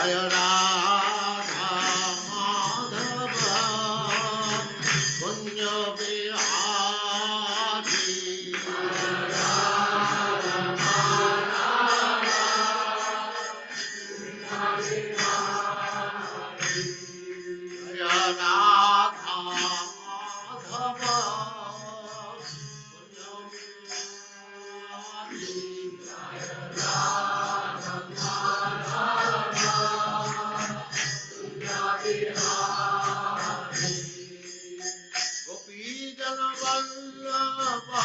Jaya Radha Madhava Kunja Bihari Jaya Radha Madhava Kunja Gopi Jana Vallabha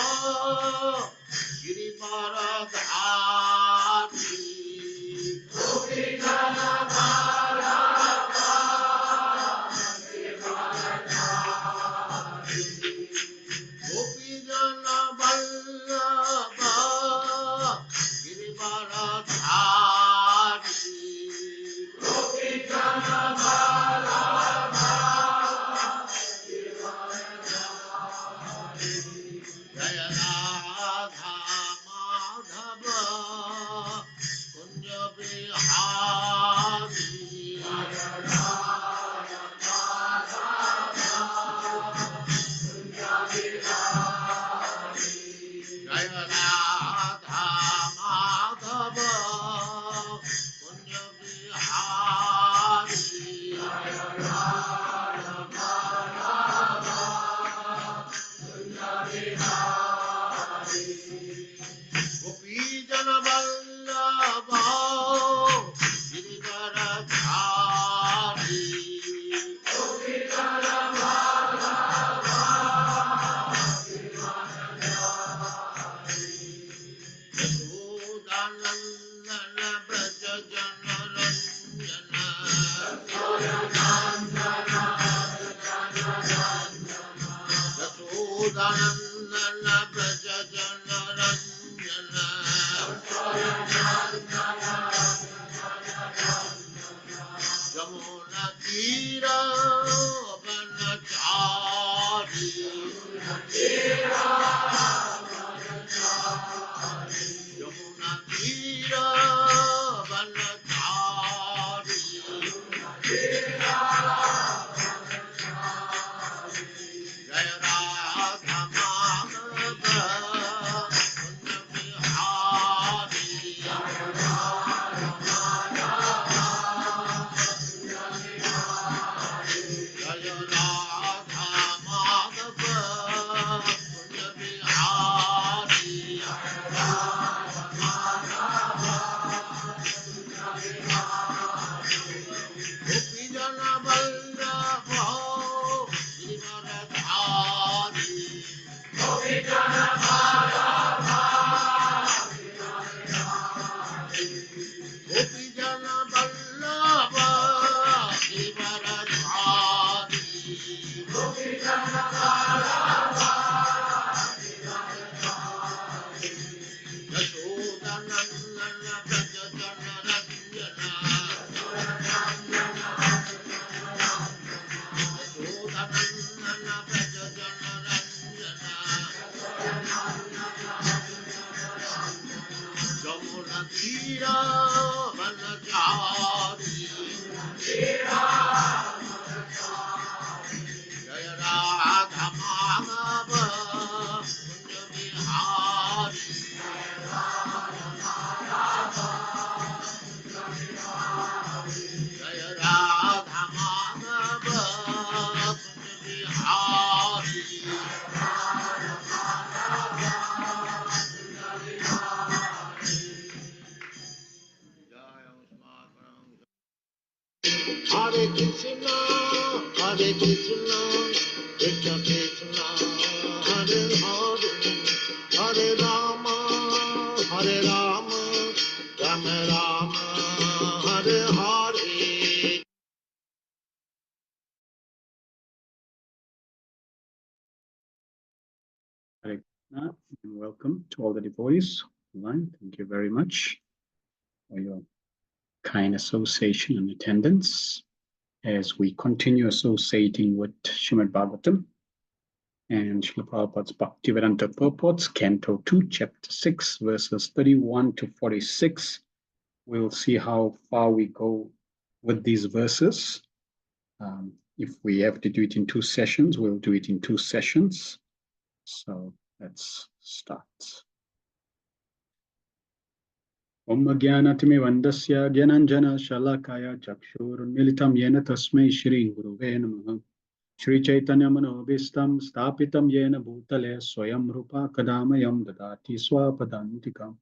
Girivaradhari Gopi Jana Vallabha Girivaradhari Jaya Radha Madhava Kunja Bihari Jaya Radha Madhava Kunja Bihari Gopi Jana Vallabha Girivaradhari Yashodanandana Braja Jana Ranjana Yashodanandana Braja Jana Ranjana Jamuna Tira Vanachari Jamuna Tira Vanachari Jaya Radha Madhava Kunja Bihari Jaya Radha Madhava Kunja Bihari Gopi Jana Vallabha Girivaradhari Gopi Jana Vallabha Girivaradhari Yashodanandana Braja Jana Ranjana Yashodanandana Braja Jana Ranjana Jamuna Tira Vanachari Jaya Radha Madhava Kunja Bihari Jaya Radha Madhava Kunja Bihari Jaya Srimad Bhagavatam Hare Krishna Krishna Krishna Hare Hare Hare Rama Rama Rama Hare Hare Hare Krishna, and welcome to all the devotees online. Thank you very much for your kind association and attendance as we continue associating with Srimad Bhagavatam and Srila Prabhupada's Bhaktivedanta Purports, Canto 2, Chapter 6, verses 31 to 46. We'll see how far we go with these verses. If we have to do it in 2 sessions, we'll do it in 2 sessions. So let's start. Om Jnanatime Vandasya Gyananjana Shalakaya Chakshurunmilitam Yena Tasmai Shri Guruve Namaha. Shri Chaitanya Manobhistam Stapitam Yena Bhutale Swayam Rupa Kadamayam Dadati Swapadantikam.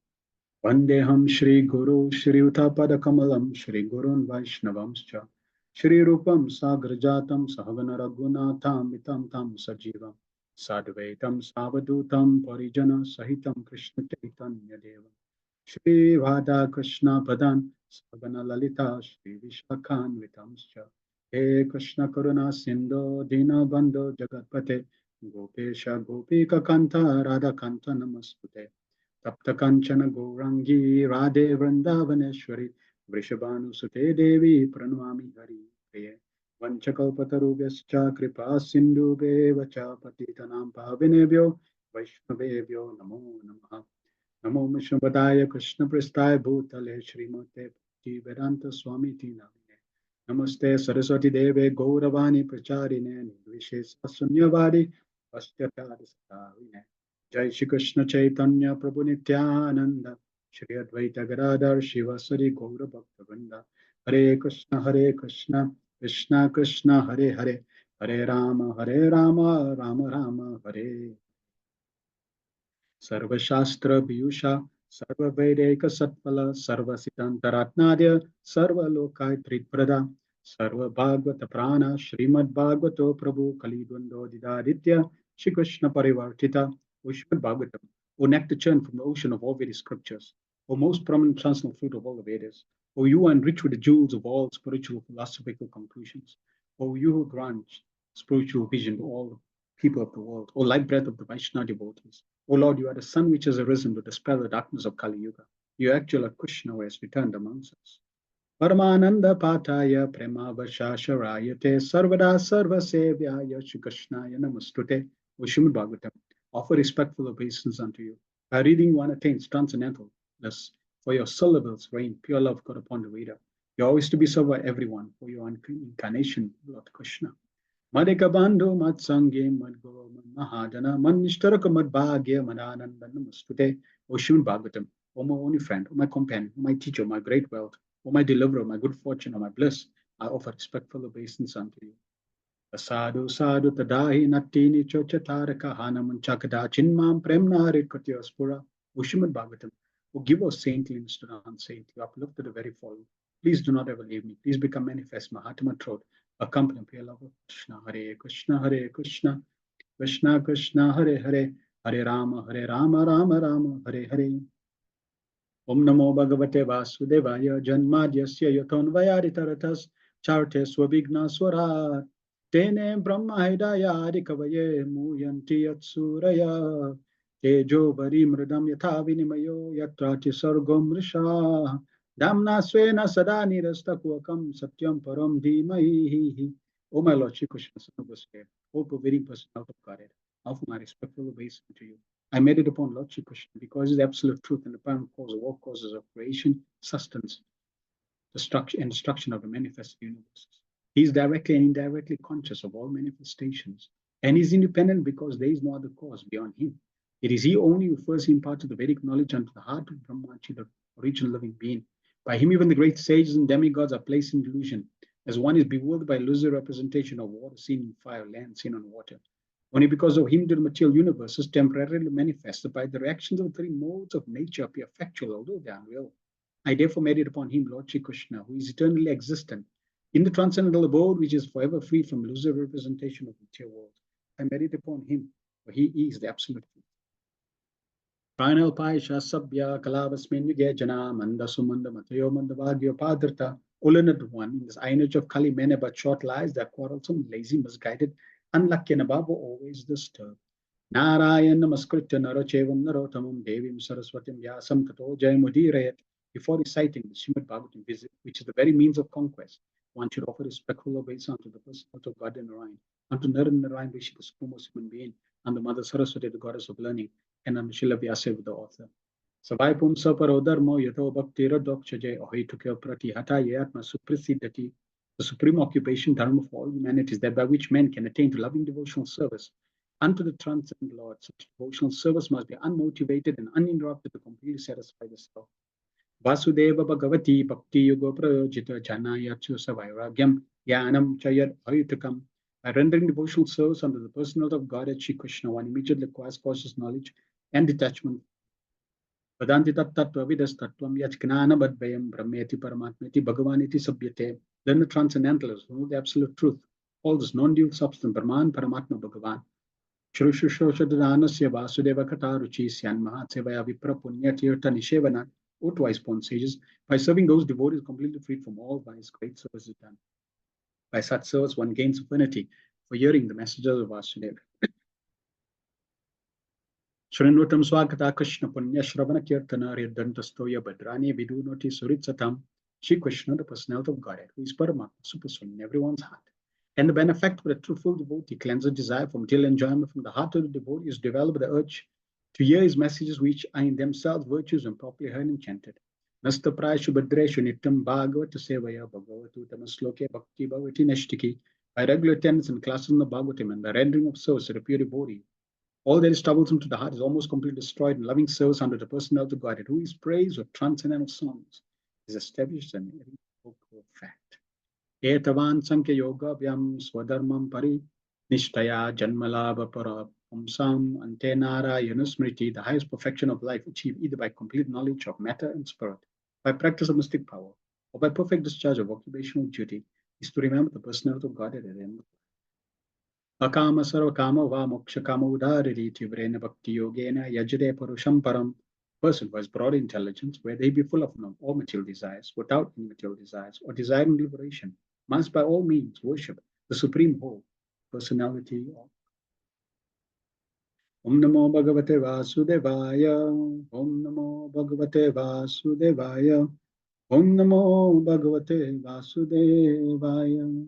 Vandeham Shri Guru Shri Utapada Kamalam Shri Gurun Vaishnavamscha Shri Rupam Sagrajatam Sahagana Raghunatham Vitam Tam Sajivam Sadvaitam Savadutam Parijana Sahitam Krishna Chaitanya Devam Shri Radha Krishna Padan Sagana Lalita Shri Vishakhan Vitamscha He Krishna Karuna Sindhu Dina Bandhu Jagatpate Gopesha Gopika Kanta Radha Kanta Namastute Tapta Kanchana Gourangi Radhe Vrindavaneshwari Vrishabhanusute Devi Pranamami Hari Priye Vanchakalpatarubhyascha Kripa Sindhubheva Patitanam Pavinebhyo Vaishnavebhyo Namo Namaha Namo Vishnupadaya Krishna Prasthaya Bhutale Srimate Bhakti Vedanta Swami Tinamine Namaste Saraswati Deve Gauravani Pracharine Nirvishesa Sunyavadi Vastyatadi Satavine Jai Shri Krishna Chaitanya Prabhu Nityananda Shri Advaita Gadadhar Shivasari Gaura Bhakta Vrinda Hare Krishna Krishna Krishna Hare Hare Hare Rama Rama Rama Hare Sarva Shastra Piyusha Sarva Vedeka Satpala Sarva Siddhantaratnadya Sarva Lokai Tritprada Sarva Bhagavata Prana Srimad Bhagavato Prabhu Kalidwando Didaditya Shri Krishna Parivartita O Srimad Bhagavatam, O nectar churned from the ocean of all Vedic scriptures, O most prominent transcendental fruit of all the Vedas, O you enriched with the jewels of all spiritual philosophical conclusions, O you who grant spiritual vision to all people of the world, O light breath of the Vaishnava devotees. O Lord, you are the sun which has arisen to dispel the darkness of Kali Yuga. You actual Krishna who has returned amongst us. Paramananda Pataya Prema Vashasharayate Sarvada Sarva Sevyaya Shri Krishnaya Namastute. O Srimad Bhagavatam, offer respectful obeisance unto you. By reading one attains transcendentalness, for your syllables rain pure love God upon the reader. You are always to be served by everyone, for your incarnation, Lord Krishna. Madhika Bandhu Matsange Madguru Mahadana Manishtaraka Madbhagya Madananda Namastute. O Srimad Bhagavatam, O my only friend, O my companion, O my teacher, O my great wealth, O my deliverer, my good fortune, O my bliss, I offer respectful obeisance unto you. Sadhu sadhu tadahi natini chochataraka hanam chakada chinmam premnari katyaspura. O Srimad Bhagavatam, O give us saintliness to the unsaint, you uplift to the very fallen. Please do not ever leave me. Please become manifest, Mahatma Trod. Accompany pure love of Krishna. Hare Krishna, Hare Krishna, Krishna Krishna, Hare Hare, Hare Rama, Rama Rama, Hare Hare. Om Namo Bhagavate Vasudevaya Janmadyasya Yatonvayaditaratas Charte Swabhigna Swarat Tene Brahma Hidaya Adikavaye Muyanti Yatsuraya Tejo Bari Mridam Yatha Vinimayo Yatrati Sargom Risha Damna Svena Sada Nirastakwakam Satyam Param Dhimahi. O my Lord Shri Krishna, Son of Vasudeva, O pervading person out of Godhead, offer my respectful obeisance to you. I meditate upon Lord Shri Krishna because he is the absolute truth and the apparent cause of all causes of creation, sustenance, destruction, and destruction of the manifested universes. He is directly and indirectly conscious of all manifestations, and is independent because there is no other cause beyond him. It is he only who first imparted the Vedic knowledge unto the heart of Brahmaji, the original living being. By him even the great sages and demigods are placed in delusion, as one is bewildered by illusory representation of water seen in fire, land seen on water. Only because of him do the material universes temporarily manifested by the reactions of the three modes of nature appear factual, although they are unreal. I therefore meditate upon him, Lord Shri Krishna, who is eternally existent, in the transcendental abode which is forever free from illusory representation of the material world. I meditate upon him, for he is the absolute truth. Pranal Paisha Sabya Kalavasmin Yuge Jana Manda Sumanda Matayo Mandavagyo Padrita. Ulanad one, in this ironage of Kali, many but short lies, they're quarrelsome, lazy, misguided, unlucky, and above always disturbed. Narayan Namaskritya Narachevam Narotamam Devim Saraswatim Vyasam Tato Jayamudirayat. Before reciting the Srimad Bhagavatam visit, which is the very means of conquest, one should offer respectful obeisance unto the person of God and Narayan, unto Naran Narayan Rishi, the supremest human being, and the Mother Saraswati, the goddess of learning, and unto Srila Vyasa, the author. Savai pumsa parodharmo yato bhaktira dokchaje ohitukya pratihata yatma suprasiddhati. The supreme occupation, dharma for all humanity, is that by which men can attain to loving devotional service unto the transcendent Lord. Such devotional service must be unmotivated and uninterrupted to completely satisfy the self. Vasudeva Bhagavati Bhakti Yuga Prayojita Janayatsu Savairagyam Yanam Chayat Ayutakam. By rendering devotional service under the personality of God as Shri Krishna, one immediately acquires conscious knowledge and detachment. Vedanti Tattva Vidas Tattvam Yachknana Badvayam Brahmeti Paramatmeti Bhagavaniti Sabhyate. Then the transcendentalists who know the absolute truth, all this non-dual substance, Brahman, Paramatma, Bhagavan. Shrushushoshadhanasya Vasudeva Kataruchi Syan Mahatsevaya Vipra Punya Tirtha Nishevana. O twice born sages, by serving those devotees completely freed from all vice, great service is done. By such service, one gains affinity for hearing the messages of Vasudeva. Shrinvatam Swagata Krishna Punya Shravana Kirtana Ridantastoya Badrani Vidunoti Suritsatam. Shri Krishna, the personality of Godhead, who is Paramatma, supersoul in everyone's heart. And the benefactor of a truthful devotee cleanses desire from material enjoyment from the heart of the devotee is developed the urge to hear his messages, which are in themselves virtues and properly heard and chanted. Nasta Prashu Badreshu Nitam Bhagavata Sevaya Bhagavatu Tamasloke Bhakti Bhavati Nashtiki. By regular attendance and classes in the Bhagavatam and by rendering of service to the pure devotee, all that is troublesome to the heart is almost completely destroyed in loving service under the personality of Godhead, who is praised with transcendental songs, is established in every book of fact. Etavan Sankhya Yoga Vyam Swadharmam Pari Nishtaya Janmalabha Para Pumsam Antenara Yanusmriti, the highest perfection of life achieved either by complete knowledge of matter and spirit, by practice of mystic power, or by perfect discharge of occupational duty, is to remember the personality of God at the end. Akama Sarvakama Va Moksha Kama Udariti Vrena Bhakti Yogena Yajade Parusham Param. Person who has broad intelligence, whether he be full of all material desires, without any material desires, or desiring liberation, must by all means worship the supreme whole personality of Om Namo Bhagavate Vasudevaya. Om Namo Bhagavate Vasudevaya. Om Namo Bhagavate Vasudevaya.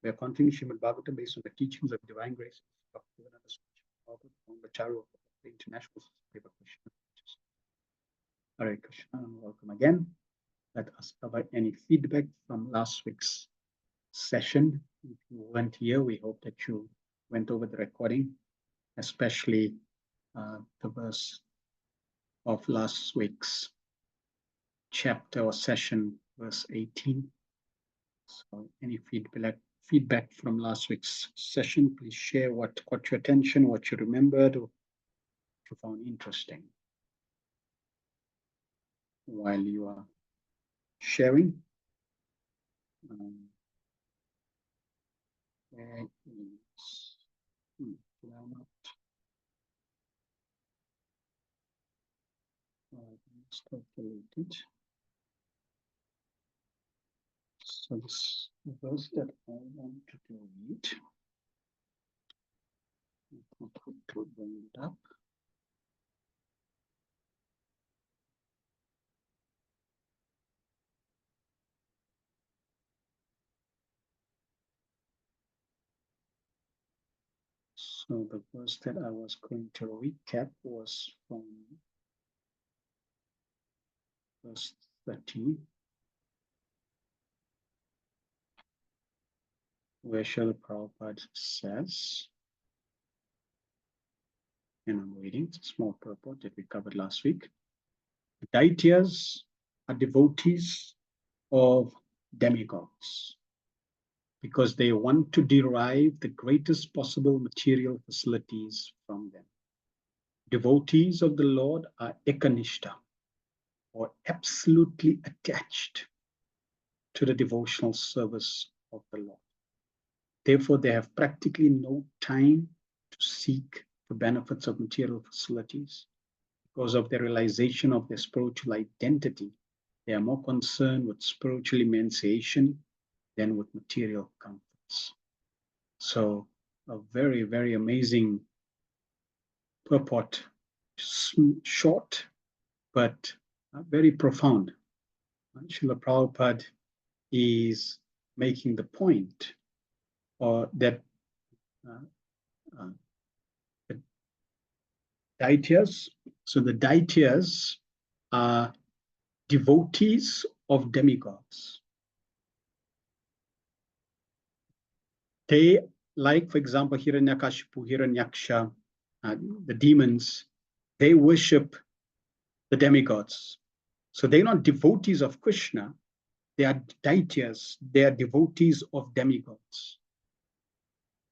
We are continuing Srimad Bhagavatam based on the teachings of divine grace of the Charu of the International Society of Krishna. Hare Krishna, and welcome again. Let us cover any feedback from last week's session. If you weren't here, we hope that you went over the recording, especially the verse of last week's chapter or session, verse 18. So any feedback from last week's session, please share what caught your attention, what you remembered, or what you found interesting while you are sharing. There is, did I not? Let's calculate it. So this verse that I want to read, to bring it up. So the verse that I was going to recap was from verse 13, where Srila Prabhupada says, and I'm reading, it's a small purport that we covered last week. Daityas are devotees of demigods because they want to derive the greatest possible material facilities from them. Devotees of the Lord are ekanishta, or absolutely attached to the devotional service of the Lord. Therefore, they have practically no time to seek the benefits of material facilities. Because of their realization of their spiritual identity, they are more concerned with spiritual emancipation than with material comforts. So, a very, very amazing purport, short, but very profound. Srila Prabhupada is making the point that Daityas, So the Daityas are devotees of demigods. They, like, for example, Hiranyakashipu, Hiranyaksha, the demons, they worship the demigods. So they're not devotees of Krishna, they are Daityas, they are devotees of demigods.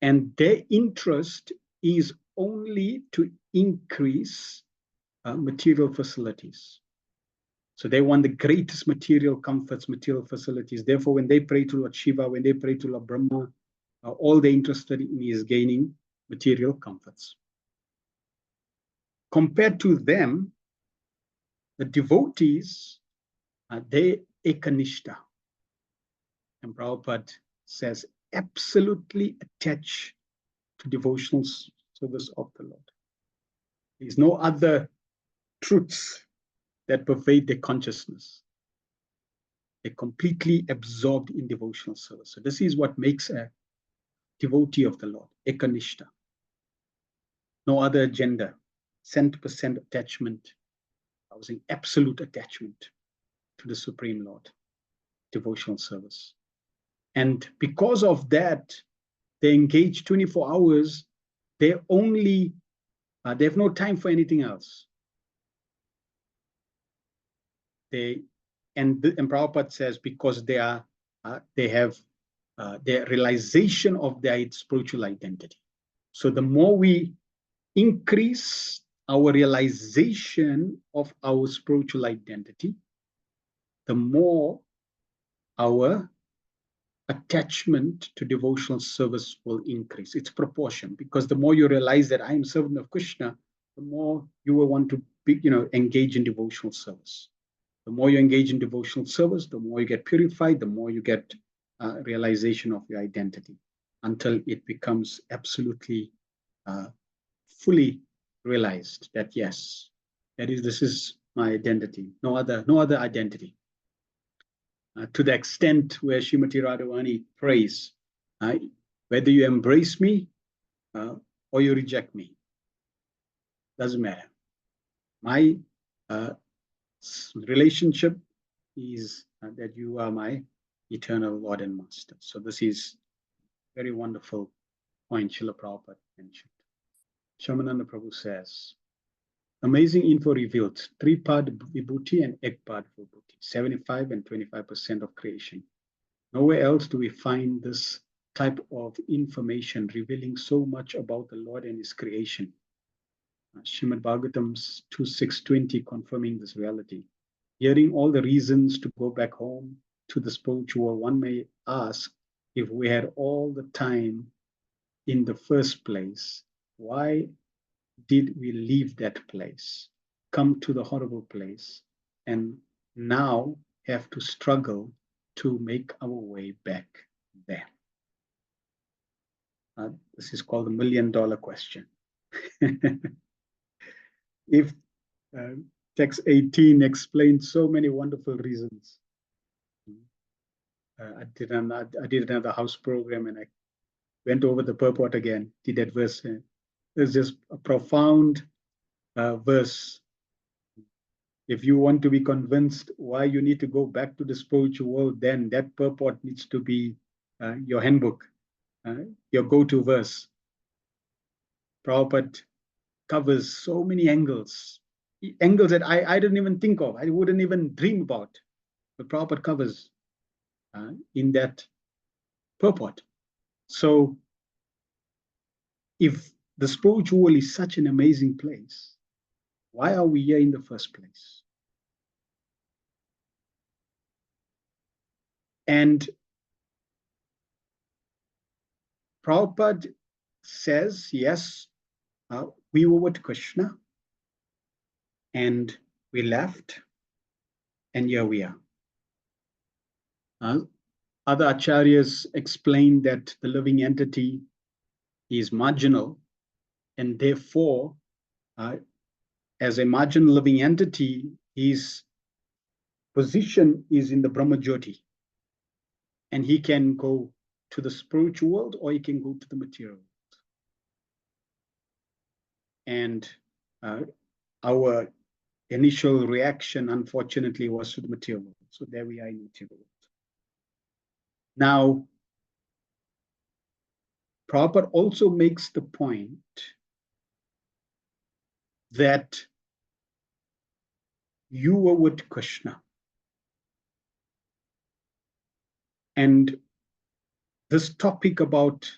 And their interest is only to increase material facilities. So they want the greatest material comforts, material facilities. Therefore, when they pray to Lord Shiva, when they pray to Lord Brahma, all they're interested in is gaining material comforts. Compared to them, the devotees, they ekanishta. And Prabhupada says, absolutely attached to devotional service of the Lord. There's no other truths that pervade their consciousness. They're completely absorbed in devotional service. So this is what makes a devotee of the Lord, ekanishta. No other agenda, 100% attachment, housing absolute attachment to the Supreme Lord, devotional service. And because of that, they engage 24 hours. They only, they have no time for anything else. And Prabhupada says, because they have their realization of their spiritual identity. So the more we increase our realization of our spiritual identity, the more our attachment to devotional service will increase. It's proportion, because the more you realize that I am servant of Krishna, the more you will want to be, engage in devotional service. The more you engage in devotional service, the more you get purified, the more you get realization of your identity, until it becomes absolutely fully realized that yes, this is my identity, no other identity. To the extent where Srimati Radharani prays, whether you embrace me or you reject me, doesn't matter. My relationship is that you are my eternal Lord and Master. So this is very wonderful point Srila Prabhupada mentioned. Shamananda Prabhu says, amazing info revealed, 3-part vibhuti and ek-part vibhuti, 75 and 25% of creation. Nowhere else do we find this type of information revealing so much about the Lord and his creation. Srimad Bhagavatam 2.6.20 confirming this reality. Hearing all the reasons to go back home to the spiritual, one may ask, if we had all the time in the first place, why did we leave that place, come to the horrible place, and now have to struggle to make our way back there? This is called the $1 million question. If text 18 explains so many wonderful reasons. I did another house program, and I went over the purport again, did that verse. It's just a profound verse. If you want to be convinced why you need to go back to the spiritual world, then that purport needs to be your handbook, your go-to verse. Prabhupada covers so many angles that I didn't even think of, I wouldn't even dream about. But Prabhupada covers in that purport. So if the spiritual world is such an amazing place, why are we here in the first place? And Prabhupada says, yes, we were with Krishna and we left, and here we are. Other acharyas explain that the living entity is marginal, and therefore, as a marginal living entity, his position is in the Brahma Jyoti, and he can go to the spiritual world or he can go to the material world. And our initial reaction, unfortunately, was to the material world. So there we are in the material world. Now, Prabhupada also makes the point that you were with Krishna. And this topic about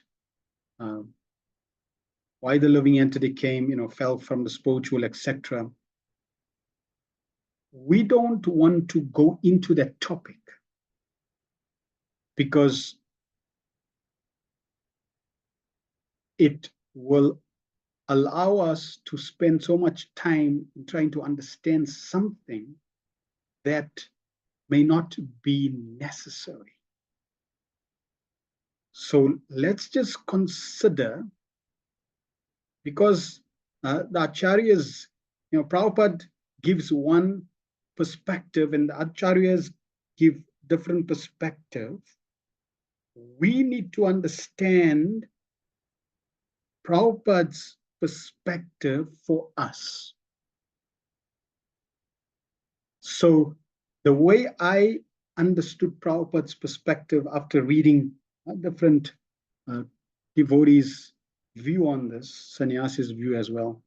why the living entity came, fell from the spiritual, etc. We don't want to go into that topic because it will allow us to spend so much time trying to understand something that may not be necessary. So let's just consider, because the acharyas, Prabhupada gives one perspective and the acharyas give different perspective. We need to understand Prabhupada's perspective for us. So the way I understood Prabhupada's perspective after reading different devotees' view on this, sannyasi's view as well,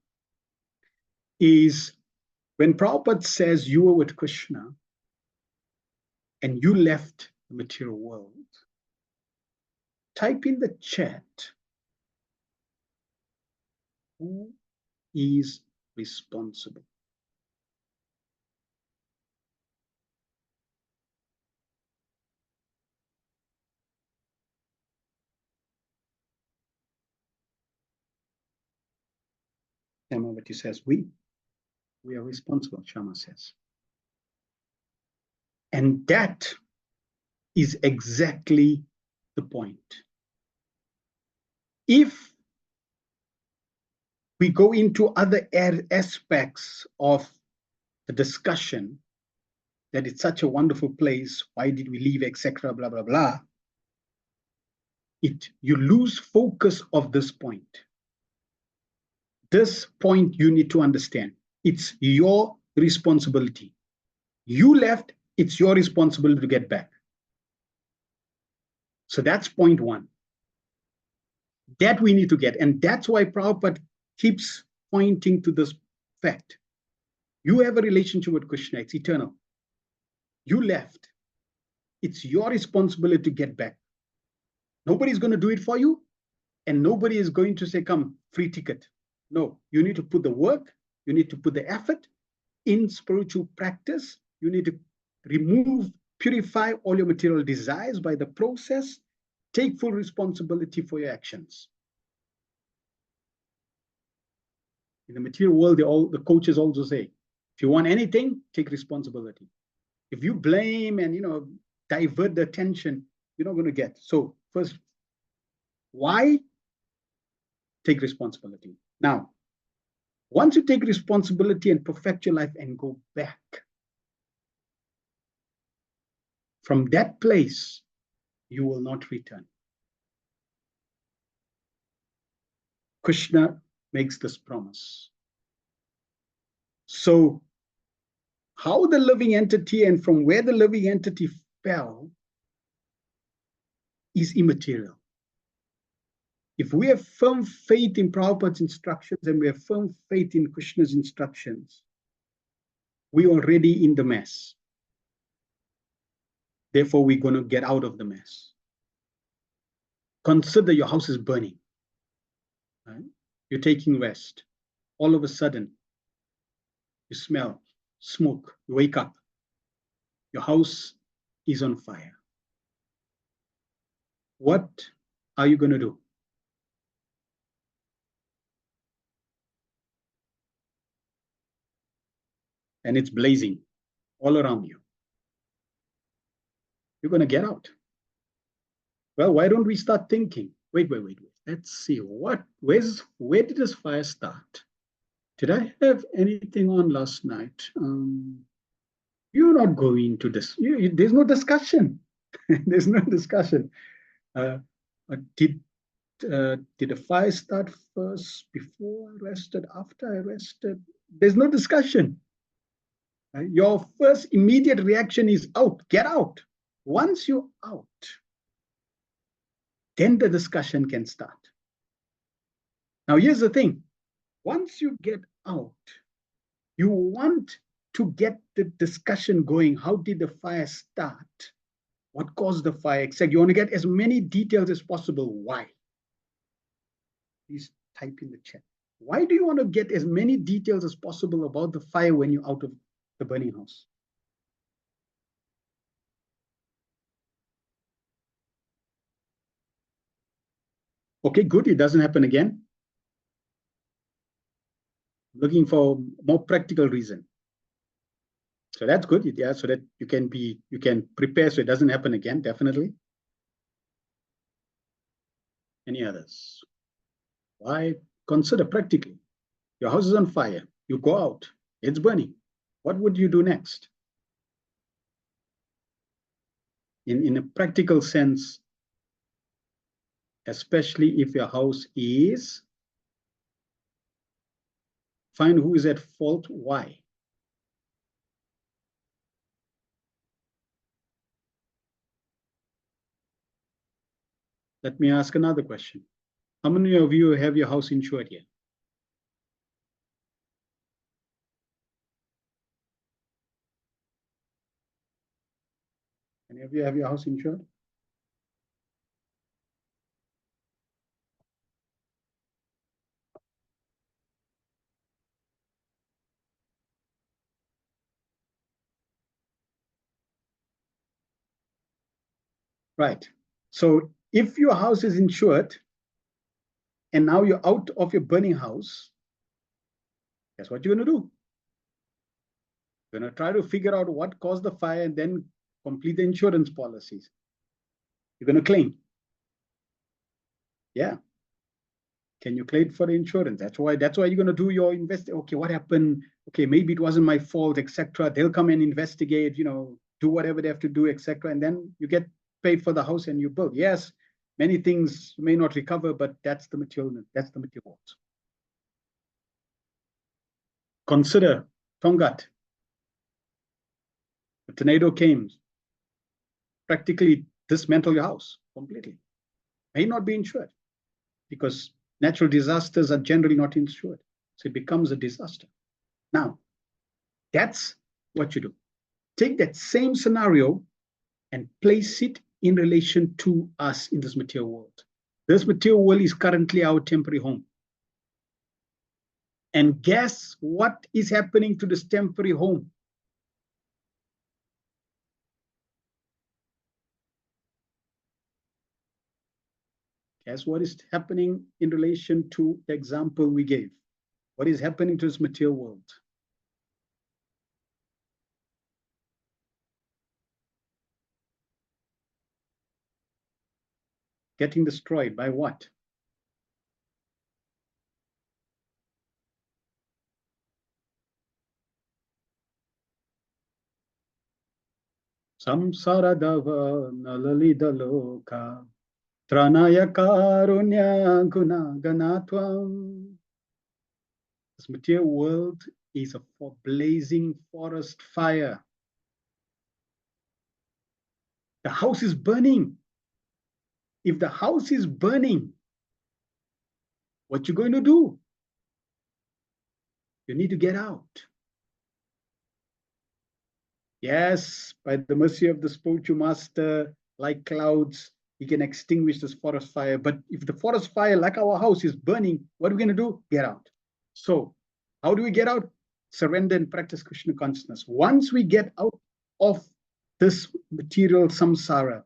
is when Prabhupada says you were with Krishna and you left the material world, type in the chat, who is responsible? Samavati says, we are responsible, Shama says. And that is exactly the point. If we go into other aspects of the discussion, that it's such a wonderful place, why did we leave, etc., blah, blah, blah, you lose focus of this point. This point you need to understand. It's your responsibility. You left, it's your responsibility to get back. So that's point one. That we need to get. And that's why Prabhupada keeps pointing to this fact. You have a relationship with Krishna, it's eternal. You left. It's your responsibility to get back. Nobody's going to do it for you, and nobody is going to say, come, free ticket. No, you need to put the work, you need to put the effort in spiritual practice. You need to remove, purify all your material desires by the process. Take full responsibility for your actions. In the material world, the coaches also say, if you want anything, take responsibility. If you blame and divert the attention, you're not going to get. So first, why? Take responsibility. Now, once you take responsibility and perfect your life and go back, from that place, you will not return. Krishna makes this promise. So, how the living entity and from where the living entity fell is immaterial. If we have firm faith in Prabhupada's instructions and we have firm faith in Krishna's instructions, we are already in the mess. Therefore, we're going to get out of the mess. Consider your house is burning. Right? You're taking rest. All of a sudden, you smell smoke. You wake up. Your house is on fire. What are you going to do? And it's blazing all around you. You're going to get out. Well, why don't we start thinking? Wait. Let's see. Where did this fire start? Did I have anything on last night? You're not going to this. There's no discussion. There's no discussion. Did the fire start first, before I rested, after I rested? There's no discussion. Right? Your first immediate reaction is out, get out. Once you're out, then the discussion can start. Now, here's the thing. Once you get out, you want to get the discussion going. How did the fire start? What caused the fire? Etc. You want to get as many details as possible. Why? Please type in the chat. Why do you want to get as many details as possible about the fire when you're out of the burning house? Okay, good. It doesn't happen again. Looking for more practical reason. So that's good. Yeah, so that you can prepare so it doesn't happen again, definitely. Any others? Why? Consider practically. Your house is on fire. You go out. It's burning. What would you do next? In a practical sense, especially if your house is, find who is at fault, why. Let me ask another question. How many of you have your house insured here? Any of you have your house insured? Right. So if your house is insured and now you're out of your burning house, guess what you're going to do? You're going to try to figure out what caused the fire and then complete the insurance policies. You're going to claim. Yeah. Can you claim for the insurance? That's why you're going to do your Okay, what happened? Okay, maybe it wasn't my fault, etc. They'll come and investigate, do whatever they have to do, etc. And then you get paid for the house and you build. Yes, many things may not recover, but that's the material. That's the material. Consider Tongat. The tornado came, practically dismantle your house completely. May not be insured because natural disasters are generally not insured. So it becomes a disaster. Now, that's what you do. Take that same scenario and place it in relation to us in this material world. This material world is currently our temporary home. And guess what is happening to this temporary home? Guess what is happening in relation to the example we gave? What is happening to this material world? Getting destroyed by what? Samsaradava nalalidaloka tranaya karunya gunaganatvam. This material world is a blazing forest fire. The house is burning. If the house is burning, what you going to do? You need to get out. Yes, by the mercy of the spiritual master, like clouds, he can extinguish this forest fire. But if the forest fire, like our house, is burning, what are we going to do? Get out. So, how do we get out? Surrender and practice Krishna consciousness. Once we get out of this material samsara,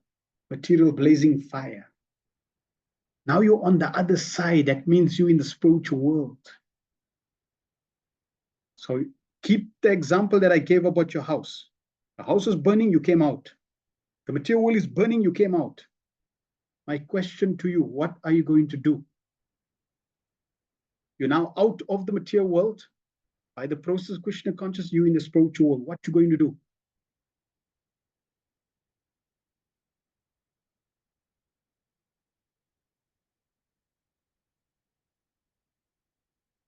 material blazing fire, now you're on the other side. That means you're in the spiritual world. So keep the example that I gave about your house. The house is burning, you came out. The material world is burning, you came out. My question to you, what are you going to do? You're now out of the material world. By the process of Krishna consciousness, you in the spiritual world. What you going to do?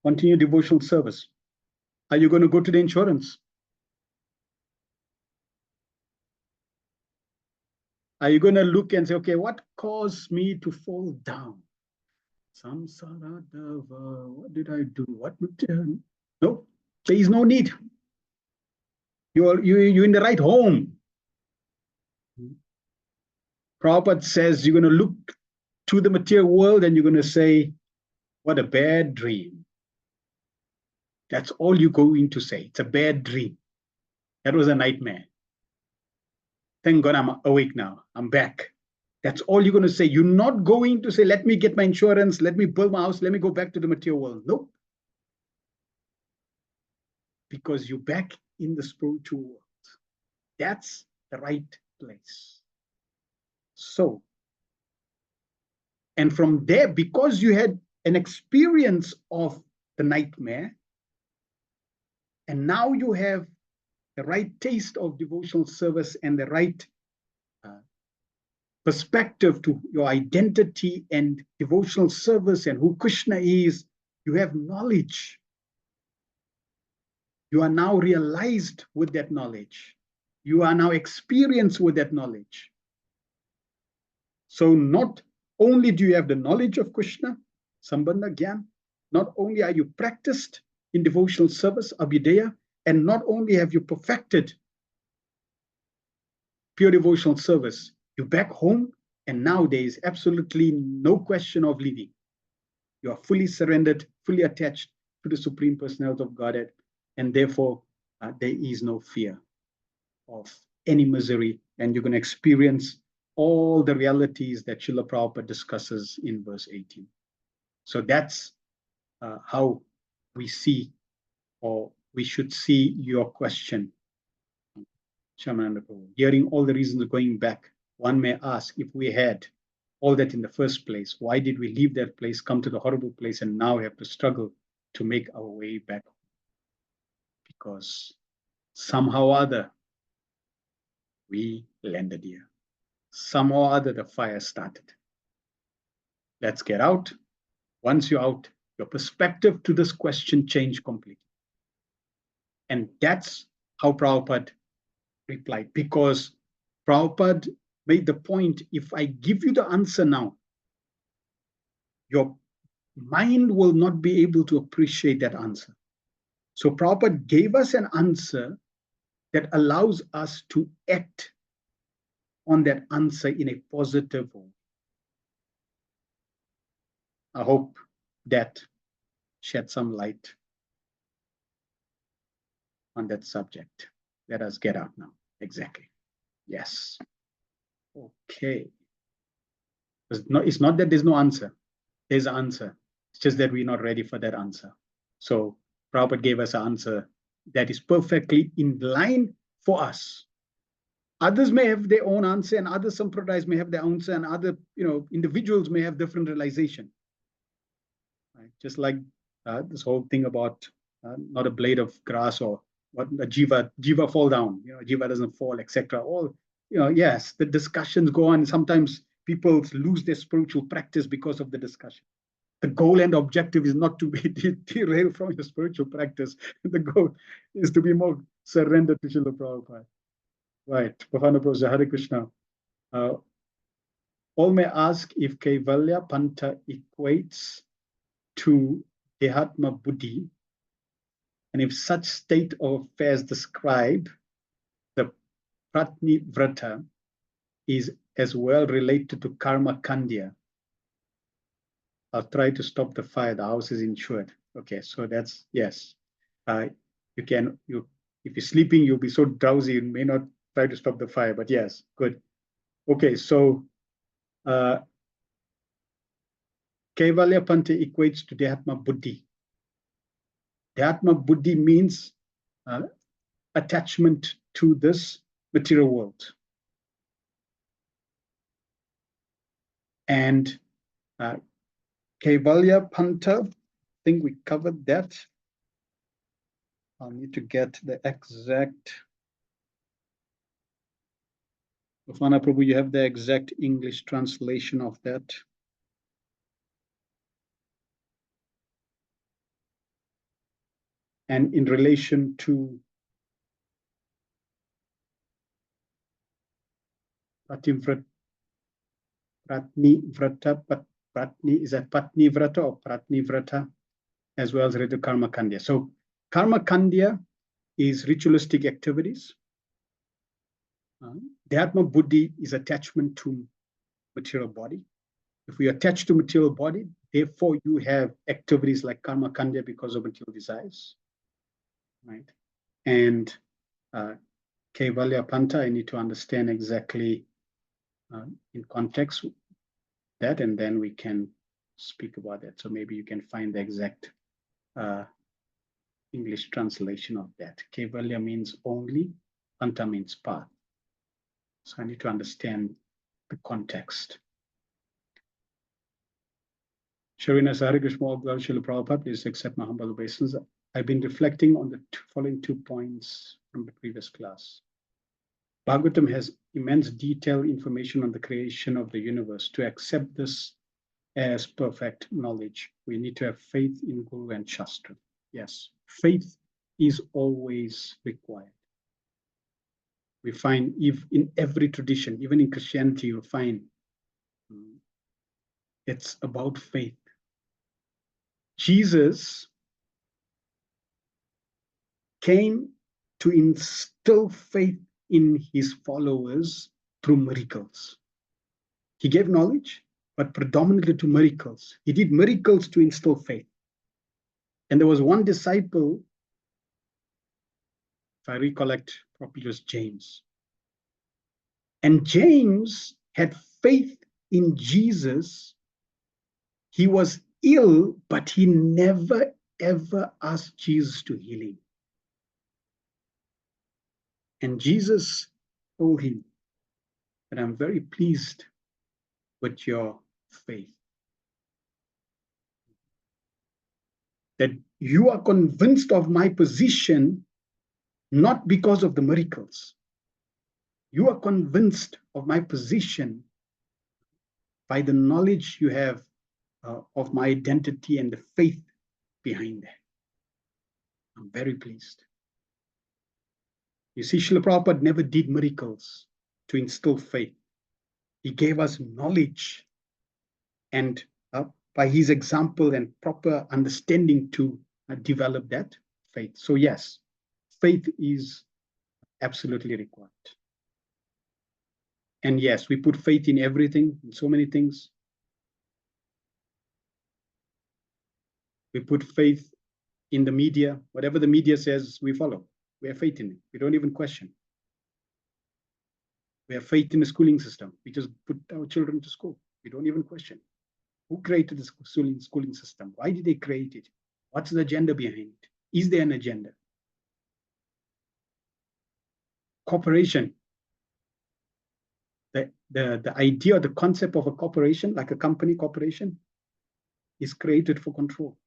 Continue devotional service. Are you going to go to the insurance? Are you going to look and say, okay, what caused me to fall down? Samsara Dava, what did I do? What? No, there is no need. You're in the right home. Prabhupada says you're going to look to the material world and you're going to say, what a bad dream. That's all you're going to say. It's a bad dream. That was a nightmare. Thank God I'm awake now. I'm back. That's all you're going to say. You're not going to say, let me get my insurance, let me build my house, let me go back to the material world. Nope. Because you're back in the spiritual world. That's the right place. So, and from there, because you had an experience of the nightmare, and now you have the right taste of devotional service and the right perspective to your identity and devotional service and who Krishna is, you have knowledge. You are now realized with that knowledge. You are now experienced with that knowledge. So not only do you have the knowledge of Krishna, Sambandha Gyan, not only are you practiced in devotional service, Abhidheya, and not only have you perfected pure devotional service, you're back home, and now there is absolutely no question of leaving. You are fully surrendered, fully attached to the Supreme Personality of Godhead, and therefore there is no fear of any misery, and you're going to experience all the realities that Srila Prabhupada discusses in verse 18. So that's how we see, or we should see your question, Shamananda Prabhu. Hearing all the reasons going back, one may ask, if we had all that in the first place, why did we leave that place, come to the horrible place, and now have to struggle to make our way back? Because somehow or other, we landed here. Somehow or other, the fire started. Let's get out. Once you're out, your perspective to this question changed completely. And that's how Prabhupada replied, because Prabhupada made the point, if I give you the answer now, your mind will not be able to appreciate that answer. So Prabhupada gave us an answer that allows us to act on that answer in a positive way. I hope that shed some light on that subject. Let us get out now. Exactly. Yes. Okay. It's not that there's no answer. There's an answer. It's just that we're not ready for that answer. So Prabhupada gave us an answer that is perfectly in line for us. Others may have their own answer, and other sampradayas may have their answer, and other individuals may have different realization. Right? Just like this whole thing about not a blade of grass or what a jiva fall down, jiva doesn't fall, etc. All yes, the discussions go on. Sometimes people lose their spiritual practice because of the discussion. The goal and objective is not to be derailed from your spiritual practice. The goal is to be more surrendered to Srila Prabhupada. Right, Bhavana Prabhu, Hare Krishna. All may ask if Kaivalya Panta equates to Dehatma Buddhi, and if such state of affairs describe the Pratni Vrata is as well related to Karma Kandya. I'll try to stop the fire. The house is insured. Okay, so that's yes. If you're sleeping, you'll be so drowsy, you may not try to stop the fire. But yes, good. Okay, so Kaivalya Panta equates to Dehatma Buddhi. Dehatma Buddhi means attachment to this material world. And Kaivalya Panta, I think we covered that. I'll need to get the exact. Bhavana Prabhu, you have the exact English translation of that. and in relation to Pativrata, Pratni Vrata, Pratni, is that Patni Vrata or Pratni Vrata, as well as Ritu Karma Kandya. So Karma Kandya is ritualistic activities. Dhyatma Buddhi is attachment to material body. If we attach to material body, therefore you have activities like Karma Kandya because of material desires, right? And Kaivalya Panta, I need to understand exactly in context that, and then we can speak about that. So maybe you can find the exact English translation of that. Kaivalya means only, Panta means path. So I need to understand the context. Sharina Sari Krishna Srila Prabhupada, please accept my humble obeisance. I've been reflecting on the following 2 points from the previous class. Bhagavatam has immense detailed information on the creation of the universe. To accept this as perfect knowledge, we need to have faith in Guru and Shastra. Yes, faith is always required. We find if in every tradition, even in Christianity, you'll find it's about faith. Jesus came to instill faith in his followers through miracles. He gave knowledge, but predominantly to miracles. He did miracles to instill faith. And there was one disciple, if I recollect properly, it was James. And James had faith in Jesus. He was ill, but he never ever asked Jesus to heal him. And Jesus told him that I'm very pleased with your faith. That you are convinced of my position, not because of the miracles. You are convinced of my position by the knowledge you have of my identity and the faith behind that. I'm very pleased. You see, Srila Prabhupada never did miracles to instill faith. He gave us knowledge and by his example and proper understanding to develop that faith. So yes, faith is absolutely required. And yes, we put faith in everything, in so many things. We put faith in the media. Whatever the media says, we follow. We have faith in it. We don't even question. We have faith in the schooling system. We just put our children to school. We don't even question. Who created the schooling system? Why did they create it? What's the agenda behind it? Is there an agenda? Corporation. The idea, the concept of a corporation, like a company corporation, is created for control.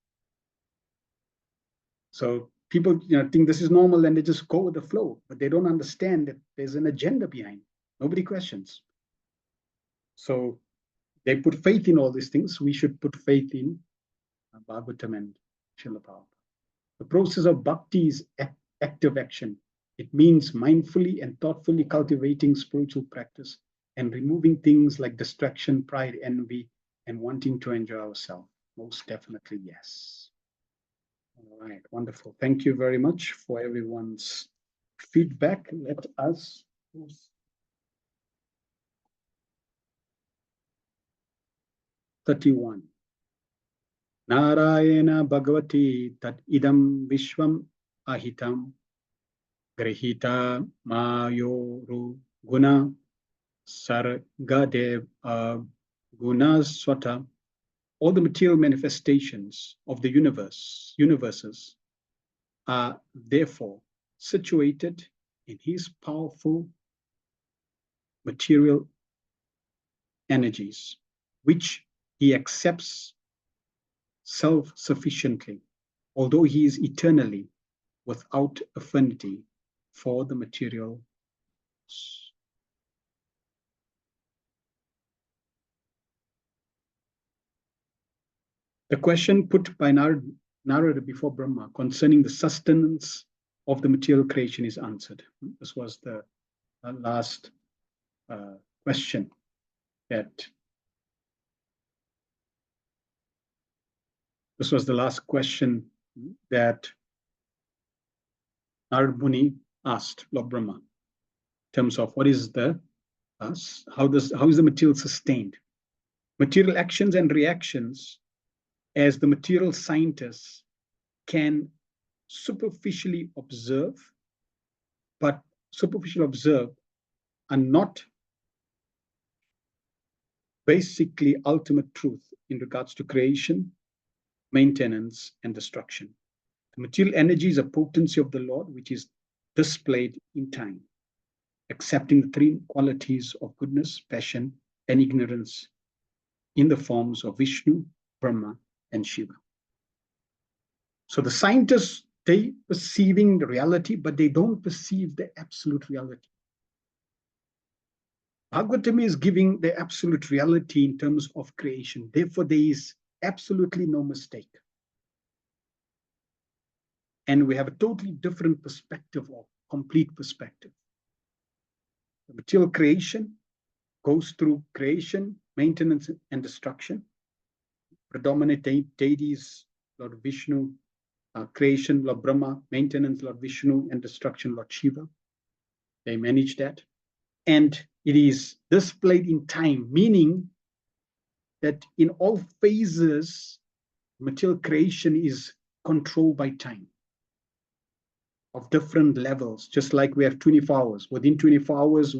So people think this is normal and they just go with the flow, but they don't understand that there's an agenda behind it. Nobody questions. So they put faith in all these things. We should put faith in Bhagavatam and Srila Prabhupada. The process of bhakti is active action. It means mindfully and thoughtfully cultivating spiritual practice and removing things like distraction, pride, envy, and wanting to enjoy ourselves. Most definitely, yes. All right, wonderful. Thank you very much for everyone's feedback. Let us 31. Narayana Bhagavati tat idam vishwam ahitam grihita mayoru guna sargadev gunaswata. All the material manifestations of the universes are therefore situated in his powerful material energies, which he accepts self-sufficiently, although he is eternally without affinity for the material. The question put by Narad Narada before Brahma concerning the sustenance of the material creation is answered. This was the last question that Narad Muni asked Lord Brahma in terms of what is the how is the material sustained? Material actions and reactions, as the material scientists can superficially observe, but superficially observe are not basically ultimate truth in regards to creation, maintenance, and destruction. The material energy is a potency of the Lord, which is displayed in time, accepting the three qualities of goodness, passion, and ignorance in the forms of Vishnu, Brahma, and Shiva. So the scientists, they perceiving the reality, but they don't perceive the absolute reality. Bhagavatam is giving the absolute reality in terms of creation. Therefore, there is absolutely no mistake. And we have a totally different perspective, or complete perspective. The material creation goes through creation, maintenance, and destruction. Predominant deities, Lord Vishnu, creation, Lord Brahma, maintenance, Lord Vishnu, and destruction, Lord Shiva. They manage that. And it is displayed in time, meaning that in all phases, material creation is controlled by time of different levels, just like we have 24 hours. Within 24 hours,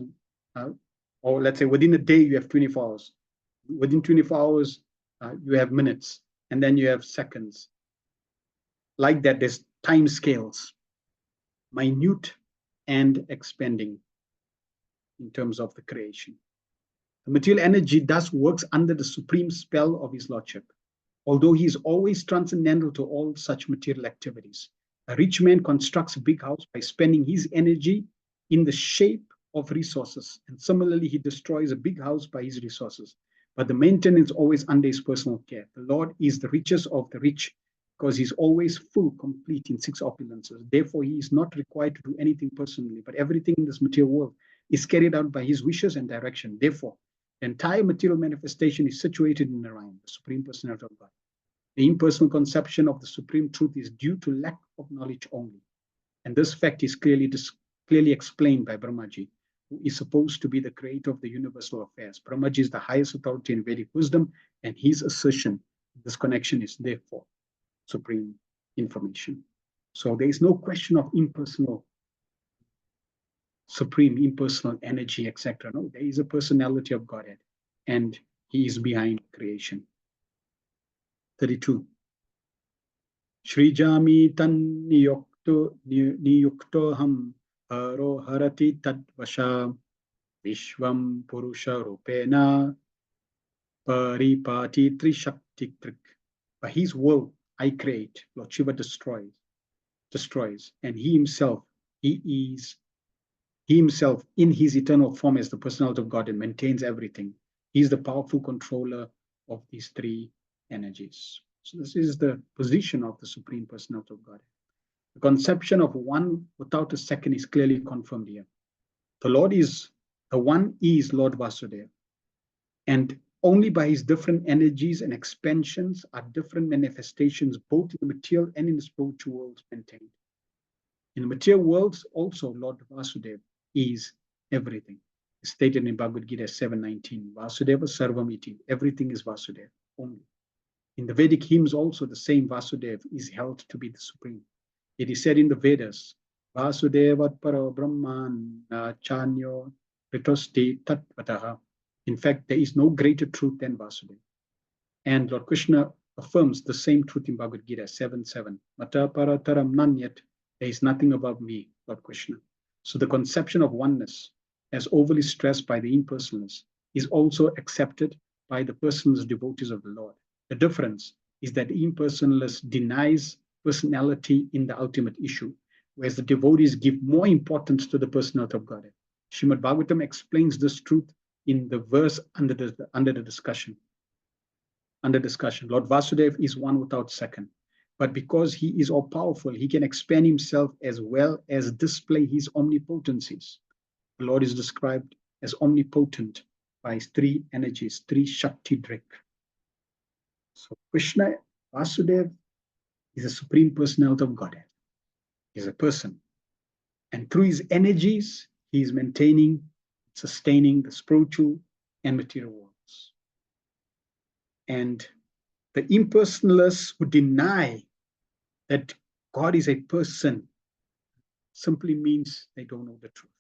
or let's say within a day, you have 24 hours. Within 24 hours, you have minutes, and then you have seconds. Like that, there's time scales, minute and expanding in terms of the creation. The material energy thus works under the supreme spell of his lordship, although he is always transcendental to all such material activities. A rich man constructs a big house by spending his energy in the shape of resources, and similarly, he destroys a big house by his resources. But the maintenance is always under his personal care. The Lord is the richest of the rich, because he's always full, complete in six opulences. Therefore, he is not required to do anything personally, but everything in this material world is carried out by his wishes and direction. Therefore, the entire material manifestation is situated in Narayan, the Supreme Personality of God. The impersonal conception of the Supreme Truth is due to lack of knowledge only. And this fact is clearly explained by Brahmaji, who is supposed to be the creator of the universal affairs. Brahmaji is the highest authority in Vedic wisdom, and his assertion, this connection is therefore supreme information. So there is no question of impersonal, supreme impersonal energy, etc. No, there is a personality of Godhead, and he is behind creation. 32. Srijami tan niyuktoham haro harati tadvasha vishvam purusha rupena paripati trishaktikrik. By his will I create, Lord Shiva destroys, and he himself in his eternal form as the personality of God and maintains everything. He is the powerful controller of these three energies. So this is the position of the Supreme Personality of God. The conception of one without a second is clearly confirmed here. The one is Lord Vasudeva. And only by his different energies and expansions are different manifestations, both in the material and in the spiritual worlds, maintained. In the material worlds, also Lord Vasudeva is everything. It's stated in Bhagavad Gita 7:19. Vasudeva Sarvam Iti. Everything is Vasudeva only. In the Vedic hymns also, the same Vasudeva is held to be the supreme. It is said in the Vedas, Vasudevat Paro Brahman Chanyo Ritosti Tatvataha. In fact, there is no greater truth than Vasudeva. And Lord Krishna affirms the same truth in Bhagavad Gita 7:7. Mata Parataram Nanyat. There is nothing above me, Lord Krishna. So the conception of oneness, as overly stressed by the impersonalists, is also accepted by the personal devotees of the Lord. The difference is that the impersonalist denies personality in the ultimate issue, whereas the devotees give more importance to the personality of God. Srimad Bhagavatam explains this truth in the verse under discussion. Lord Vasudeva is one without second. But because he is all powerful, he can expand himself as well as display his omnipotencies. The Lord is described as omnipotent by his three energies, three Shakti Drik. So Krishna, Vasudeva, is a supreme personality of Godhead. He's a person. And through his energies, he is maintaining, sustaining the spiritual and material worlds. And the impersonalists who deny that God is a person simply means they don't know the truth.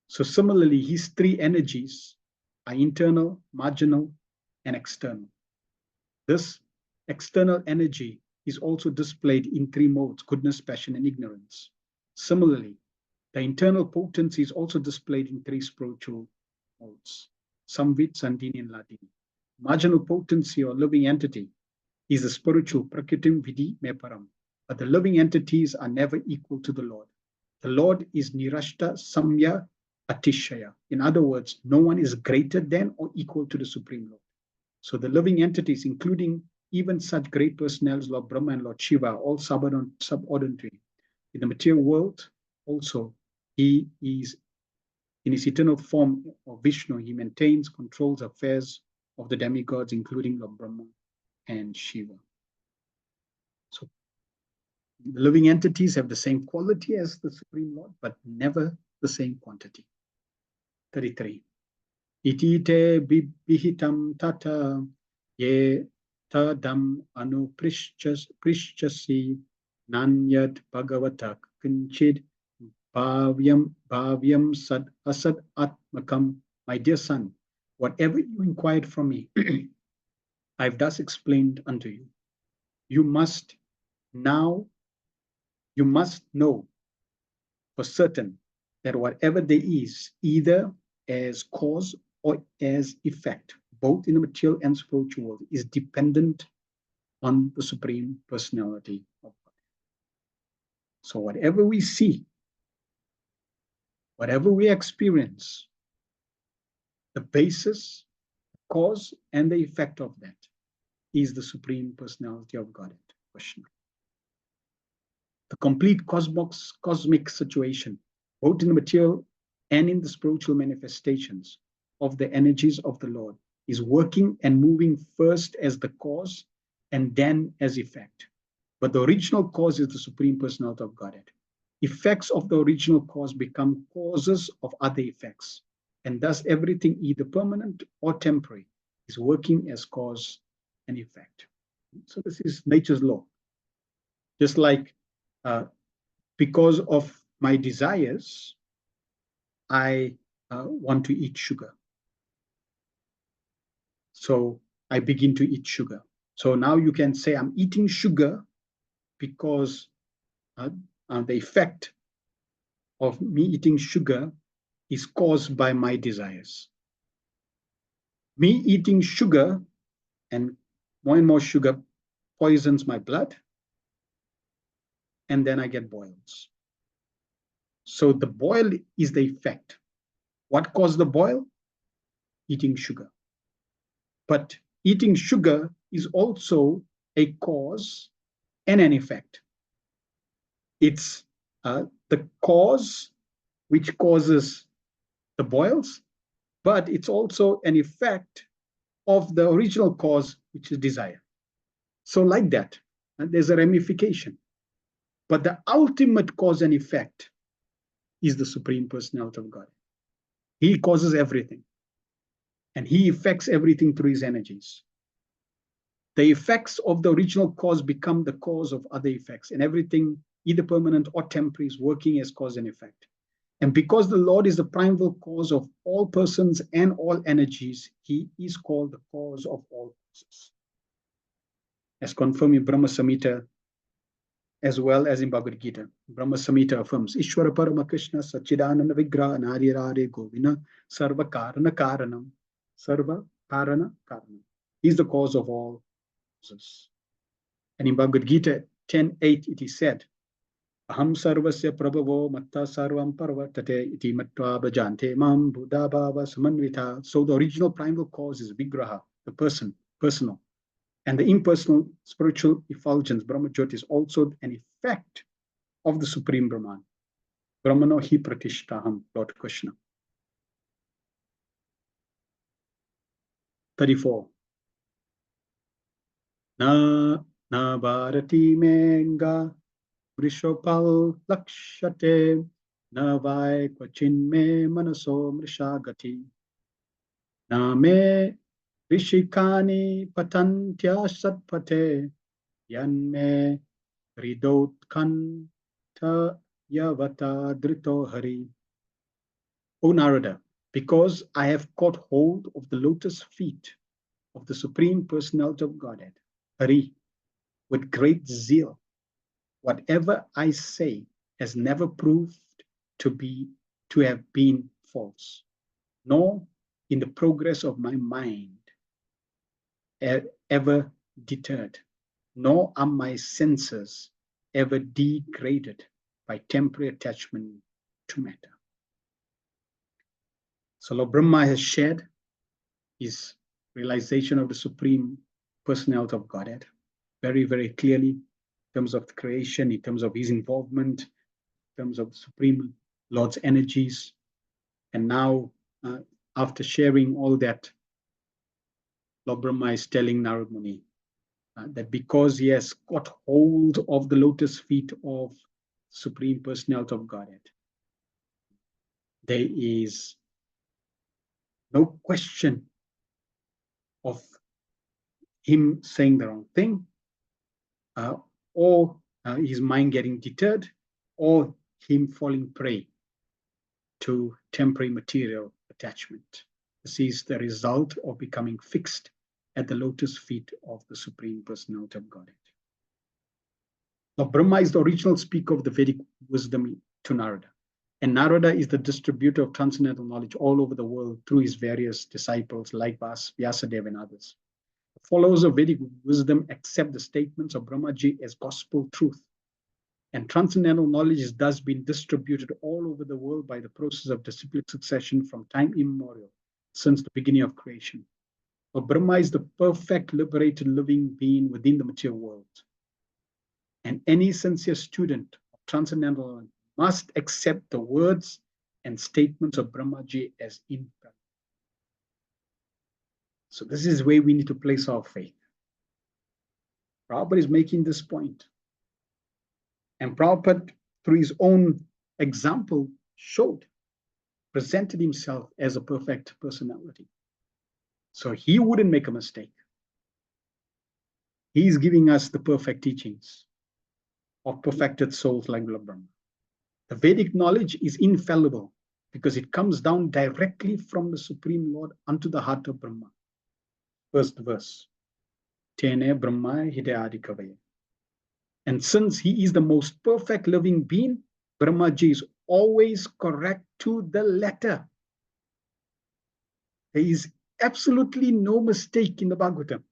So similarly, his three energies are internal, marginal, and external. This external energy is also displayed in three modes: goodness, passion, and ignorance. Similarly, the internal potency is also displayed in three spiritual modes: Samvit, Sandini, and Ladini. Marginal potency or living entity is the spiritual Prakritim, Vidhi, Meparam. But the living entities are never equal to the Lord. The Lord is Nirashta, Samya, Atishaya. In other words, no one is greater than or equal to the Supreme Lord. So the living entities, including even such great personalities, Lord Brahma and Lord Shiva, are all subordinary. In the material world, also, he is in his eternal form of Vishnu. He maintains, controls affairs of the demigods, including Lord Brahma and Shiva. So the living entities have the same quality as the Supreme Lord, but never the same quantity. 33. Iti te bihitam tata ye tadam anuprishchasi nanyat bhagavatak kinchid bhavyam sad asad atmakam. My dear son, whatever you inquired from me, I've thus explained unto you. You must know for certain that whatever there is, either as cause or as effect, both in the material and spiritual world, is dependent on the Supreme Personality of God. So whatever we see, whatever we experience, the basis, cause, and the effect of that is the Supreme Personality of God. Question. The complete cosmic situation, both in the material and in the spiritual manifestations of the energies of the Lord, is working and moving first as the cause and then as effect. But the original cause is the Supreme Personality of Godhead. Effects of the original cause become causes of other effects. And thus everything, either permanent or temporary, is working as cause and effect. So this is nature's law. Just like because of my desires, I want to eat sugar. So I begin to eat sugar. So now you can say I'm eating sugar because the effect of me eating sugar is caused by my desires. Me eating sugar and more sugar poisons my blood, and then I get boils. So the boil is the effect. What caused the boil? Eating sugar. But eating sugar is also a cause and an effect. It's the cause which causes the boils, but it's also an effect of the original cause, which is desire. So like that, there's a ramification. But the ultimate cause and effect is the Supreme Personality of God. He causes everything, and he affects everything through his energies. The effects of the original cause become the cause of other effects, and everything, either permanent or temporary, is working as cause and effect. And because the Lord is the primal cause of all persons and all energies, he is called the cause of all causes. As confirmed in Brahma Samhita, as well as in Bhagavad Gita. Brahma Samhita affirms, Ishvara Parama Krishna Sachidananda Vigraha Narirare Govina Sarva Karana Karanam. Sarva Karana Karanam. He is the cause of all causes. And in Bhagavad Gita 10:8 it is said, Aham sarvasya prabhavo matta sarvam parvartate iti matva bhajante mam buddha bhava samanvita. So the original primal cause is Vigraha, the person, personal. And the impersonal spiritual effulgence, Brahmajyoti, is also an effect of the Supreme Brahman. Brahmano hi pratishtaham, Lord Krishna. 34. Na bharati menga vrishopal lakshate na vai kvachin me manaso mrishagati na me rishikani patantya satpate yan me ridot kanta yavata drito hari. O Narada, because I have caught hold of the lotus feet of the Supreme Personality of Godhead, Hari, with great zeal, whatever I say has never proved to have been false, nor in the progress of my mind ever deterred, nor are my senses ever degraded by temporary attachment to matter. So Lord Brahma has shared his realization of the Supreme Personality of Godhead very, very clearly in terms of the creation, in terms of his involvement, in terms of the Supreme Lord's energies. And now, after sharing all that, Lord Brahma is telling Narad Muni that because he has got hold of the lotus feet of Supreme Personality of Godhead, there is no question of him saying the wrong thing, or his mind getting deterred, or him falling prey to temporary material attachment. This is the result of becoming fixed at the lotus feet of the Supreme Personality of Godhead. Now, Brahma is the original speaker of the Vedic wisdom to Narada, and Narada is the distributor of transcendental knowledge all over the world through his various disciples like Vyasadeva and others. The followers of Vedic wisdom accept the statements of Brahmaji as gospel truth, and transcendental knowledge is thus being distributed all over the world by the process of disciplic succession from time immemorial, since the beginning of creation. For Brahma is the perfect liberated living being within the material world. And any sincere student of transcendental knowledge must accept the words and statements of Brahmaji as infallible. So this is where we need to place our faith. Prabhupada is making this point. And Prabhupada, through his own example, presented himself as a perfect personality. So he wouldn't make a mistake. He's giving us the perfect teachings of perfected souls like Brahma. The Vedic knowledge is infallible because it comes down directly from the Supreme Lord unto the heart of Brahma. First verse. Tene Brahma Hidayadi Kavaya. And since he is the most perfect living being, Brahmaji is always correct to the letter. There is absolutely no mistake in the Bhagavatam.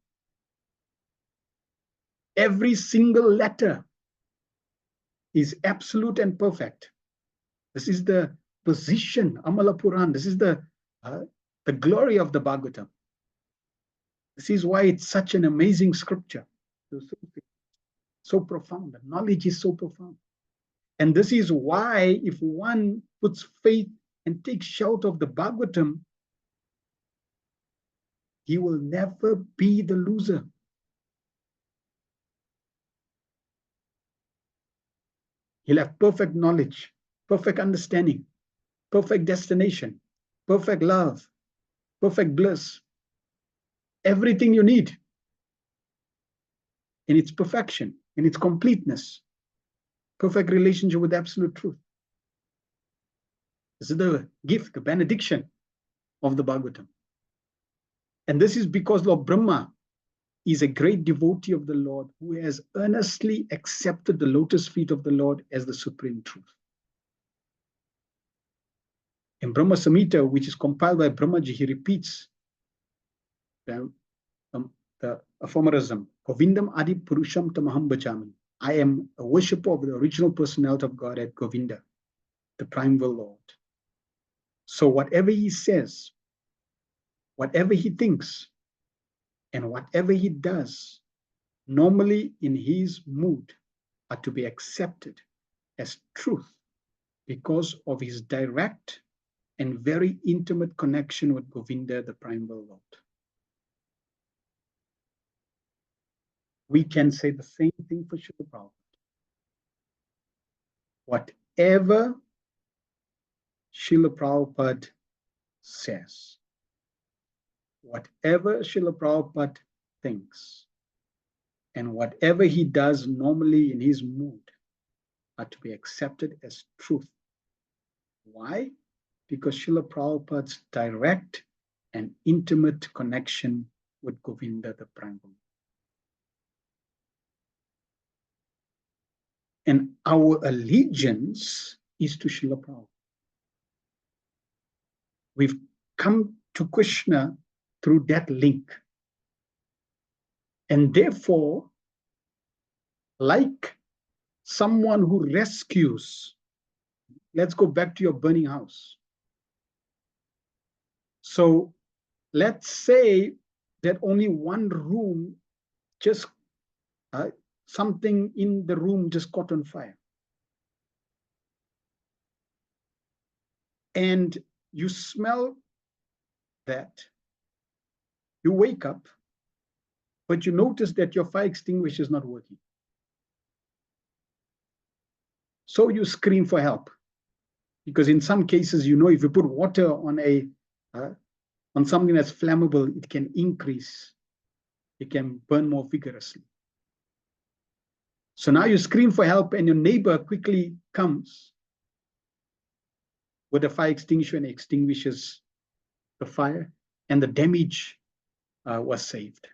Every single letter is absolute and perfect. This is the position, Amala Puran. This is the glory of the Bhagavatam. This is why it's such an amazing scripture. So profound. The knowledge is so profound. And this is why if one puts faith and takes shelter of the Bhagavatam, he will never be the loser. He'll have perfect knowledge, perfect understanding, perfect destination, perfect love, perfect bliss, everything you need in its perfection, in its completeness, perfect relationship with absolute truth. This is the gift, the benediction of the Bhagavatam. And this is because Lord Brahma is a great devotee of the Lord who has earnestly accepted the lotus feet of the Lord as the supreme truth. In Brahma Samhita, which is compiled by Brahmaji, he repeats the aphorism, Govindam Adi Purusham Tamaham Bhajami. I am a worshipper of the original personality of God at Govinda, the primeval Lord. So whatever he says, whatever he thinks, and whatever he does normally in his mood, are to be accepted as truth because of his direct and very intimate connection with Govinda, the primal Lord. We can say the same thing for Srila Prabhupada. Whatever Srila Prabhupada says, whatever Srila Prabhupada thinks, and whatever he does normally in his mood are to be accepted as truth. Why? Because Srila Prabhupada's direct and intimate connection with Govinda, the primal. And our allegiance is to Srila Prabhupada. We've come to Krishna through that link. And therefore, like someone who rescues, let's go back to your burning house. So let's say that only one room just, something in the room just caught on fire. And you smell that, you wake up, but you notice that your fire extinguisher is not working. So you scream for help. Because in some cases, if you put water on on something that's flammable, it can increase. It can burn more vigorously. So now you scream for help and your neighbor quickly comes with a fire extinguisher and extinguishes the fire, and the damage was saved.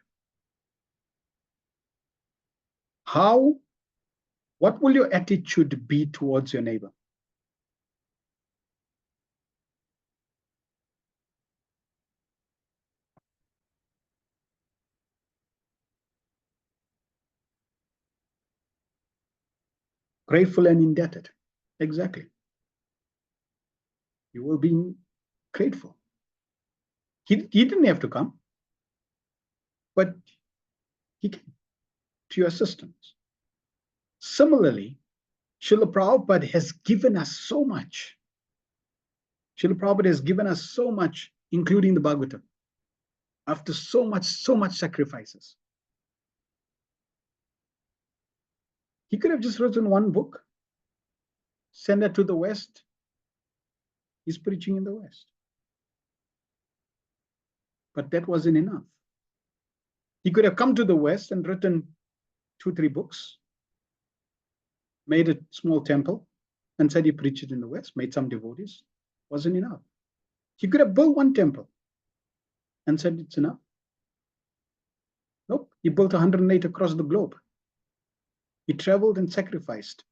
What will your attitude be towards your neighbor? Grateful and indebted. Exactly. You will be grateful. He didn't have to come, but he came to your assistance. Similarly, Srila Prabhupada has given us so much. Srila Prabhupada has given us so much, including the Bhagavatam, after so much sacrifices. He could have just written one book, send it to the West. He's preaching in the West. But that wasn't enough. He could have come to the West and written 2-3 books, made a small temple, and said he preached it in the West, made some devotees. Wasn't enough. He could have built one temple and said it's enough. Nope, he built 108 across the globe. He traveled and sacrificed.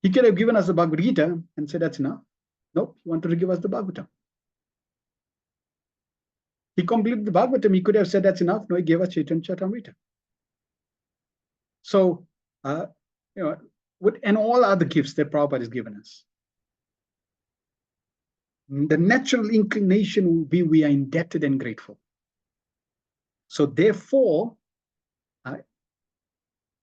He could have given us the Bhagavad Gita and said that's enough. Nope, he wanted to give us the Bhagavatam. He completed the Bhagavatam. He could have said that's enough. No, he gave us Chaitanya Charitamrita. So, and all other gifts that Prabhupada has given us. The natural inclination will be we are indebted and grateful. So therefore,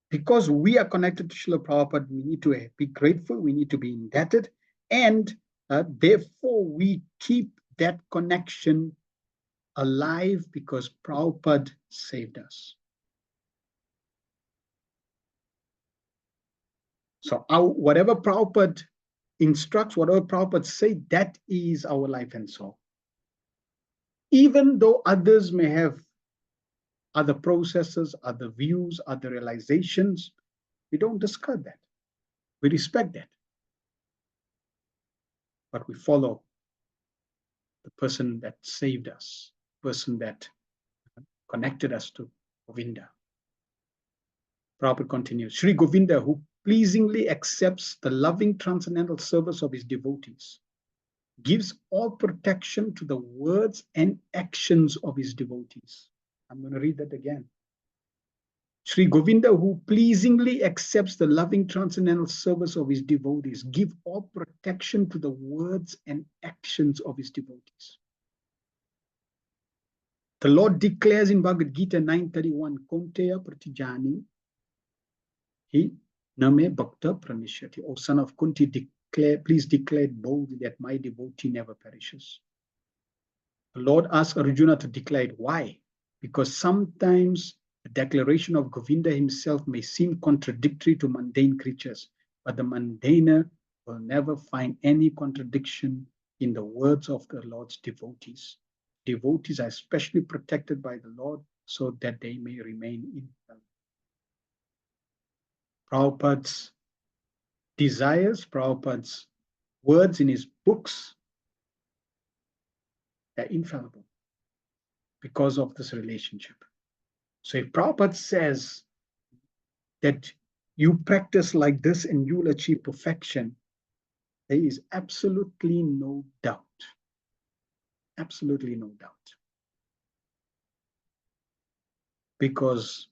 because we are connected to Srila Prabhupada, we need to be grateful, we need to be indebted, and therefore we keep that connection alive because Prabhupada saved us. So whatever Prabhupada instructs, whatever Prabhupada say, that is our life and soul. Even though others may have other processes, other views, other realizations, we don't discard that. We respect that. But we follow the person that saved us, the person that connected us to Govinda. Prabhupada continues, Sri Govinda, who pleasingly accepts the loving transcendental service of his devotees, gives all protection to the words and actions of his devotees. I'm going to read that again. Sri Govinda, who pleasingly accepts the loving transcendental service of his devotees, give all protection to the words and actions of his devotees. The Lord declares in Bhagavad Gita 9:31, Konteya pratijani hi name bhakta pranishyati. O son of Kunti, please declare boldly that my devotee never perishes. The Lord asked Arjuna to declare it. Why? Because sometimes the declaration of Govinda himself may seem contradictory to mundane creatures, but the mundaner will never find any contradiction in the words of the Lord's devotees. Devotees are especially protected by the Lord so that they may remain infallible. Prabhupada's desires, Prabhupada's words in his books are infallible because of this relationship. So if Prabhupada says that you practice like this and you will achieve perfection, there is absolutely no doubt. Absolutely no doubt. Because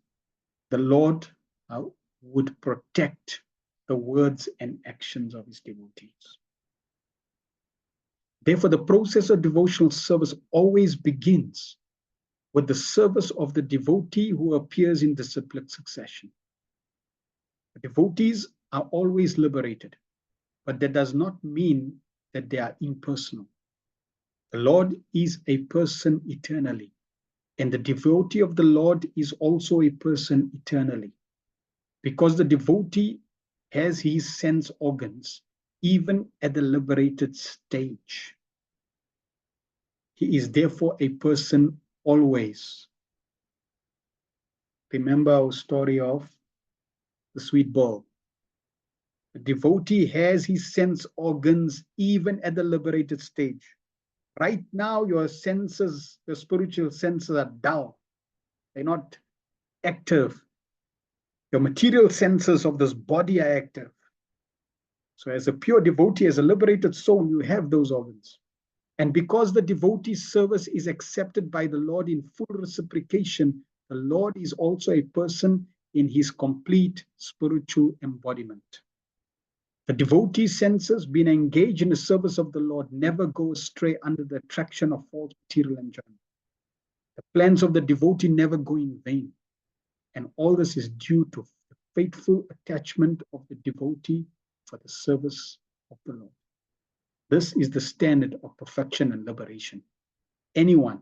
the Lord would protect the words and actions of his devotees. Therefore, the process of devotional service always begins with the service of the devotee who appears in disciplic succession. The devotees are always liberated, but that does not mean that they are impersonal. The Lord is a person eternally, and the devotee of the Lord is also a person eternally. Because the devotee has his sense organs, even at the liberated stage. He is therefore a person always. Remember our story of the sweet bowl. The devotee has his sense organs even at the liberated stage. Right now, your senses, your spiritual senses are dull. They're not active. Your material senses of this body are active. So as a pure devotee, as a liberated soul, you have those organs. And because the devotee's service is accepted by the Lord in full reciprocation, the Lord is also a person in his complete spiritual embodiment. The devotee's senses, being engaged in the service of the Lord, never go astray under the attraction of false material enjoyment. The plans of the devotee never go in vain. And all this is due to the faithful attachment of the devotee for the service of the Lord. This is the standard of perfection and liberation. Anyone,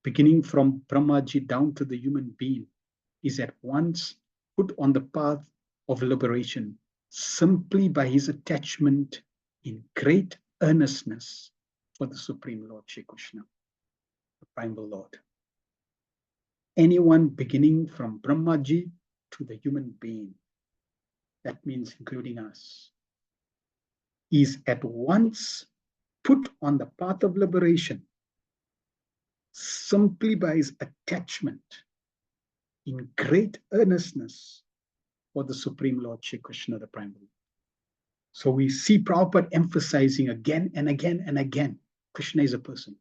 beginning from Brahmaji down to the human being, is at once put on the path of liberation simply by his attachment in great earnestness for the Supreme Lord Shri Krishna, the Primal Lord. Anyone beginning from Brahmaji to the human being, that means including us, is at once put on the path of liberation simply by his attachment in great earnestness for the Supreme Lord Shri Krishna, the Primal Lord. So we see Prabhupada emphasizing again and again and again, Krishna is a person.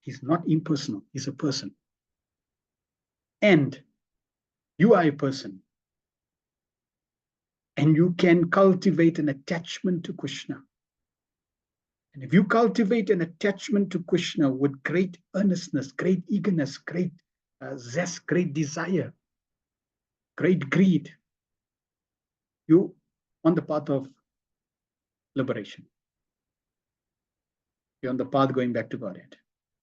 He's not impersonal, he's a person. And you are a person. And you can cultivate an attachment to Krishna. And if you cultivate an attachment to Krishna with great earnestness, great eagerness, great zest, great desire, great greed, you on the path of liberation. You're on the path going back to Godhead.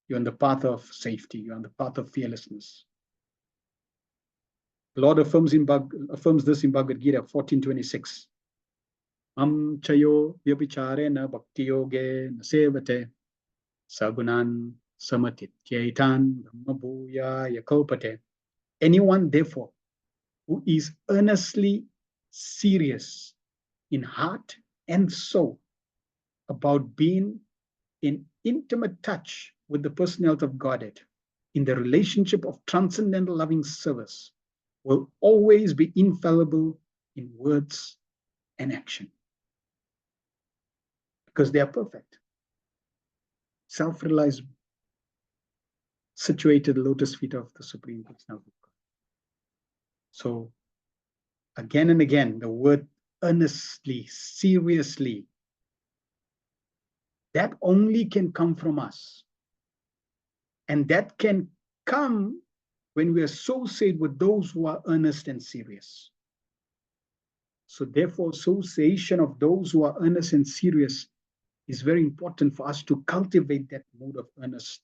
You're on the path of safety. You're on the path of fearlessness. The Lord affirms this in Bhagavad Gita 14:26. Am chayo vyabhicharena bhakti yoge nasevate sagunan samatityaitan brahmabhuya yakalpate. Anyone, therefore, who is earnestly serious in heart and soul about being in intimate touch with the personality of Godhead, in the relationship of transcendental loving service, will always be infallible in words and action. Because they are perfect. Self-realized, situated lotus feet of the Supreme Personality of God. So, again and again, the word earnestly, seriously, that only can come from us. And that can come when we associate with those who are earnest and serious. So therefore, association of those who are earnest and serious is very important for us to cultivate that mood of earnest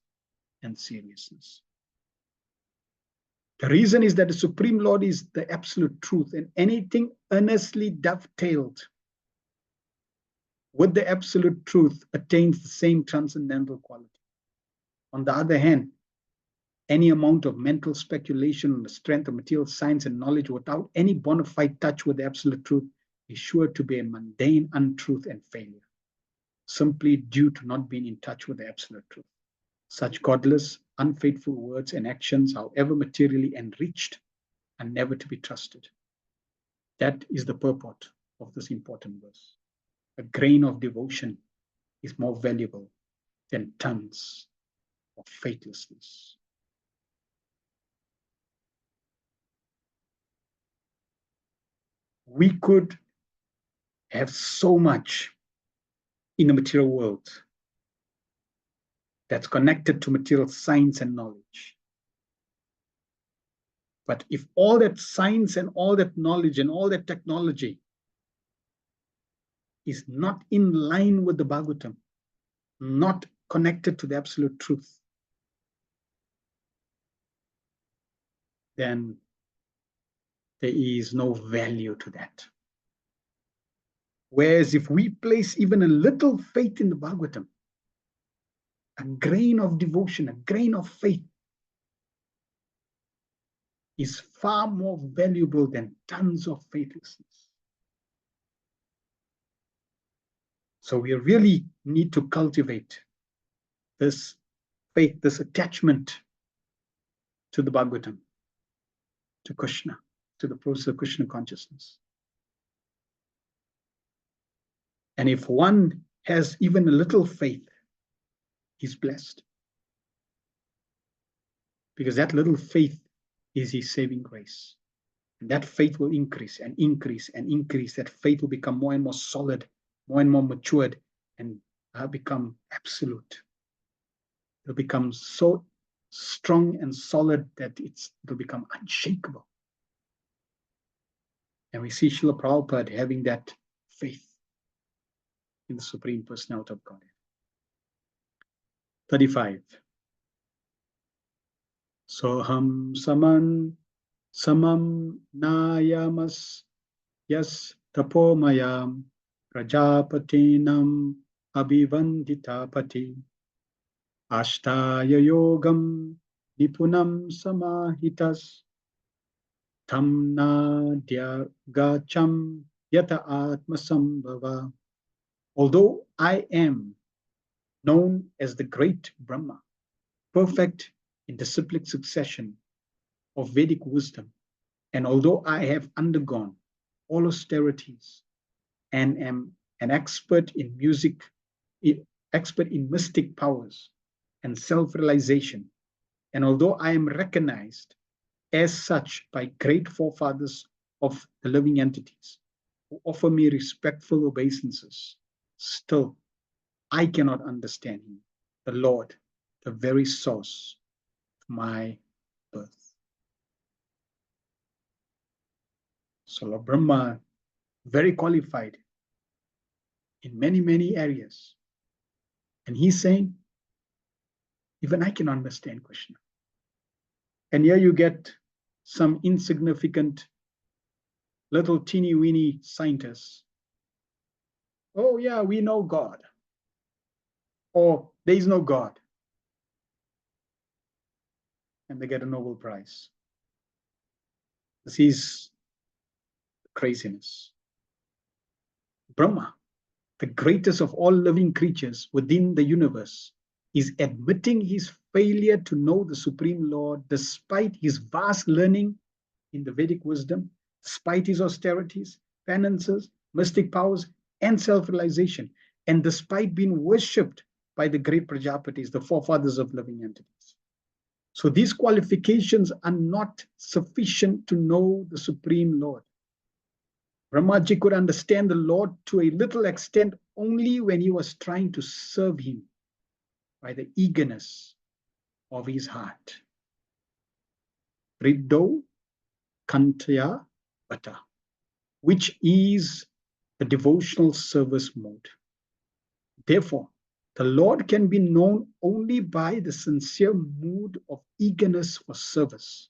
and seriousness. The reason is that the Supreme Lord is the absolute truth, and anything earnestly dovetailed with the absolute truth attains the same transcendental quality. On the other hand, any amount of mental speculation on the strength of material science and knowledge without any bona fide touch with the absolute truth is sure to be a mundane untruth and failure, simply due to not being in touch with the absolute truth. Such godless, unfaithful words and actions, however materially enriched, are never to be trusted. That is the purport of this important verse. A grain of devotion is more valuable than tons of faithlessness. We could have so much in the material world that's connected to material science and knowledge. But if all that science and all that knowledge and all that technology is not in line with the Bhagavatam, not connected to the absolute truth, then there is no value to that. Whereas if we place even a little faith in the Bhagavatam, a grain of devotion, a grain of faith, is far more valuable than tons of faithlessness. So we really need to cultivate this faith, this attachment to the Bhagavatam, to Krishna, to the process of Krishna consciousness. And if one has even a little faith, he's blessed. Because that little faith is his saving grace. And that faith will increase and increase and increase. That faith will become more and more solid, more and more matured, and become absolute. It'll become so strong and solid that it'll become unshakable. And we see Srila Prabhupada having that faith in the Supreme Personality of Godhead. 35. Soham samam nayamas yas tapomayam prajapatinam abhivanditapati ashtaya yogam nipunam samahitas tam nadya gacham yata atmasambhava. Although I am known as the great Brahma, perfect in disciplic succession of Vedic wisdom, and although I have undergone all austerities and am an expert in music, expert in mystic powers and self-realization, and although I am recognized as such by great forefathers of the living entities who offer me respectful obeisances, still I cannot understand him, the Lord, the very source of my birth. So Lord Brahma, very qualified in many, many areas. And he's saying, even I can understand Krishna. And here you get some insignificant little teeny-weeny scientists. Oh yeah, we know God. Or there is no God. And they get a Nobel Prize. This is craziness. Brahma, the greatest of all living creatures within the universe, is admitting his failure to know the Supreme Lord despite his vast learning in the Vedic wisdom, despite his austerities, penances, mystic powers, and self-realization, and despite being worshipped by the great Prajapatis, the forefathers of living entities. So these qualifications are not sufficient to know the Supreme Lord. Brahmaji could understand the Lord to a little extent only when he was trying to serve him by the eagerness of his heart. Riddho Kantya Vata, which is the devotional service mode. Therefore, the Lord can be known only by the sincere mood of eagerness for service,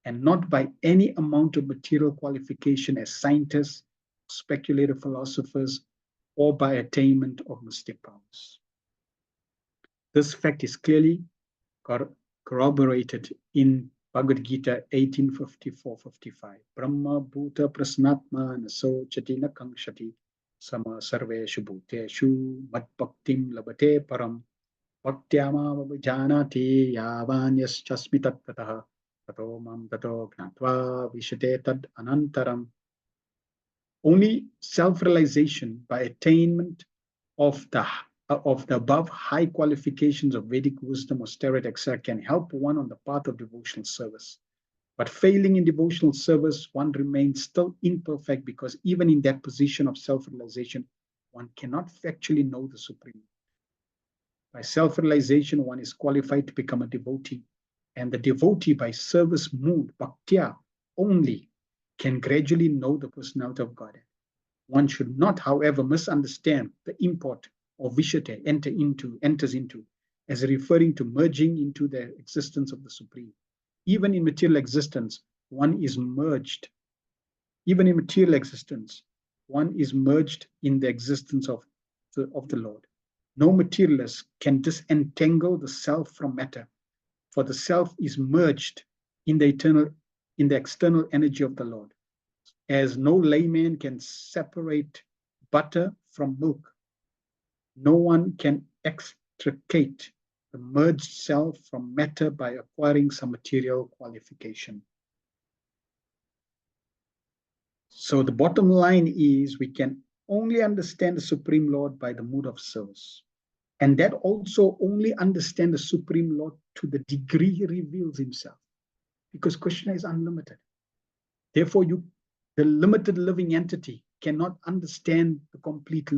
and not by any amount of material qualification as scientists, speculative philosophers, or by attainment of mystic powers. This fact is clearly corroborated in Bhagavad Gita 18:54-55. Brahma bhuta prasnatma naso chatina kangshati sama sarveshu bhuteshu mad bhaktim labate param bhaktyama vijanati yavanyas chasmi tattatah tato mam tato gnatva vishate tad anantaram. Only self-realization by attainment of the above high qualifications of Vedic wisdom, austerity, etc., can help one on the path of devotional service. But failing in devotional service, one remains still imperfect, because even in that position of self-realization, one cannot factually know the Supreme. By self-realization, one is qualified to become a devotee, and the devotee, by service mood, bhaktya only, can gradually know the personality of God. One should not, however, misunderstand the import of vishate, enters into, as referring to merging into the existence of the Supreme. Even in material existence, one is merged. Even in material existence, one is merged in the existence of the Lord. No materialist can disentangle the self from matter, for the self is merged in the external energy of the Lord. As no layman can separate butter from milk, no one can extricate the merged self from matter by acquiring some material qualification. So the bottom line is, we can only understand the Supreme Lord by the mood of service. And that also only understand the Supreme Lord to the degree he reveals himself, because Krishna is unlimited. Therefore, the limited living entity cannot understand the complete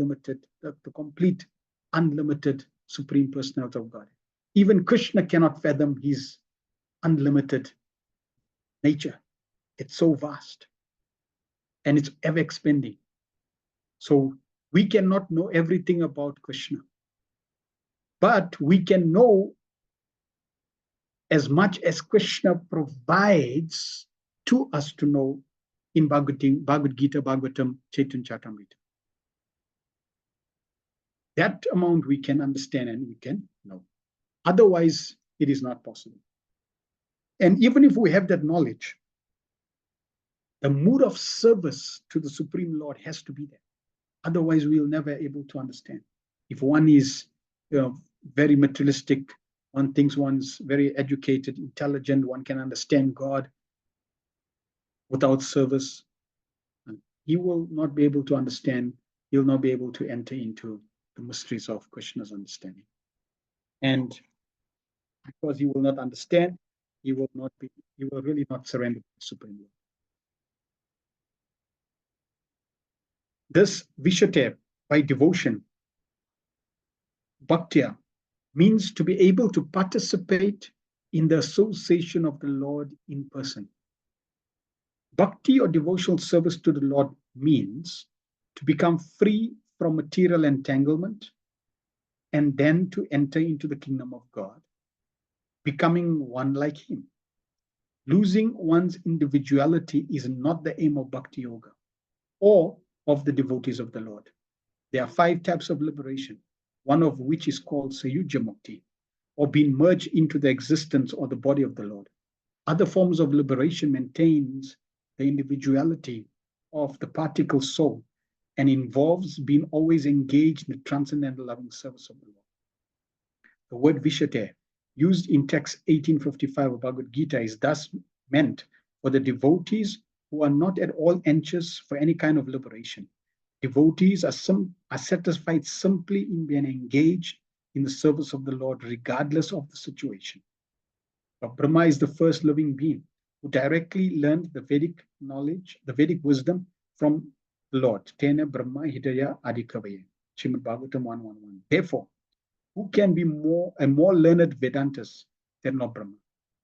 unlimited Supreme Personality of God. Even Krishna cannot fathom his unlimited nature. It's so vast, and it's ever expanding. So we cannot know everything about Krishna, but we can know as much as Krishna provides to us to know in Bhagavad Gita, Bhagavatam, Chaitanya Charitamrita. That amount we can understand and we can know. Otherwise, it is not possible. And even if we have that knowledge, the mood of service to the Supreme Lord has to be there. Otherwise, we'll never be able to understand. If one is very materialistic, one thinks one's very educated, intelligent, one can understand God without service, he will not be able to understand, he'll not be able to enter into the mysteries of Krishna's understanding. And because he will not understand, he will really not surrender to the Supreme Lord. This vishate, by devotion, bhaktya, means to be able to participate in the association of the Lord in person. Bhakti, or devotional service to the Lord, means to become free from material entanglement and then to enter into the kingdom of God, becoming one like him. Losing one's individuality is not the aim of Bhakti Yoga or of the devotees of the Lord. There are 5 types of liberation, one of which is called Sayuja Mukti, or being merged into the existence or the body of the Lord. Other forms of liberation maintains the individuality of the particle soul and involves being always engaged in the transcendental loving service of the Lord. The word vishate, used in text 1855 of Bhagavad Gita, is thus meant for the devotees who are not at all anxious for any kind of liberation. Devotees are satisfied simply in being engaged in the service of the Lord, regardless of the situation. But Brahma is the first living being who directly learned the Vedic knowledge, the Vedic wisdom from the Lord. Tena Brahma Hidaya Adikavaya, Srimad Bhagavatam 1:1:1. Therefore, who can be a more learned Vedantas than Lord Brahma?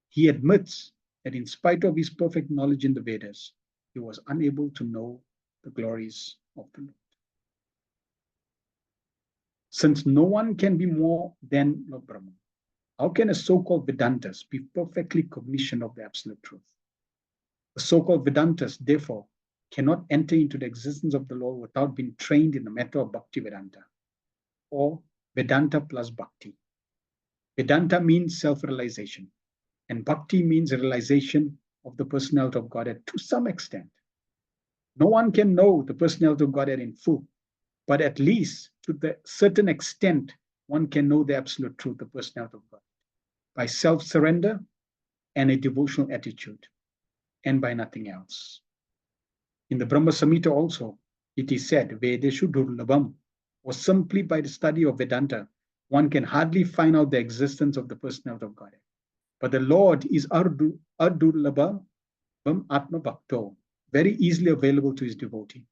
He admits that in spite of his perfect knowledge in the Vedas, he was unable to know the glories of the Lord. Since no one can be more than Lord Brahman, how can a so-called Vedantas be perfectly cognizant of the absolute truth? The so-called Vedantas, therefore, cannot enter into the existence of the Lord without being trained in the matter of Bhakti Vedanta, or Vedanta plus Bhakti. Vedanta means self-realization, and Bhakti means realization of the personality of Godhead to some extent. No one can know the personality of Godhead in full, but at least to the certain extent, one can know the absolute truth, the personality of God, by self-surrender and a devotional attitude, and by nothing else. In the Brahma Samhita also, it is said, Vedeshu Durlabham, or simply by the study of Vedanta, one can hardly find out the existence of the personality of God. But the Lord is Ardurlabham Atma Bhakto, very easily available to his devotee.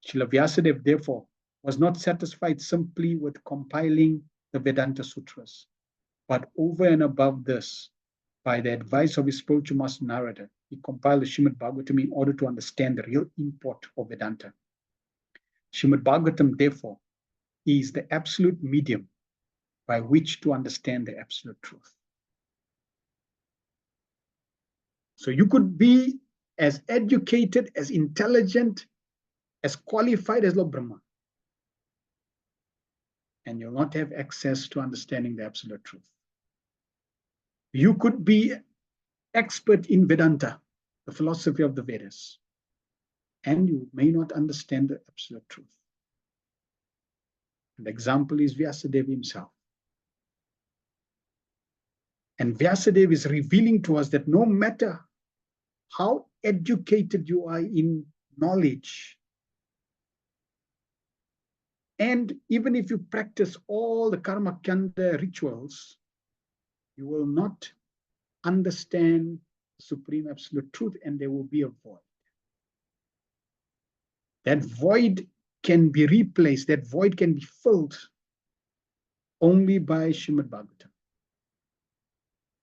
Srila Vyasadeva, therefore, was not satisfied simply with compiling the Vedanta Sutras, but over and above this, by the advice of his spiritual master Narada, he compiled the Srimad Bhagavatam in order to understand the real import of Vedanta. Srimad Bhagavatam, therefore, is the absolute medium by which to understand the absolute truth. So you could be as educated, as intelligent, as qualified as Lord Brahma, and you'll not have access to understanding the absolute truth. You could be expert in Vedanta, the philosophy of the Vedas, and you may not understand the absolute truth. And the example is Vyasadeva himself. And Vyasadeva is revealing to us that no matter how educated you are in knowledge, and even if you practice all the karma kanda rituals, you will not understand the supreme absolute truth, and there will be a void. That void can be replaced, that void can be filled only by Srimad Bhagavatam.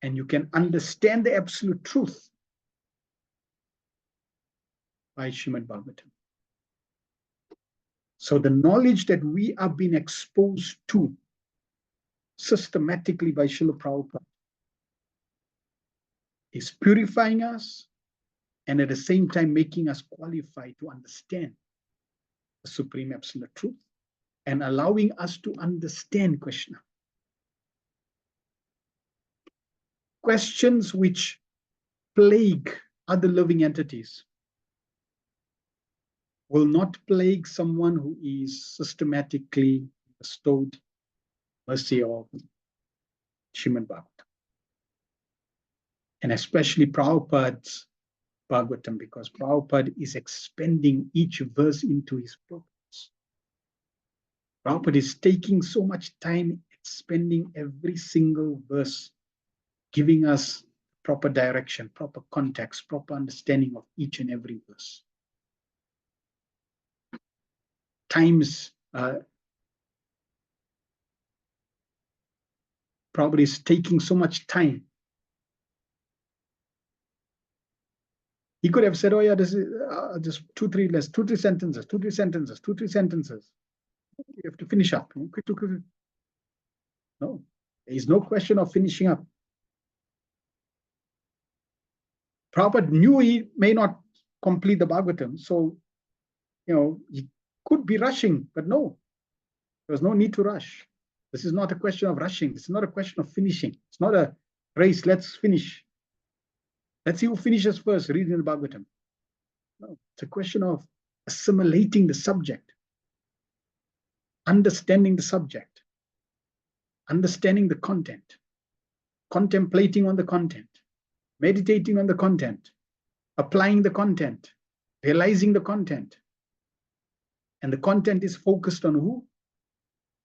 And you can understand the absolute truth by Srimad Bhagavatam. So the knowledge that we are being exposed to systematically by Srila Prabhupada is purifying us and at the same time making us qualified to understand the supreme absolute truth and allowing us to understand Krishna. Questions which plague other living entities will not plague someone who is systematically bestowed mercy of Srimad Bhagavatam. And especially Prabhupada's Bhagavatam, because Prabhupada is expending each verse into his purpose. Prabhupada is taking so much time expending every single verse, giving us proper direction, proper context, proper understanding of each and every verse. Times Prabhupada is taking so much time. He could have said, oh yeah, this is just two, three sentences. You have to finish up. Quick. No, there is no question of finishing up. Prabhupada knew he may not complete the Bhagavatam, so he could be rushing, but no, there was no need to rush. This is not a question of rushing. It's not a question of finishing. It's not a race. Let's finish. Let's see who finishes first reading the Bhagavatam. No, it's a question of assimilating the subject, understanding the subject, understanding the content, contemplating on the content, meditating on the content, applying the content, realizing the content. And the content is focused on who?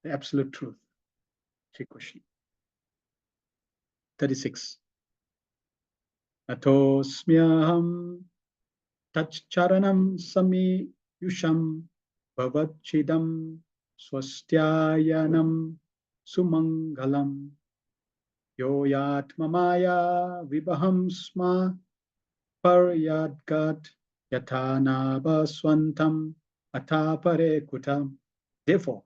The absolute truth. Sri Krishna. 36. Atosmyaham tachcharanam sami yusham bhavachidam swastyayanam sumangalam yoyatmamaya vibaham sma paryadgat yatanava swantam atapare kutam. Therefore,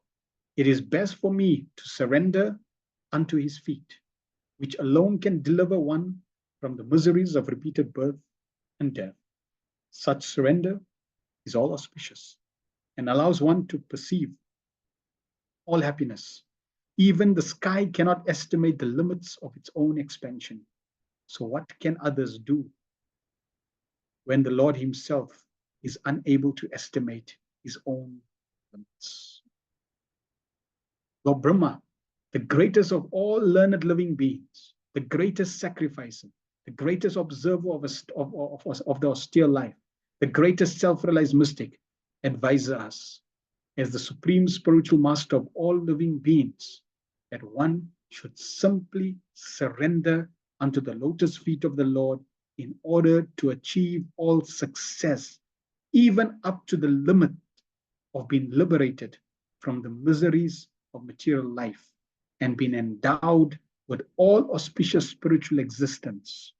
it is best for me to surrender unto his feet, which alone can deliver one from the miseries of repeated birth and death. Such surrender is all auspicious and allows one to perceive all happiness. Even the sky cannot estimate the limits of its own expansion. So what can others do when the Lord himself is unable to estimate his own limits? Lord Brahma, the greatest of all learned living beings, the greatest sacrificer, the greatest observer of the austere life, the greatest self-realized mystic, advises us as the supreme spiritual master of all living beings that one should simply surrender unto the lotus feet of the Lord in order to achieve all success, even up to the limit of being liberated from the miseries of material life and being endowed with all auspicious spiritual existence.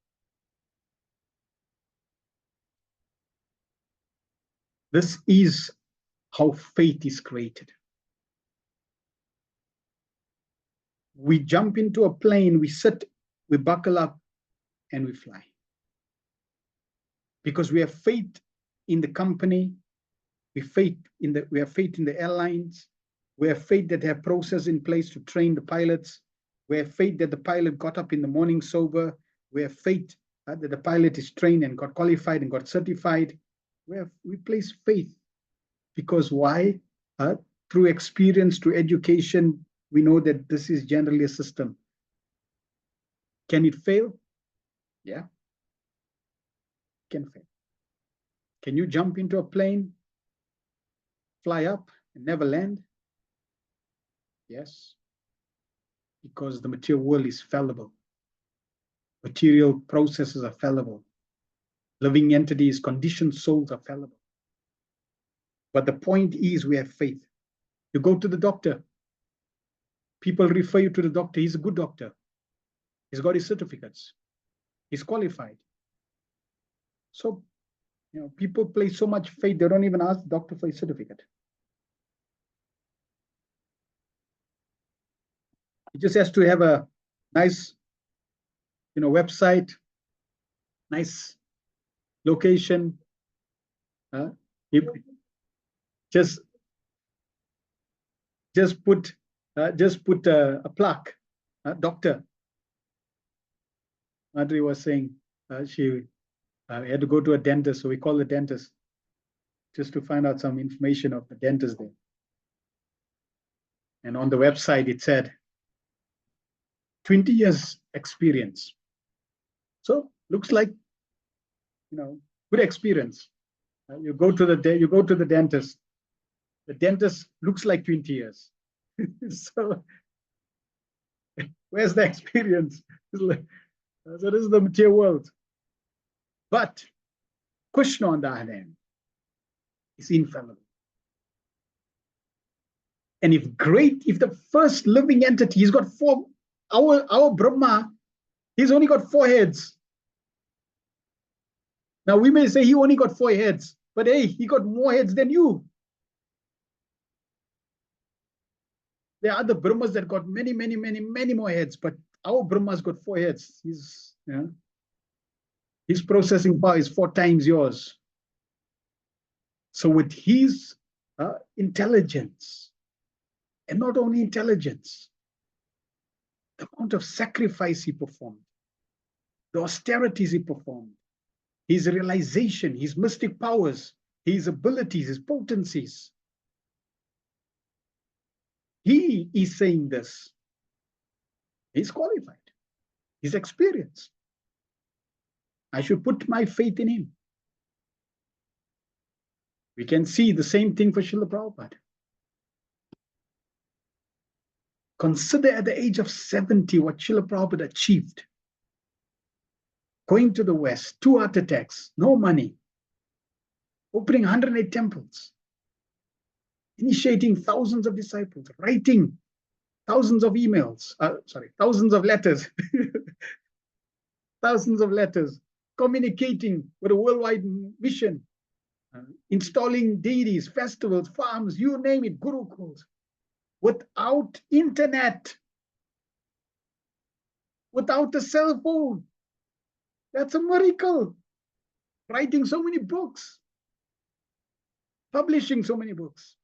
This is how faith is created. We jump into a plane, we sit, we buckle up, and we fly. Because we have faith in the company, we have faith in the airlines, we have faith that they have processes in place to train the pilots, we have faith that the pilot got up in the morning sober, we have faith that the pilot is trained and got qualified and got certified. We place faith because why? Through experience, through education, we know that this is generally a system. Can it fail? Yeah, it can fail. Can you jump into a plane, fly up, and never land? Yes, because the material world is fallible. Material processes are fallible. Living entities, conditioned souls are fallible. But the point is we have faith. You go to the doctor. People refer you to the doctor. He's a good doctor. He's got his certificates. He's qualified. So, people place so much faith, they don't even ask the doctor for his certificate. He just has to have a nice, website, nice location. Just put a plaque. Doctor. Madri was saying she had to go to a dentist, so we call the dentist just to find out some information of the dentist there. And on the website it said 20 years experience. So looks like good experience. You go to the dentist. The dentist looks like 20 years. So where's the experience? So this is the material world. But Krishna, on the other hand, is infallible. And if the first living entity, he's got four, our Brahma, he's only got 4 heads. Now we may say he only got 4 heads, but hey, he got more heads than you. There are other Brahmas that got many, many, many, many more heads, but our Brahma's got 4 heads. His processing power is 4 times yours. So with his intelligence, and not only intelligence, the amount of sacrifice he performed, the austerities he performed, his realization, his mystic powers, his abilities, his potencies. He is saying this. He's qualified. He's experienced. I should put my faith in him. We can see the same thing for Srila Prabhupada. Consider at the age of 70 what Srila Prabhupada achieved. Going to the West, 2 heart attacks, no money, opening 108 temples, initiating thousands of disciples, writing thousands of emails, thousands of letters, thousands of letters, communicating with a worldwide mission, installing deities, festivals, farms, you name it, gurukuls, without internet, without a cell phone. That's a miracle. Writing so many books, publishing so many books.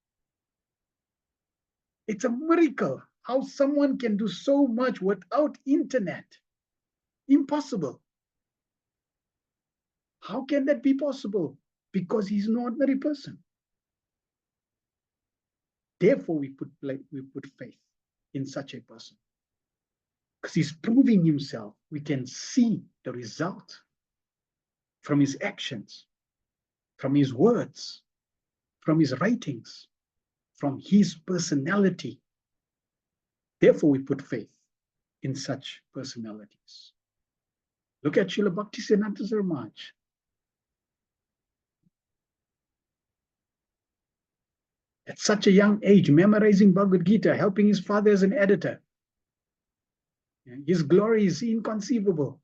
It's a miracle how someone can do so much without internet. Impossible. How can that be possible? Because he's an ordinary person. Therefore, we put faith in such a person. Because he's proving himself. We can see the result from his actions, from his words, from his writings, from his personality. Therefore, we put faith in such personalities. Look at Srila Bhaktisiddhanta Sarmaj. At such a young age, memorizing Bhagavad Gita, helping his father as an editor. His glory is inconceivable.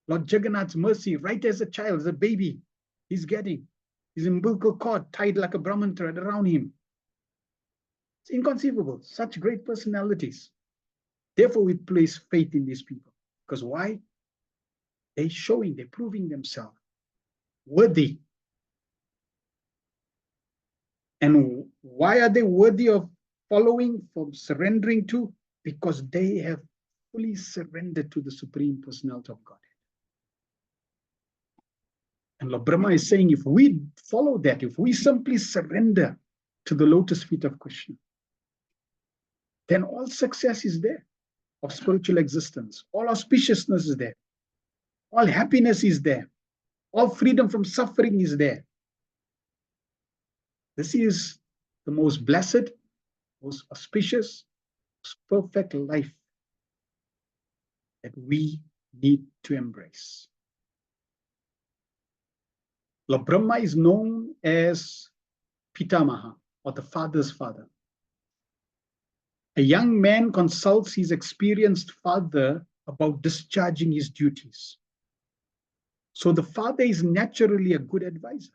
Lord Jagannath's mercy, right as a child, as a baby, he's getting his umbilical cord tied like a Brahman thread around him. It's inconceivable. Such great personalities. Therefore, we place faith in these people. Because why? They're proving themselves worthy. And why are they worthy of following, from surrendering to? Because they have fully surrendered to the Supreme Personality of Godhead. And Lord Brahma is saying, if we follow that, if we simply surrender to the lotus feet of Krishna, then all success is there of spiritual existence. All auspiciousness is there. All happiness is there. All freedom from suffering is there. This is the most blessed, most auspicious, most perfect life that we need to embrace. Lord Brahma is known as Pitamaha, or the father's father. A young man consults his experienced father about discharging his duties. So the father is naturally a good advisor.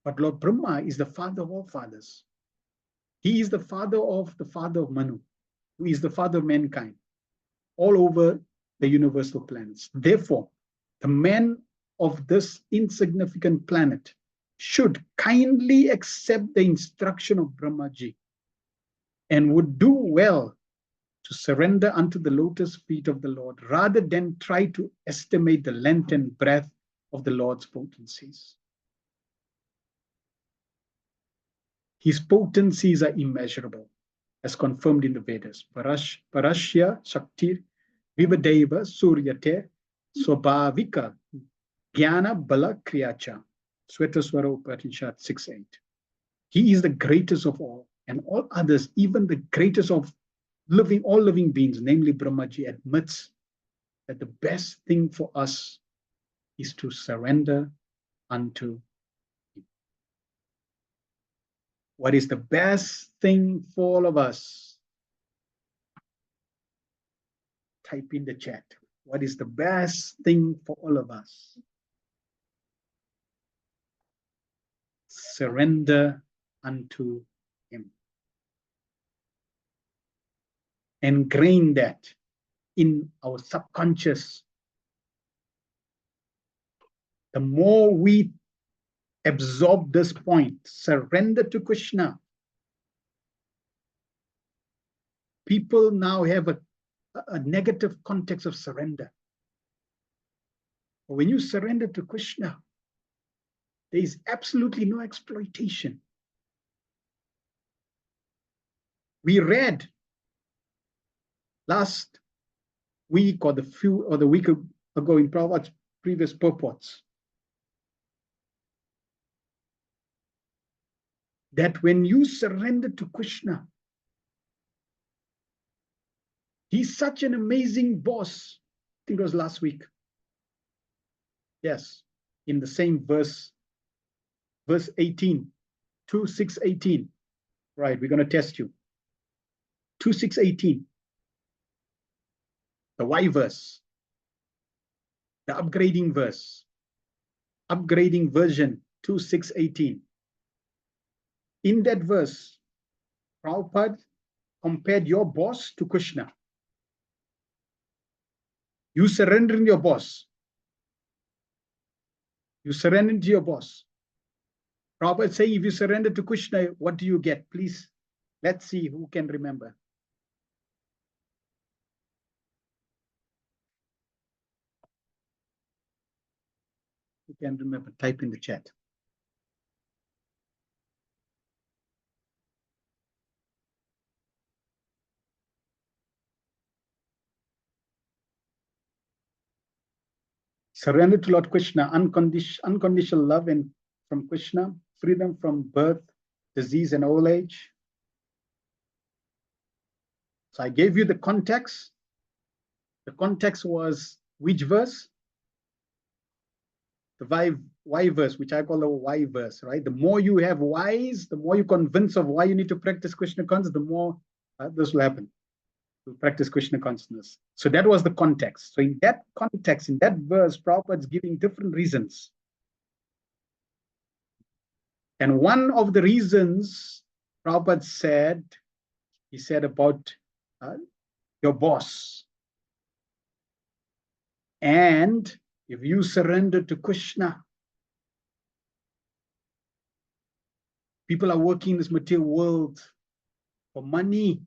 But Lord Brahma is the father of all fathers. He is the father of Manu, who is the father of mankind, all over the universal planets. Therefore, the man of this insignificant planet should kindly accept the instruction of Brahmaji and would do well to surrender unto the lotus feet of the Lord, rather than try to estimate the length and breadth of the Lord's potencies. His potencies are immeasurable, as confirmed in the Vedas. Parashya Shakti Vivadeva Suryate Swabhavika Jnana Bala Kriyacha. Swetaswara Upanishad 6.8. He is the greatest of all, and all others, even the greatest of all living beings, namely Brahmaji, admits that the best thing for us is to surrender unto him. What is the best thing for all of us? Type in the chat. What is the best thing for all of us? Surrender unto him. Ingrain that in our subconscious. The more we absorb this point, surrender to Krishna, people now have a negative context of surrender. But when you surrender to Krishna, there is absolutely no exploitation. We read last week or the week ago in Prabhupada's previous purports that when you surrender to Krishna, he's such an amazing boss. I think it was last week. Yes, in the same verse 18, 2:6:18. Right, we're going to test you. 2:6:18. The Y verse. the upgrading verse, upgrading version 2618. In that verse, Prabhupada compared your boss to Krishna. You surrendering your boss. You surrender to your boss. Prabhupada saying, if you surrender to Krishna, what do you get? Please, let's see who can remember. Who can remember? Type in the chat. Surrender to Lord Krishna, unconditional love and from Krishna, freedom from birth, disease, and old age. So I gave you the context. The context was which verse? The why verse, which I call the why verse, right? The more you have whys, the more you convince of why you need to practice Krishna consciousness, the more this will happen. To practice Krishna consciousness. So that was the context. So in that context, in that verse, Prabhupada's giving different reasons. And one of the reasons Prabhupada said, he said about your boss. And if you surrender to Krishna, people are working in this material world for money.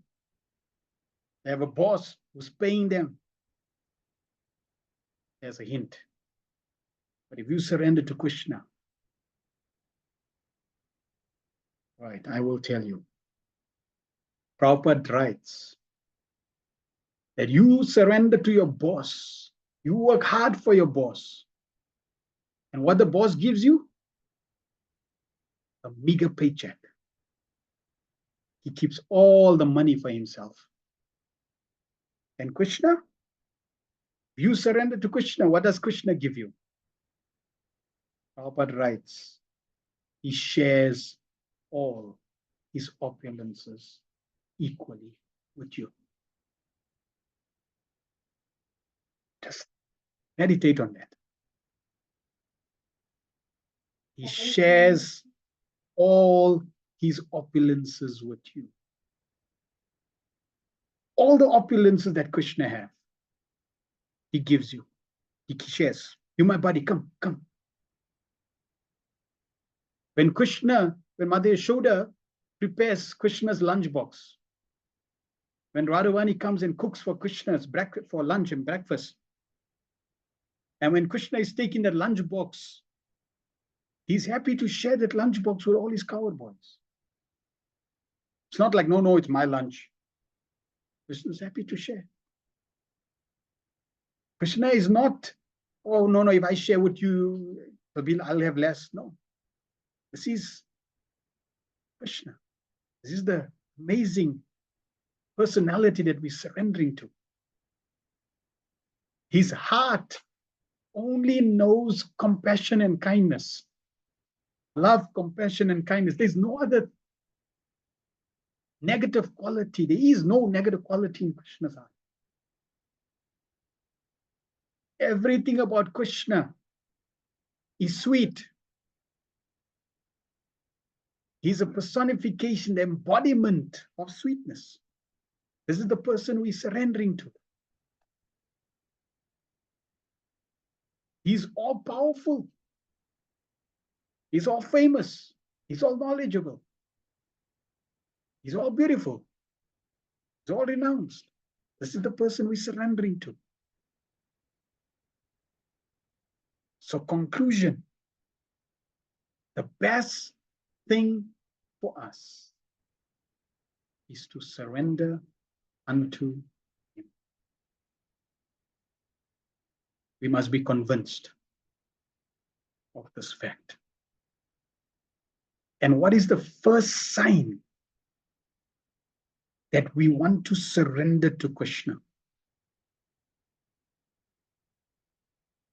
They have a boss who's paying them. There's a hint. But if you surrender to Krishna, right, I will tell you. Prabhupada writes that you surrender to your boss. You work hard for your boss. And what the boss gives you? A meager paycheck. He keeps all the money for himself. And Krishna, if you surrender to Krishna, what does Krishna give you? Prabhupada writes, he shares all his opulences equally with you. Just meditate on that. He shares all his opulences with you. All the opulences that Krishna has, he gives you. He shares. You, my body, come. When Mother Yashoda prepares Krishna's lunchbox, when Radhavani comes and cooks for Krishna's breakfast, for lunch and breakfast, and when Krishna is taking that lunchbox, he's happy to share that lunchbox with all his cowherd boys. It's not like, no, it's my lunch. Krishna is happy to share. Krishna is not, oh, no, if I share with you, I'll have less. No. This is Krishna. This is the amazing personality that we're surrendering to. His heart only knows compassion and kindness. Love, compassion, and kindness. There's no other negative quality. There is no negative quality in Krishna's heart. Everything about Krishna is sweet. He's a personification, the embodiment of sweetness. This is the person we're surrendering to. He's all powerful. He's all famous. He's all knowledgeable. He's all beautiful. He's all renounced. This is the person we're surrendering to. So conclusion, the best thing for us is to surrender unto him. We must be convinced of this fact. And what is the first sign that we want to surrender to Krishna?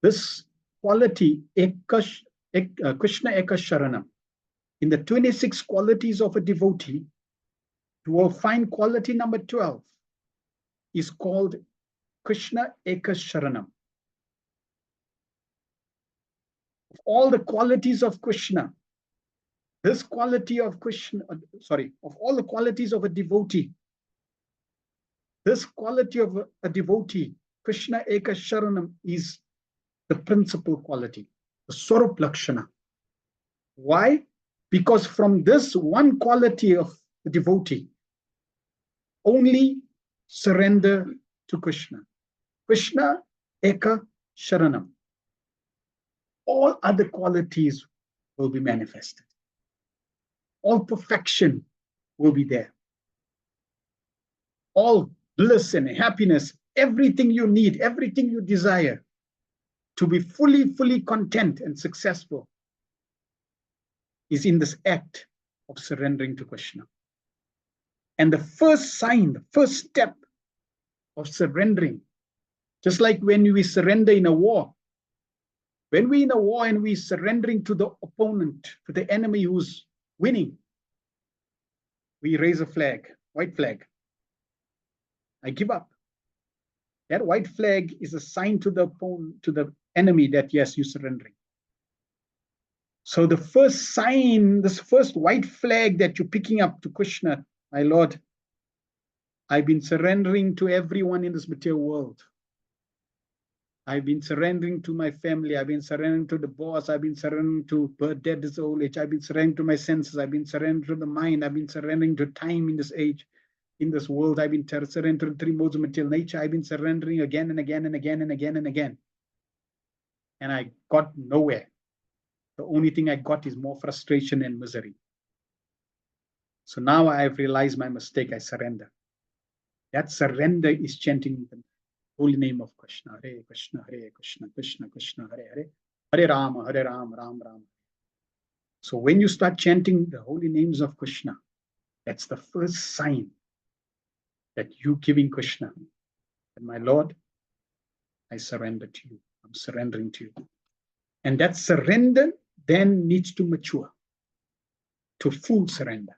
This quality, Krishna Eka Sharanam, in the 26 qualities of a devotee, you will find quality number 12 is called Krishna Eka Sharanam. Of all the qualities of Krishna, this quality of Krishna, of all the qualities of a devotee, this quality of a devotee, Krishna Eka Sharanam, is the principal quality, the Swarup Lakshana. Why? Because from this one quality of the devotee, only surrender to Krishna. Krishna Eka Sharanam. All other qualities will be manifested. All perfection will be there. All bliss and happiness, everything you need, everything you desire to be fully content and successful is in this act of surrendering to Krishna. And the first sign, the first step of surrendering, just like when we surrender in a war, when we're in a war and we're surrendering to the opponent, to the enemy who's winning, we raise a flag, white flag. I give up. That white flag is a sign to the opponent, to the enemy, that yes, you're surrendering. So the first sign, this first white flag that you're picking up to Krishna, my Lord, I've been surrendering to everyone in this material world. I've been surrendering to my family. I've been surrendering to the boss. I've been surrendering to birth, death, this old age. I've been surrendering to my senses. I've been surrendering to the mind. I've been surrendering to time in this age, in this world. I've been surrendering to the three modes of material nature. I've been surrendering again and again and again and again and again. And I got nowhere. The only thing I got is more frustration and misery. So now I've realized my mistake. I surrender. That surrender is chanting the holy name of Krishna. Hare Krishna, Hare Krishna, Krishna Krishna, Hare Hare, Hare Rama, Hare Rama, Ram Ram. So when you start chanting the holy names of Krishna, that's the first sign that you're giving Krishna. And my Lord, I surrender to you. I'm surrendering to you. And that surrender then needs to mature to full surrender,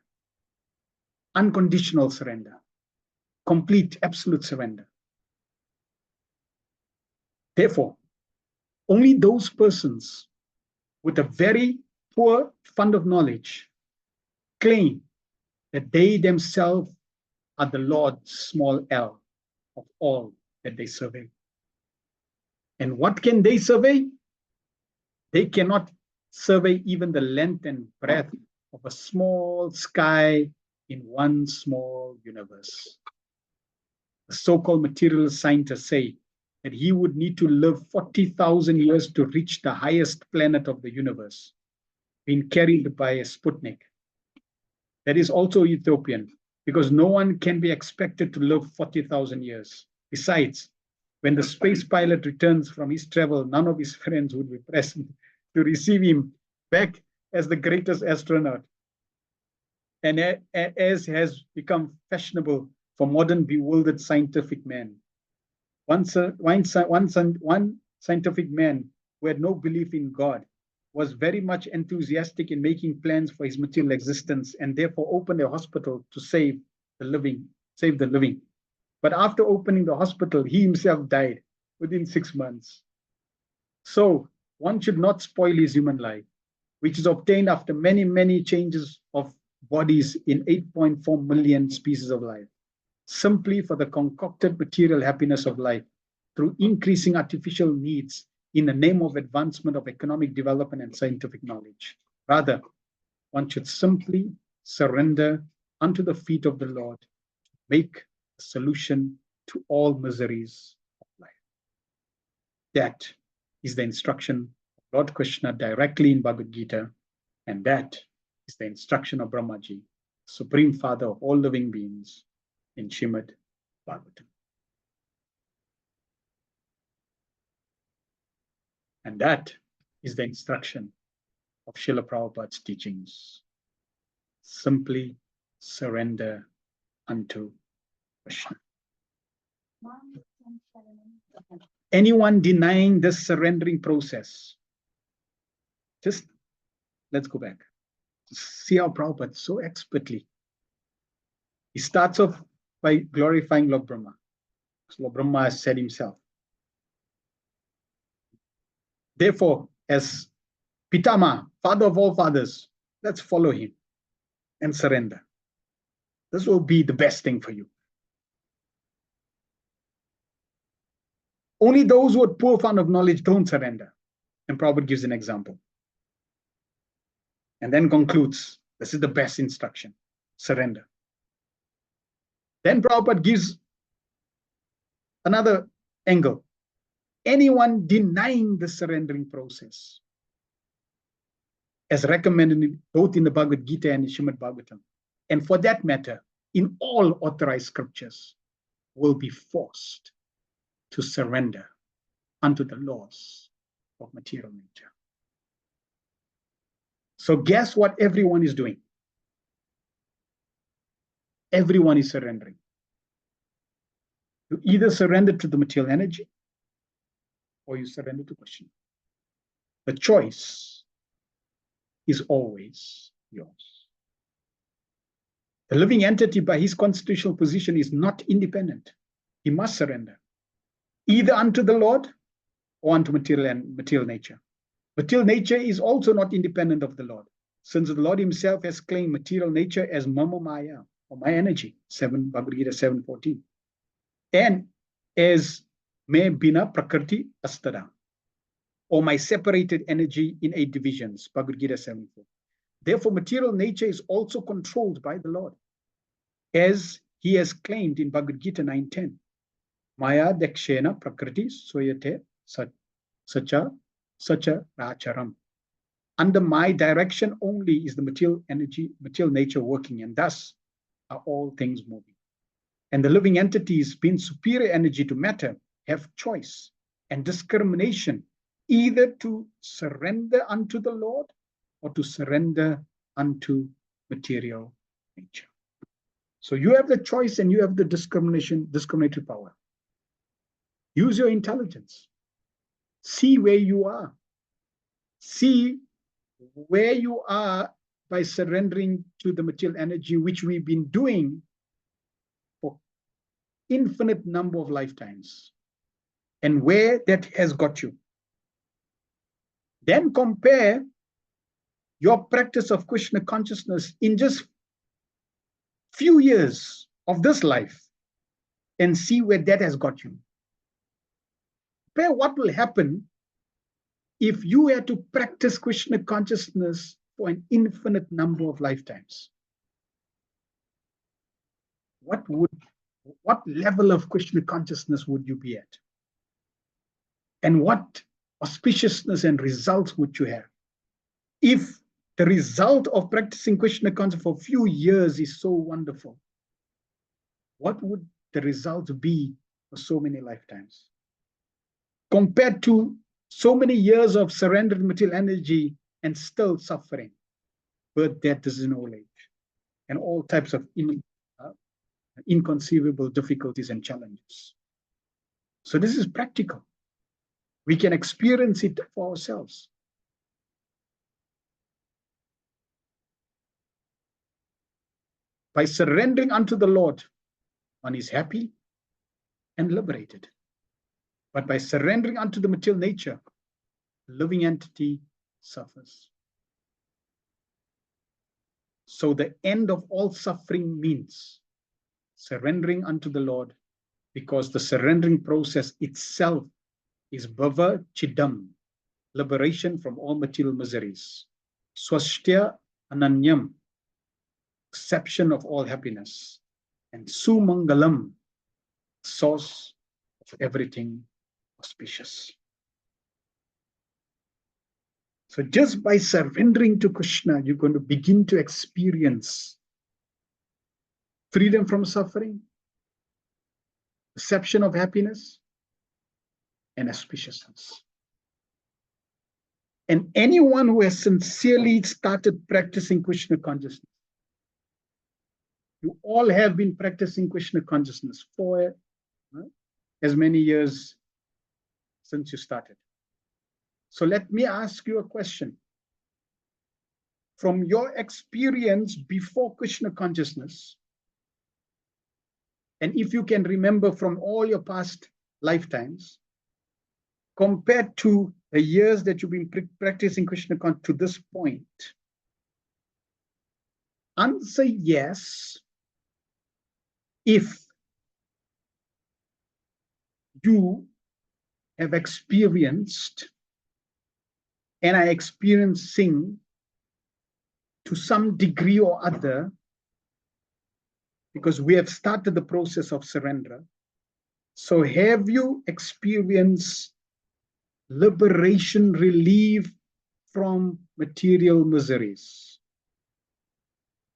unconditional surrender, complete, absolute surrender. Therefore, only those persons with a very poor fund of knowledge claim that they themselves are the Lord, small l, of all that they survey. And what can they survey? They cannot survey even the length and breadth of a small sky in one small universe. The so-called materialist scientists say that he would need to live 40,000 years to reach the highest planet of the universe, being carried by a Sputnik. That is also utopian, because no one can be expected to live 40,000 years. Besides, when the space pilot returns from his travel, none of his friends would be present to receive him back as the greatest astronaut. And as has become fashionable for modern bewildered scientific men. One scientific man who had no belief in God was very much enthusiastic in making plans for his material existence, and therefore opened a hospital to save the living. But after opening the hospital, he himself died within 6 months. So one should not spoil his human life, which is obtained after many changes of bodies in 8.4 million species of life, simply for the concocted material happiness of life through increasing artificial needs in the name of advancement of economic development and scientific knowledge. Rather, one should simply surrender unto the feet of the Lord, make a solution to all miseries of life. That is the instruction of Lord Krishna directly in Bhagavad Gita, and that is the instruction of Brahmaji, Supreme Father of all living beings, in Srimad Bhagavatam. And that is the instruction of Srila Prabhupada's teachings. Simply surrender unto Krishna. Anyone denying this surrendering process, just let's go back. See how Prabhupada so expertly, he starts off by glorifying Lord Brahma. So Lord Brahma has said himself. Therefore, as Pitama, father of all fathers, let's follow him and surrender. This will be the best thing for you. Only those who are poor fond of knowledge don't surrender. And Prabhupada gives an example. And then concludes, this is the best instruction, surrender. Then Prabhupada gives another angle. Anyone denying the surrendering process, as recommended both in the Bhagavad Gita and in Srimad Bhagavatam, and for that matter, in all authorized scriptures, will be forced to surrender unto the laws of material nature. So guess what everyone is doing? Everyone is surrendering. You either surrender to the material energy or you surrender to Krishna. The choice is always yours. The living entity, by his constitutional position, is not independent. He must surrender either unto the Lord or unto material nature. Material nature is also not independent of the Lord, since the Lord himself has claimed material nature as mama maya, or my energy, Bhagavad Gita 7:14, and as me bina prakriti astada, or my separated energy in 8 divisions, Bhagavad Gita 7:4. Therefore, material nature is also controlled by the Lord, as he has claimed in Bhagavad Gita 9:10. Maya dakshena prakriti soyate sacha racharam. Under my direction only is the material energy, material nature working, and thus are all things moving. And the living entities, being superior energy to matter, have choice and discrimination, either to surrender unto the Lord or to surrender unto material nature. So you have the choice and you have the discriminatory power. Use your intelligence. See where you are. See where you are by surrendering to the material energy, which we've been doing for infinite number of lifetimes, and where that has got you. Then compare your practice of Krishna consciousness in just few years of this life and see where that has got you. Compare what will happen if you had to practice Krishna consciousness for an infinite number of lifetimes. What level of Krishna consciousness would you be at? And what auspiciousness and results would you have? If the result of practicing Krishna consciousness for a few years is so wonderful, what would the result be for so many lifetimes? Compared to so many years of surrendered material energy and still suffering, birth, death, disease, and old age, and all types of inconceivable difficulties and challenges. So this is practical. We can experience it for ourselves. By surrendering unto the Lord, one is happy and liberated. But by surrendering unto the material nature, the living entity suffers. So the end of all suffering means surrendering unto the Lord, because the surrendering process itself is bhava chidam, liberation from all material miseries. Swastya ananyam, exception of all happiness. And sumangalam, source of everything auspicious. So just by surrendering to Krishna, you're going to begin to experience freedom from suffering, perception of happiness, and auspiciousness. And anyone who has sincerely started practicing Krishna consciousness, you all have been practicing Krishna consciousness for as many years since you started. So let me ask you a question. From your experience before Krishna consciousness, and if you can remember from all your past lifetimes, compared to the years that you've been practicing Krishna consciousness to this point? Answer yes if you have experienced and are experiencing to some degree or other, because we have started the process of surrender. So have you experienced liberation, relief from material miseries?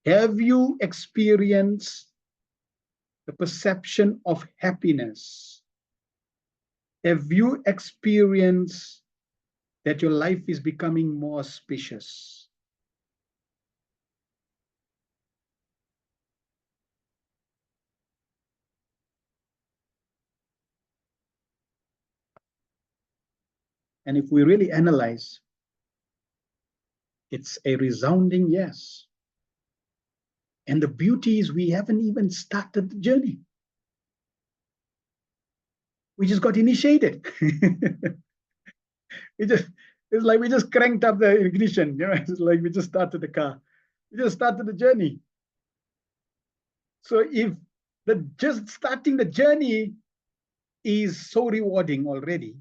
Have you experienced the perception of happiness? Have you experienced that your life is becoming more spacious? And if we really analyze, it's a resounding yes. And the beauty is we haven't even started the journey. We just got initiated. It's like we just cranked up the ignition, you know, it's like we just started the car. We just started the journey. So if just starting the journey is so rewarding already,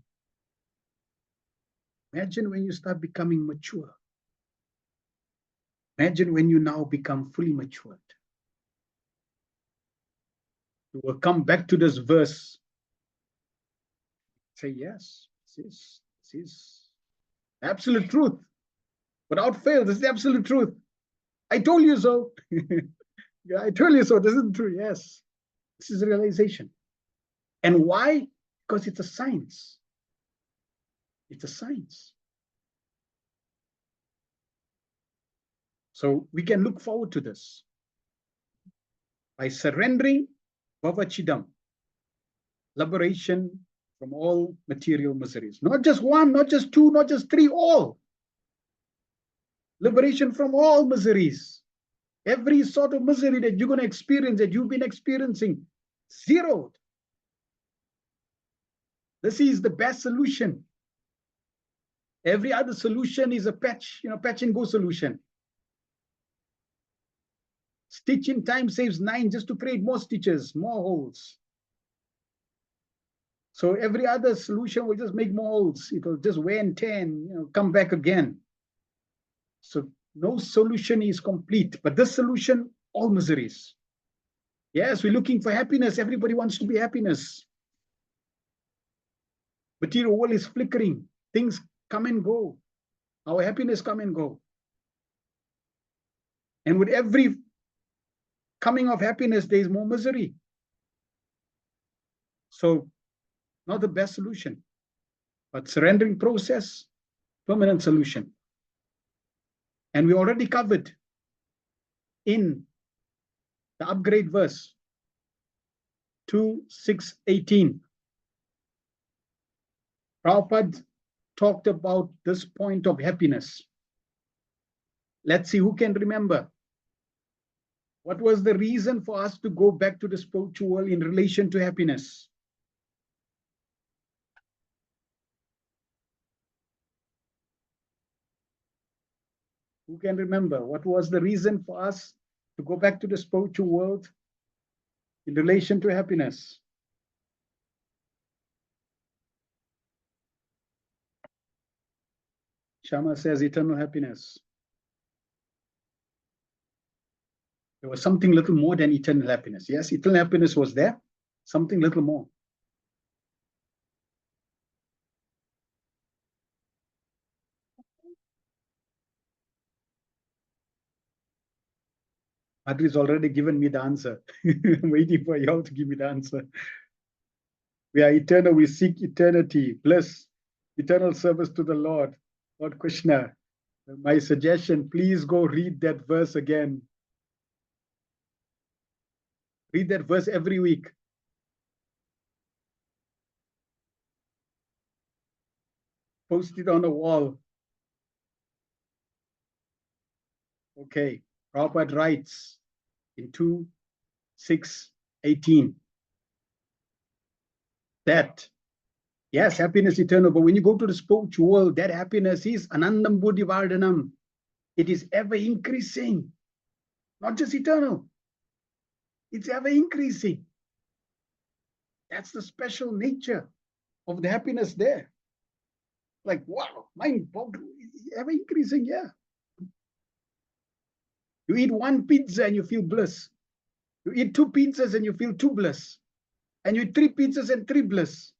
imagine when you start becoming mature. Imagine when you now become fully matured. You will come back to this verse, say, yes, this is absolute truth. Without fail, this is the absolute truth. I told you so. Yeah, I told you so. This is true. Yes. This is realization. And why? Because it's a science. It's a science. So we can look forward to this. By surrendering Bhavachidam, liberation from all material miseries. Not just one, not just two, not just three, all. Liberation from all miseries. Every sort of misery that you're going to experience, that you've been experiencing, zeroed. This is the best solution. Every other solution is a patch, patch and go solution. Stitch in time saves 9 just to create more stitches, more holes. So every other solution will just make more holes. It will just wear and tear and come back again. So no solution is complete. But this solution, all miseries. Yes, we're looking for happiness. Everybody wants to be happiness. Material world is flickering. Things come and go. Our happiness come and go. And with every coming of happiness, there is more misery. So not the best solution, but surrendering process, permanent solution. And we already covered in the upgrade verse 2:6:18. Prabhupada talked about this point of happiness. Let's see who can remember. What was the reason for us to go back to the spiritual world in relation to happiness? Who can remember? What was the reason for us to go back to the spiritual world in relation to happiness? Shama says eternal happiness. There was something little more than eternal happiness. Yes, eternal happiness was there, something little more. Adri's already given me the answer. I'm waiting for y'all to give me the answer. We are eternal, we seek eternity, bliss, eternal service to the Lord Krishna. My suggestion, please go read that verse again. Read that verse every week. Post it on the wall. Okay, Prabhupada writes in 2:6:18 that Yes, happiness eternal, but when you go to the spiritual world, that happiness is anandam buddhi vardhanam. It is ever increasing, not just eternal. It's ever increasing. That's the special nature of the happiness there. Like, wow, mind-boggling, ever increasing, yeah. You eat one pizza and you feel bliss. You eat two pizzas and you feel two bliss. And you eat three pizzas and three bliss.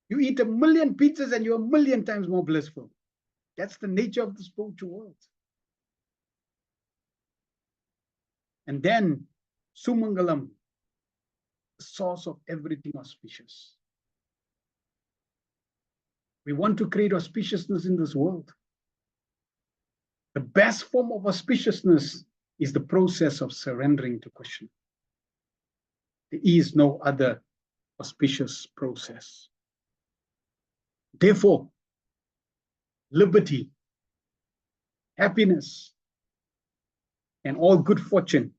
You eat 1,000,000 pizzas and you're 1,000,000 times more blissful. That's the nature of the spiritual world. And then, Sumangalam, the source of everything auspicious. We want to create auspiciousness in this world. The best form of auspiciousness is the process of surrendering to Krishna. There is no other auspicious process. Therefore, liberty, happiness, and all good fortune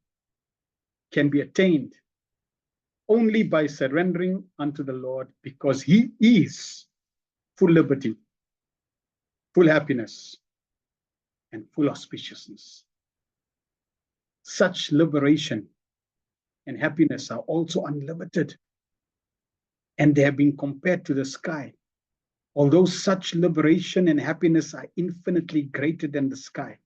can be attained only by surrendering unto the Lord, because He is full liberty, full happiness, and full auspiciousness. Such liberation and happiness are also unlimited, and they have been compared to the sky. Although such liberation and happiness are infinitely greater than the sky,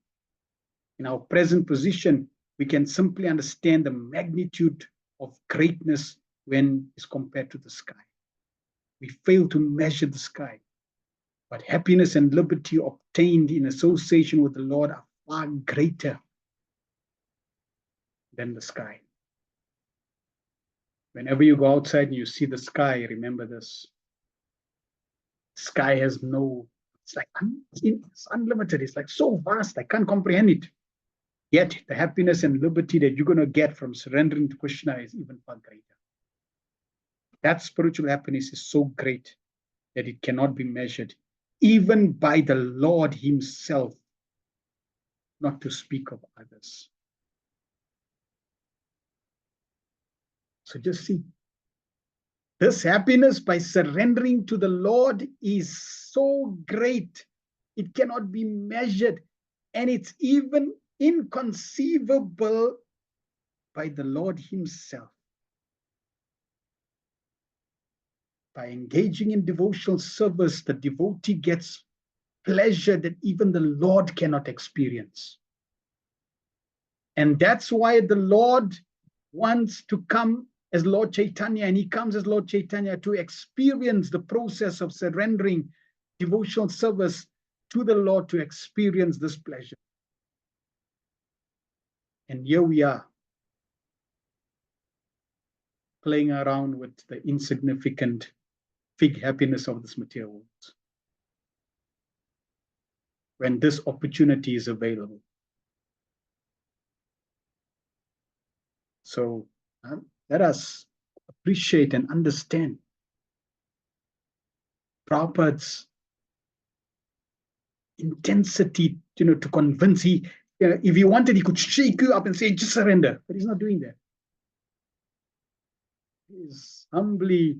in our present position, we can simply understand the magnitude of greatness when it's compared to the sky. We fail to measure the sky, but happiness and liberty obtained in association with the Lord are far greater than the sky. Whenever you go outside and you see the sky, remember this. Sky has no, it's like it's unlimited. It's like so vast, I can't comprehend it. Yet the happiness and liberty that you're going to get from surrendering to Krishna is even far greater. That spiritual happiness is so great that it cannot be measured, even by the Lord Himself, not to speak of others. So just see, this happiness by surrendering to the Lord is so great, it cannot be measured, and it's even inconceivable by the Lord Himself. By engaging in devotional service, the devotee gets pleasure that even the Lord cannot experience. And that's why the Lord wants to come as Lord Chaitanya, and He comes as Lord Chaitanya to experience the process of surrendering devotional service to the Lord, to experience this pleasure. And here we are, playing around with the insignificant fig happiness of this material world, when this opportunity is available. So let us appreciate and understand Prabhupada's intensity, to convince. If he wanted, he could shake you up and say, just surrender. But he's not doing that. He's humbly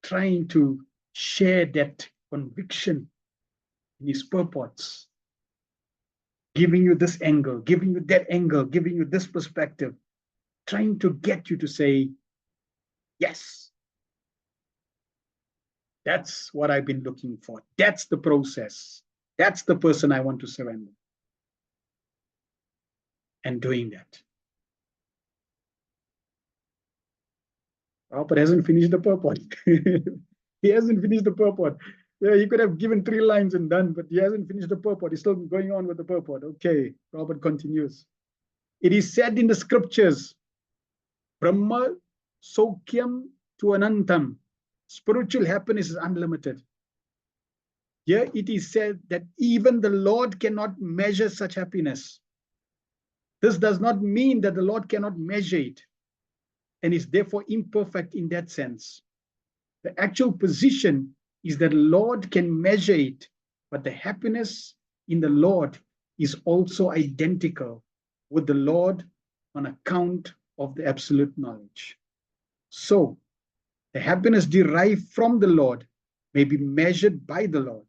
trying to share that conviction in his purports, giving you this angle, giving you that angle, giving you this perspective, trying to get you to say, yes, that's what I've been looking for. That's the process. That's the person I want to surrender. And doing that. Prabhupada hasn't finished the purport. He hasn't finished the purport. Yeah, he could have given 3 lines and done, but he hasn't finished the purport. He's still going on with the purport. Okay, Prabhupada continues. It is said in the scriptures, Brahma Sokyam to Anantam. Spiritual happiness is unlimited. Here it is said that even the Lord cannot measure such happiness. This does not mean that the Lord cannot measure it, and is therefore imperfect in that sense. The actual position is that the Lord can measure it, but the happiness in the Lord is also identical with the Lord on account of the absolute knowledge. So, the happiness derived from the Lord may be measured by the Lord,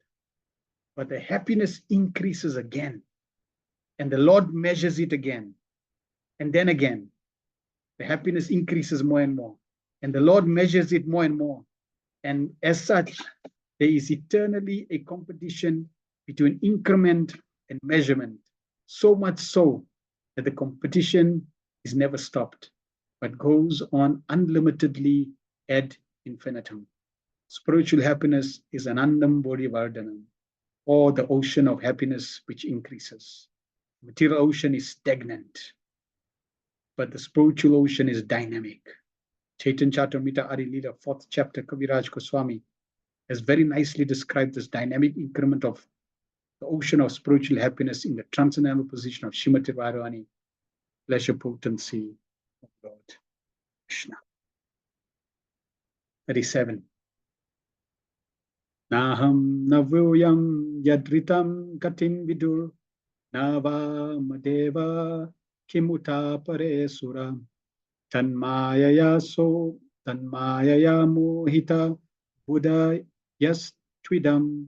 but the happiness increases again, and the Lord measures it again, and then again. The happiness increases more and more, and the Lord measures it more and more. And as such, there is eternally a competition between increment and measurement, so much so that the competition is never stopped, but goes on unlimitedly ad infinitum. Spiritual happiness is an Anandam Bodhi Vardhanam, or the ocean of happiness which increases. The material ocean is stagnant, but the spiritual ocean is dynamic. Chaitanya Charitamrita Adi Leela, 4th chapter, Kaviraj Goswami has very nicely described this dynamic increment of the ocean of spiritual happiness in the transcendental position of Srimati Radharani, pleasure potency of Lord Krishna. 37. Naham navuyam yadritam katim vidur nava madeva kimuta pare sura tanmayaya so tanmayaya mohita buddha yas twidam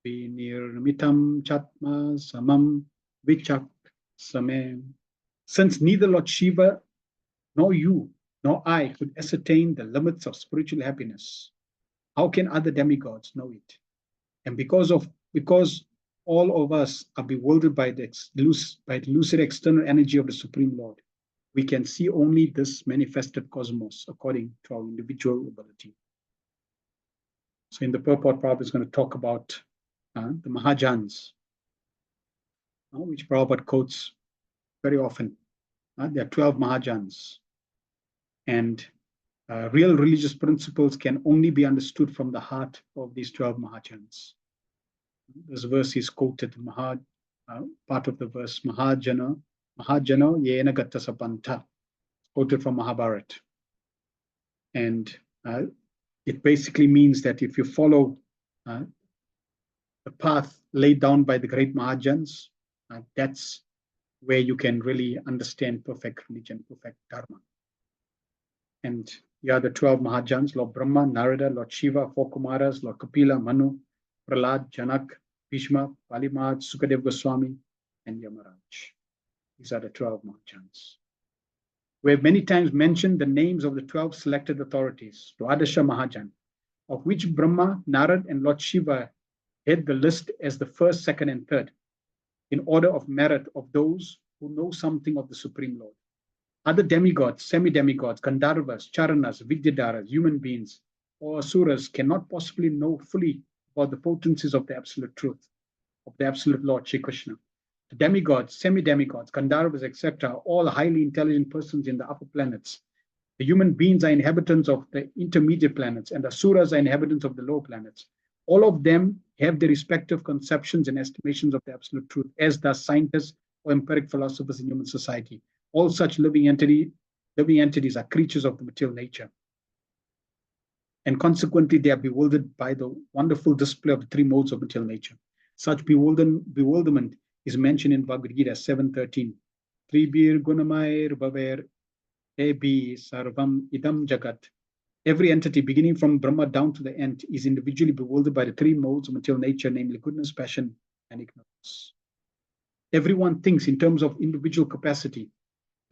vinirmitam chatma samam vichak samem. Since neither Lord Shiva nor you nor I could ascertain the limits of spiritual happiness, how can other demigods know it? And because all of us are bewildered by the lucid external energy of the Supreme Lord, we can see only this manifested cosmos according to our individual ability. So in the purport, Prabhupada is going to talk about the Mahajans, which Prabhupada quotes very often. There are 12 Mahajans. And real religious principles can only be understood from the heart of these 12 Mahajans. This verse is quoted, part of the verse, Mahajana yena gatta sapanta, quoted from Mahabharata. And it basically means that if you follow the path laid down by the great Mahajans, that's where you can really understand perfect religion, perfect dharma. And you are the 12 Mahajans, Lord Brahma, Narada, Lord Shiva, 4 Kumaras, Lord Kapila, Manu, Prahlad, Janak, Bhishma, Palimad, Sukadev Goswami, and Yamaraj. These are the 12 Mahajans. We have many times mentioned the names of the 12 selected authorities, Dwadasha Mahajan, of which Brahma, Narad, and Lord Shiva head the list as the first, second, and third, in order of merit of those who know something of the Supreme Lord. Other demigods, semi-demigods, Gandharvas, Charanas, Vidyadharas, human beings, or asuras cannot possibly know fully about the potencies of the absolute truth, of the absolute Lord, Shri Krishna. The demigods, semi-demigods, Gandharvas, etc., are all highly intelligent persons in the upper planets. The human beings are inhabitants of the intermediate planets, and the asuras are inhabitants of the lower planets. All of them have their respective conceptions and estimations of the absolute truth, as does scientists or empiric philosophers in human society. All such living entities are creatures of the material nature. And consequently, they are bewildered by the wonderful display of the 3 modes of material nature. Such bewilderment is mentioned in Bhagavad Gita 7:13. Tribir gunamair bhaver ebi sarvam idam jagat. Every entity, beginning from Brahma down to the end, is individually bewildered by the 3 modes of material nature, namely goodness, passion, and ignorance. Everyone thinks in terms of individual capacity,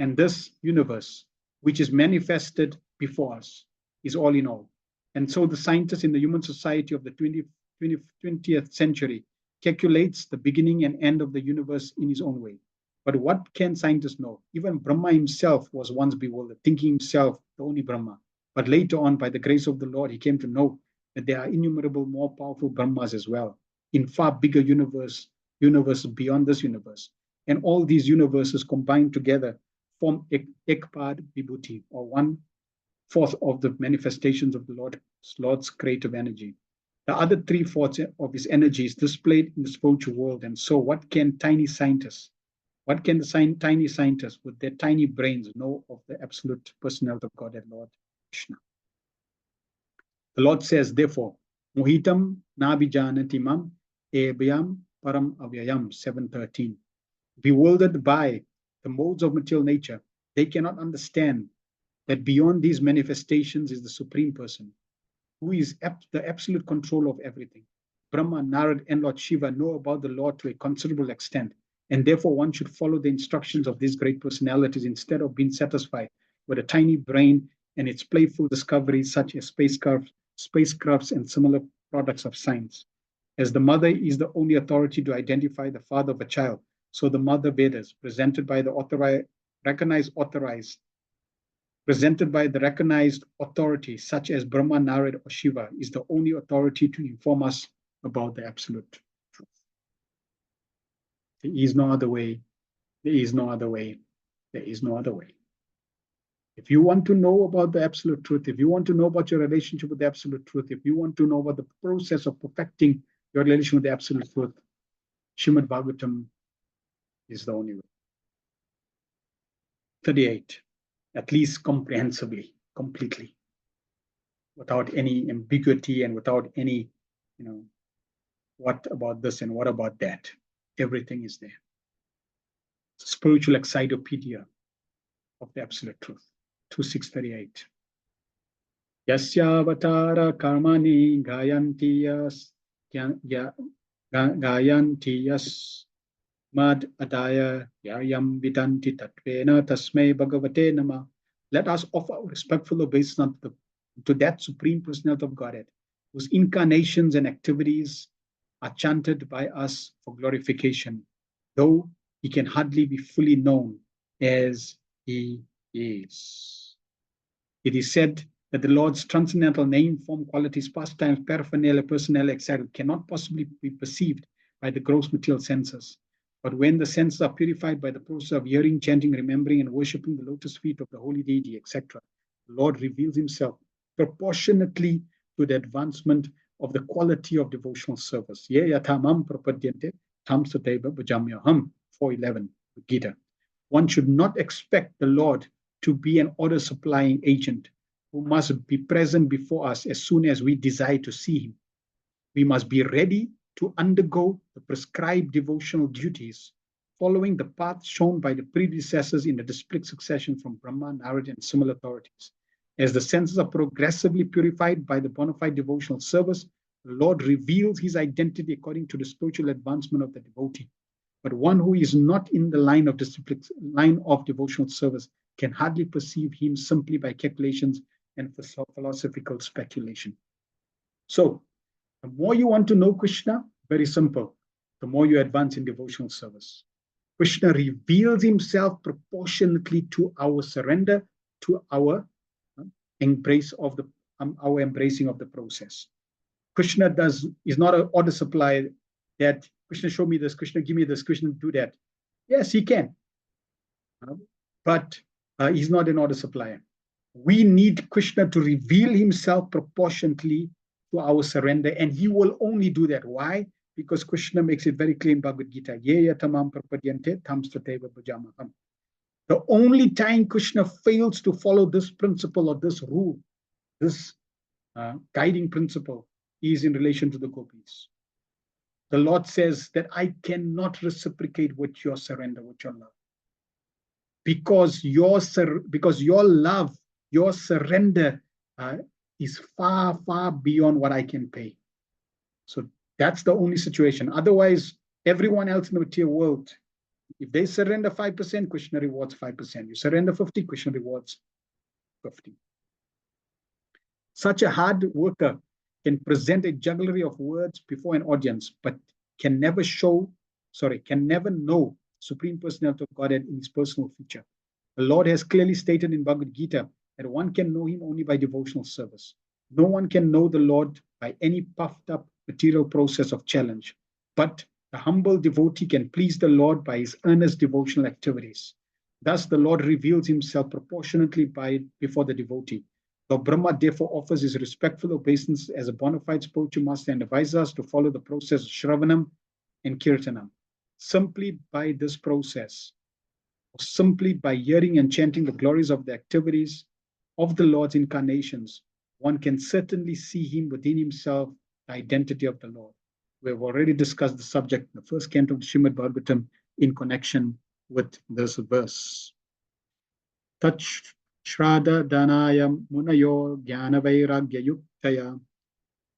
and this universe, which is manifested before us, is all in all. And so the scientist in the human society of the 20th century calculates the beginning and end of the universe in his own way. But what can scientists know? Even Brahma himself was once bewildered, thinking himself the only Brahma. But later on, by the grace of the Lord, he came to know that there are innumerable more powerful Brahmas as well, in far bigger universes beyond this universe. And all these universes combined together form Ekpad Vibhuti, or 1/4 of the manifestations of the Lord's creative energy. The other 3/4 of his energy is displayed in the spiritual world. And so what can the tiny scientists with their tiny brains know of the absolute personality of God and Lord Krishna? The Lord says, therefore, Mohitam Nabijanati Mam Ebyam Param Avyayam 7:13. Bewildered by the modes of material nature, they cannot understand that beyond these manifestations is the Supreme Person. who is the absolute control of everything. Brahma, Narad, and Lord Shiva know about the Lord to a considerable extent, and therefore one should follow the instructions of these great personalities instead of being satisfied with a tiny brain and its playful discoveries such as spacecrafts and similar products of science. As the mother is the only authority to identify the father of a child, so the mother Vedas, presented by the recognized authority, such as Brahma, Narad, or Shiva, is the only authority to inform us about the absolute truth. There is no other way. There is no other way. There is no other way. If you want to know about the absolute truth, if you want to know about your relationship with the absolute truth, if you want to know about the process of perfecting your relation with the absolute truth, Srimad Bhagavatam is the only way. 38, at least comprehensively, completely, without any ambiguity and without any, what about this and what about that? Everything is there. It's a spiritual encyclopedia of the absolute truth. 2638. Yasyavatara karmani gayantiyas mad adaya yayam vidanti tatvena tasmei bhagavate nama. Let us offer respectful obeisance to that Supreme Personality of Godhead, whose incarnations and activities are chanted by us for glorification, though he can hardly be fully known as he is. It is said that the Lord's transcendental name, form, qualities, pastimes, paraphernalia, personality, etc., cannot possibly be perceived by the gross material senses. But when the senses are purified by the process of hearing, chanting, remembering, and worshipping the lotus feet of the holy deity, etc., the Lord reveals himself proportionately to the advancement of the quality of devotional service. Ye yatamam prapadyante tam sateva bhajamyaham, 4:11, Gita. One should not expect the Lord to be an order supplying agent who must be present before us as soon as we desire to see him. We must be ready to undergo the prescribed devotional duties, following the path shown by the predecessors in the distinct succession from Brahma, Narada, and similar authorities. As the senses are progressively purified by the bona fide devotional service, the Lord reveals his identity according to the spiritual advancement of the devotee. But one who is not in the line of devotional service can hardly perceive him simply by calculations and philosophical speculation. So, the more you want to know Krishna, very simple, the more you advance in devotional service. Krishna reveals himself proportionately to our surrender, to our embracing of the process. Krishna is not an order supply that Krishna show me this, Krishna give me this, Krishna do that. Yes, he can, but he's not an order supplier. We need Krishna to reveal himself proportionately to our surrender, and he will only do that. Why? Because Krishna makes it very clear in Bhagavad Gita. The only time Krishna fails to follow this principle or this rule, this guiding principle, is in relation to the gopis. The Lord says that I cannot reciprocate with your surrender, with your love. Because your love, your surrender is far, far beyond what I can pay. So that's the only situation. Otherwise, everyone else in the material world, if they surrender 5%, Krishna rewards 5%. You surrender 50, Krishna rewards 50. Such a hard worker can present a jugglery of words before an audience, but can never know Supreme Personality of Godhead in his personal feature. The Lord has clearly stated in Bhagavad Gita that one can know him only by devotional service. No one can know the Lord by any puffed up material process of challenge, but the humble devotee can please the Lord by his earnest devotional activities. Thus, the Lord reveals himself proportionately before the devotee. Lord Brahma therefore offers his respectful obeisance as a bona fide spiritual master and advises us to follow the process of Shravanam and Kirtanam. Simply by this process, or simply by hearing and chanting the glories of the activities of the Lord's incarnations, one can certainly see him within himself, the identity of the Lord. We have already discussed the subject in the first canto of the Srimad Bhagavatam in connection with this verse. Tat Shraddha Danaya Munayo Jnana Vairagya Yuktaya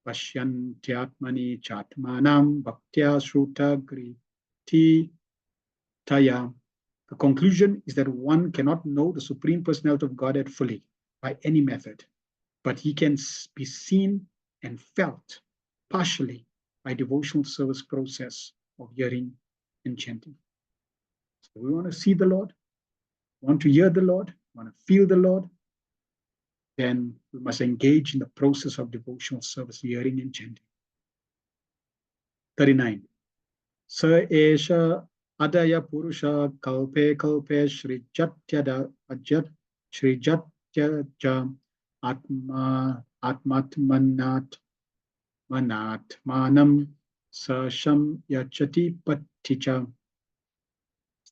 Pashyantyatmani chatmanam bhaktya shrutagriti taya. The conclusion is that one cannot know the Supreme Personality of Godhead fully by any method, but he can be seen and felt partially by devotional service process of hearing and chanting. So we want to see the Lord, want to hear the Lord, want to feel the Lord, then we must engage in the process of devotional service, hearing and chanting. 39. Sa esha adaya purusha kalpe kalpe srijatyada ajat srijatyaja atmatmanat manam sasham yachati paticha.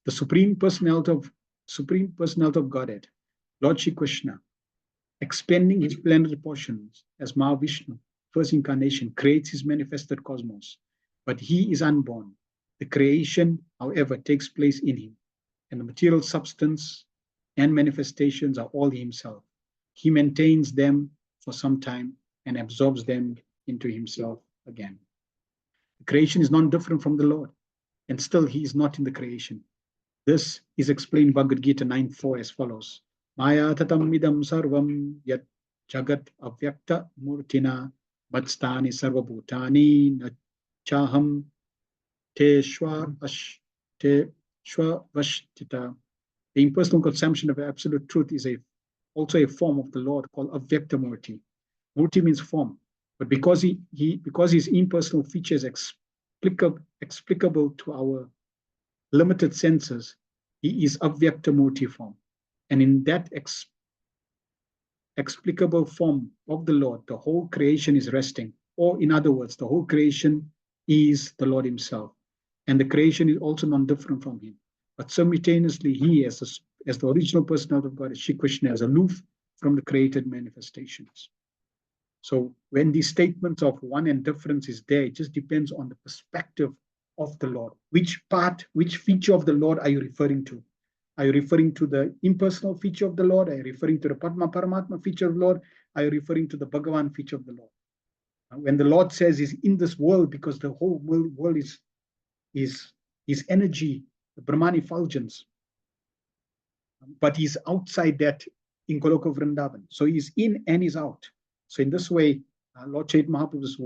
The Supreme Personality of Godhead, Lord Shri Krishna, expanding his plenary portions as Mahavishnu, first incarnation, creates his manifested cosmos, but he is unborn. The creation, however, takes place in him, and the material substance and manifestations are all himself. He maintains them for some time and absorbs them into himself again. The creation is not different from the Lord, and still he is not in the creation. This is explained in Bhagavad Gita 9.4 as follows. Maya tatam idam sarvam yat jagat avyakta murtina vatstani sarvabhutani nachaham te shvavashtita. The impersonal consumption of absolute truth is also a form of the Lord called avyakta murti. Murti means form, but because his impersonal features explicable to our limited senses, he is avyakta murti form. And in that explicable form of the Lord, the whole creation is resting. Or in other words, the whole creation is the Lord himself. And the creation is also non-different from him. But simultaneously, he, as the original personality of God, Shri Krishna, is aloof from the created manifestations. So when these statements of one and difference is there, it just depends on the perspective of the Lord. Which feature of the Lord are you referring to? Are you referring to the impersonal feature of the Lord? Are you referring to the Padma Paramatma feature of the Lord? Are you referring to the Bhagavan feature of the Lord? When the Lord says he's in this world because the whole world is energy, the Brahman effulgence, but he's outside that in Goloka Vrindavan. So he's in and he's out. So in this way, Lord Chaitanya Mahaprabhu's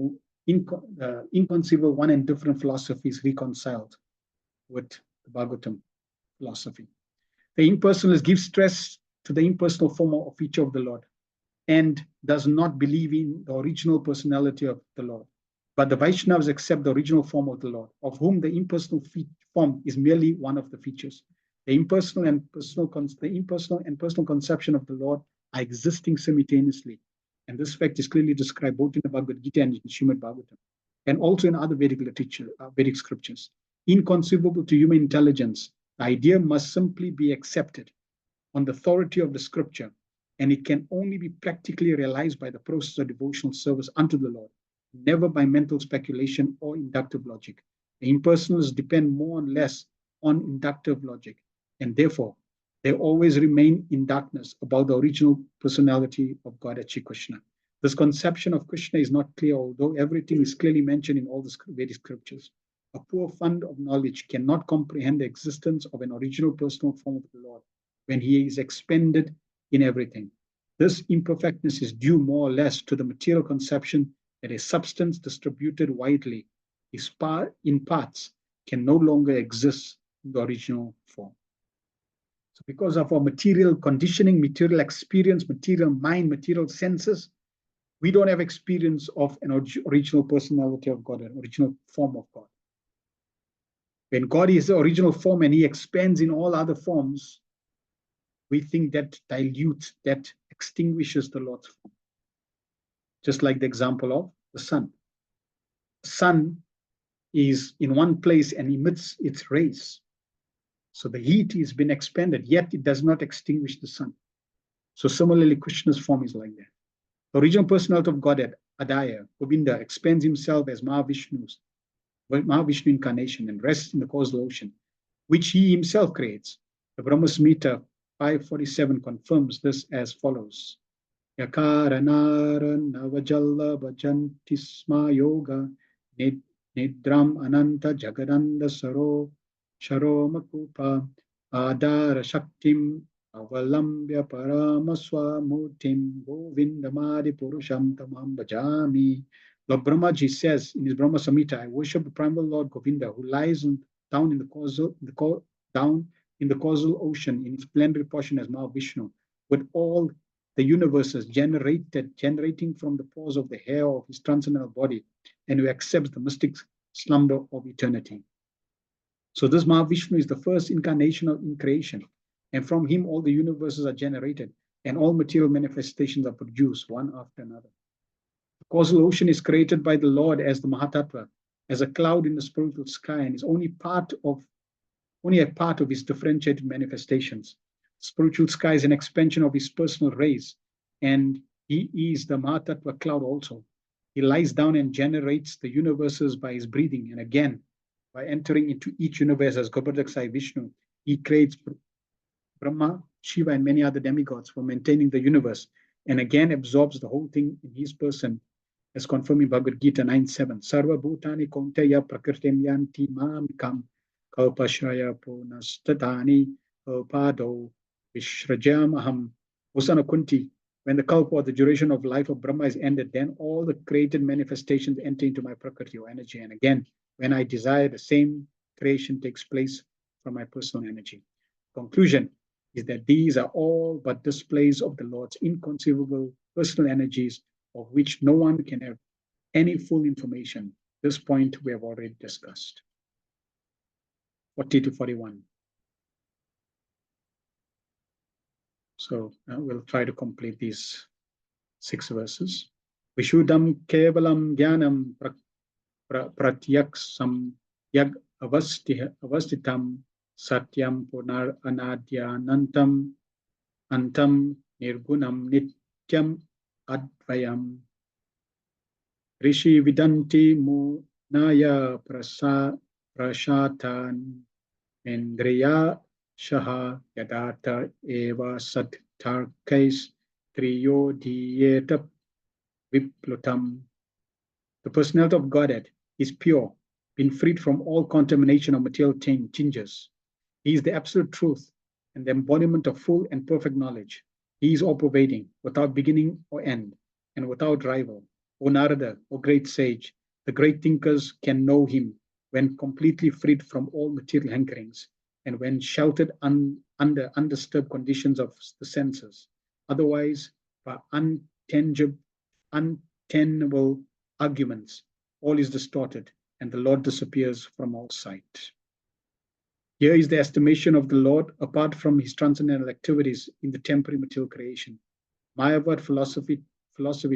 inconceivable one and different philosophy is reconciled with the Bhagavatam philosophy. The impersonalist gives stress to the impersonal form of feature of the Lord and does not believe in the original personality of the Lord. But the Vaishnavas accept the original form of the Lord, of whom the impersonal form is merely one of the features. The impersonal and personal conception of the Lord are existing simultaneously. And this fact is clearly described both in the Bhagavad Gita and in Srimad Bhagavatam, and also in other Vedic literature, Vedic scriptures. Inconceivable to human intelligence, the idea must simply be accepted on the authority of the scripture, and it can only be practically realized by the process of devotional service unto the Lord, never by mental speculation or inductive logic. The impersonalists depend more or less on inductive logic, and therefore they always remain in darkness about the original personality of God at Shri Krishna. This conception of Krishna is not clear, although everything is clearly mentioned in all the Vedic scriptures. A poor fund of knowledge cannot comprehend the existence of an original personal form of the Lord when he is expended in everything. This imperfectness is due more or less to the material conception that a substance distributed widely in parts can no longer exist in the original form. So because of our material conditioning, material experience, material mind, material senses, we don't have experience of an original personality of God, an original form of God. When God is the original form and he expands in all other forms, we think that dilutes, that extinguishes the Lord's form. Just like the example of the sun. The sun is in one place and emits its rays. So the heat has been expanded, yet it does not extinguish the sun. So similarly, Krishna's form is like that. The original personality of Godhead, Adaya, Govinda, expands himself as Mahavishnu incarnation and rests in the causal ocean, which he himself creates. The Brahma Samhita 547 confirms this as follows. Yakaranara Navajalla Bhajanti Sma Yoga Nidram Ananta Jagadanda Sharomakupa Adara Shaktim Avalambya Paramaswamurtim Govindamadi Purusham Tamam Bhajami. Lord Brahmaji says in his Brahma Samhita, I worship the primal Lord Govinda who lies down in the causal ocean in its plenary portion as Mahavishnu, with all the universes generating from the pores of the hair of his transcendental body, and who accepts the mystic slumber of eternity. So this Mahavishnu is the first incarnation in creation, and from him all the universes are generated, and all material manifestations are produced one after another. The causal ocean is created by the Lord as the Mahatattva, as a cloud in the spiritual sky, and is only a part of his differentiated manifestations. Spiritual sky is an expansion of his personal rays, and he is the Mahatattva cloud also. He lies down and generates the universes by his breathing, and again, by entering into each universe as Gobardaksai Vishnu, he creates Brahma, Shiva, and many other demigods for maintaining the universe, and again absorbs the whole thing in his person, as confirmed in Bhagavad Gita 9:7. Sarva Bhutani Kaunteya Prakritim Yanti Mamikam Kalpashraya Punastatani Kalpado Vishrajamaham. O son of Kunti, when the kalpa, or the duration of life of Brahma, is ended, then all the created manifestations enter into my prakriti, or energy. And again, when I desire, the same creation takes place from my personal energy. Conclusion is that these are all but displays of the Lord's inconceivable personal energies, of which no one can have any full information. This point we have already discussed. 40 to 41. So we'll try to complete these 6 verses. Vishuddham kevalam jnanam pratyaksam yag avastitam satyam punar anadyanantam antam nirgunam nityam advayam rishi vidanti munaya prashatan Indriya Shaha Yadata Eva Sat Tarkais Triyodiyeta Viplutam. The personality of Godhead is pure, been freed from all contamination of material tinges. He is the absolute truth and the embodiment of full and perfect knowledge. He is all-pervading, without beginning or end, and without rival. O Narada, O great sage, the great thinkers can know him when completely freed from all material hankerings, and when sheltered under undisturbed conditions of the senses. Otherwise, by untenable arguments, all is distorted, and the Lord disappears from all sight. Here is the estimation of the Lord apart from his transcendental activities in the temporary material creation. Mayavad philosophy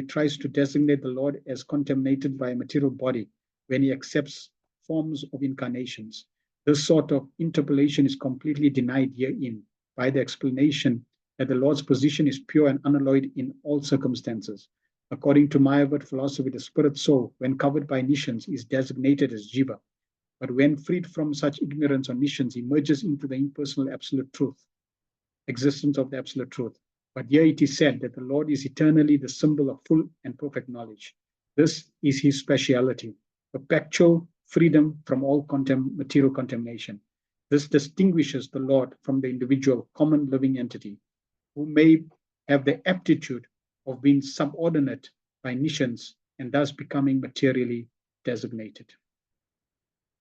tries to designate the Lord as contaminated by a material body when he accepts forms of incarnations. This sort of interpolation is completely denied herein by the explanation that the Lord's position is pure and unalloyed in all circumstances. According to Mayavad philosophy, the spirit soul, when covered by nishanas, is designated as jiva. But when freed from such ignorance or nishanas, emerges into the impersonal absolute truth, existence of the absolute truth. But here it is said that the Lord is eternally the symbol of full and perfect knowledge. This is his speciality, perpetual freedom from all material contamination. This distinguishes the Lord from the individual common living entity, who may have the aptitude of being subordinate by nishanas and thus becoming materially designated.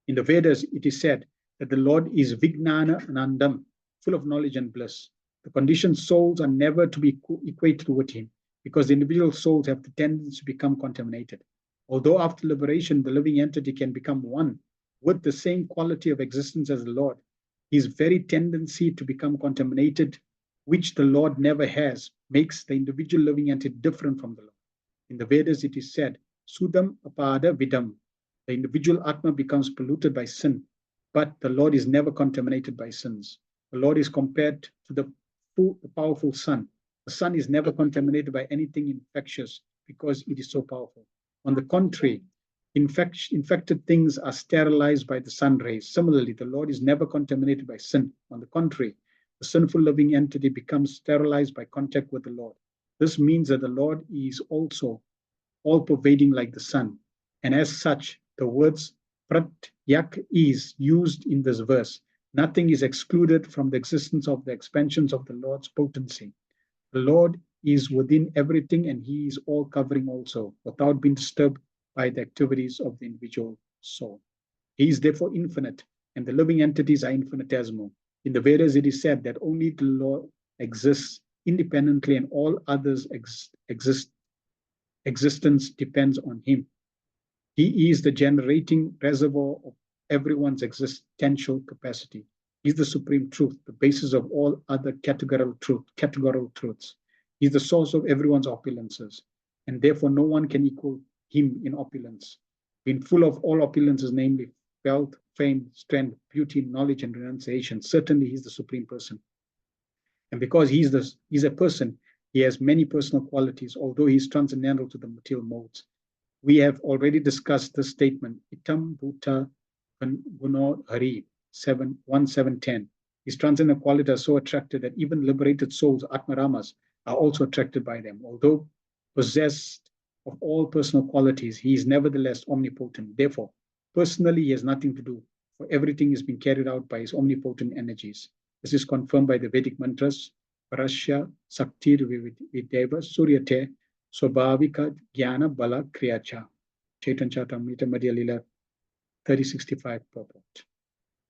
In the Vedas, it is said that the Lord is Vijnana Anandam, full of knowledge and bliss. The conditioned souls are never to be equated with him, because the individual souls have the tendency to become contaminated. Although after liberation, the living entity can become one with the same quality of existence as the Lord, his very tendency to become contaminated, which the Lord never has, makes the individual living entity different from the Lord. In the Vedas, it is said, Sudam apada vidam. The individual Atma becomes polluted by sin, but the Lord is never contaminated by sins. The Lord is compared to the powerful sun. The sun is never contaminated by anything infectious because it is so powerful. On the contrary, infected things are sterilized by the sun rays. Similarly, the Lord is never contaminated by sin. On the contrary, the sinful living entity becomes sterilized by contact with the Lord. This means that the Lord is also all-pervading like the sun, and as such, the words pratyak is used in this verse. Nothing is excluded from the existence of the expansions of the Lord's potency. The Lord is within everything, and he is all-covering also, without being disturbed by the activities of the individual soul. He is therefore infinite, and the living entities are infinitesimal. In the Vedas, it is said that only the Lord exists independently, and all others' existence depends on him. He is the generating reservoir of everyone's existential capacity. He is the supreme truth, the basis of all other categorical truths. He is the source of everyone's opulences, and therefore no one can equal him in opulence. Being full of all opulences, namely wealth, fame, strength, beauty, knowledge, and renunciation, certainly he is the supreme person. And because he's a person, he has many personal qualities, although he is transcendental to the material modes. We have already discussed this statement, Itam Bhuta Guno Hari 1:7-10. His transcendent qualities are so attractive that even liberated souls, Atmaramas, are also attracted by them. Although possessed of all personal qualities, he is nevertheless omnipotent. Therefore, personally, he has nothing to do, for everything is being carried out by his omnipotent energies. This is confirmed by the Vedic mantras, Parasya Saktir Videva Suryate Swabhavika Jnana Bala Kriyacha. Chaitanya Charitamrita Madhya Lila 3065 purport.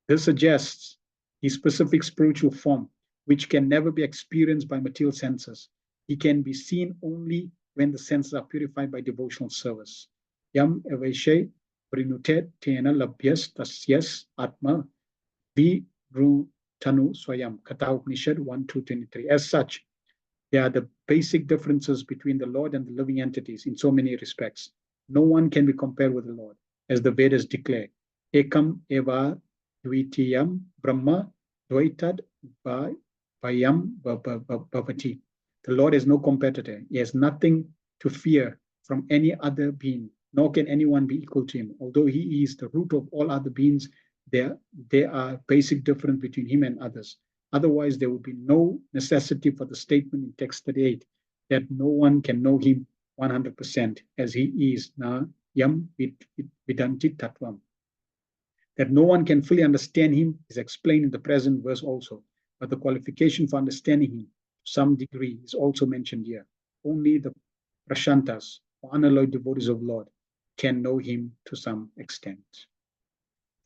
This suggests the specific spiritual form, which can never be experienced by material senses. He can be seen only when the senses are purified by devotional service. Yam eveshe prinutet tena labhyas tasyas atma virutanu swayam. Katha Upanishad 1:2-23. As such, there are the basic differences between the Lord and the living entities in so many respects. No one can be compared with the Lord, as the Vedas declare. Ekam eva dvitiyam brahma dvaitad vayam bhavati. The Lord has no competitor. He has nothing to fear from any other being, nor can anyone be equal to him. Although he is the root of all other beings, there are basic difference between him and others. Otherwise, there would be no necessity for the statement in text 38 that no one can know him 100% as he is na yam vidanti tatvam. That no one can fully understand him is explained in the present verse also, but the qualification for understanding him to some degree is also mentioned here. Only the prashantas, or unalloyed devotees of Lord, can know him to some extent.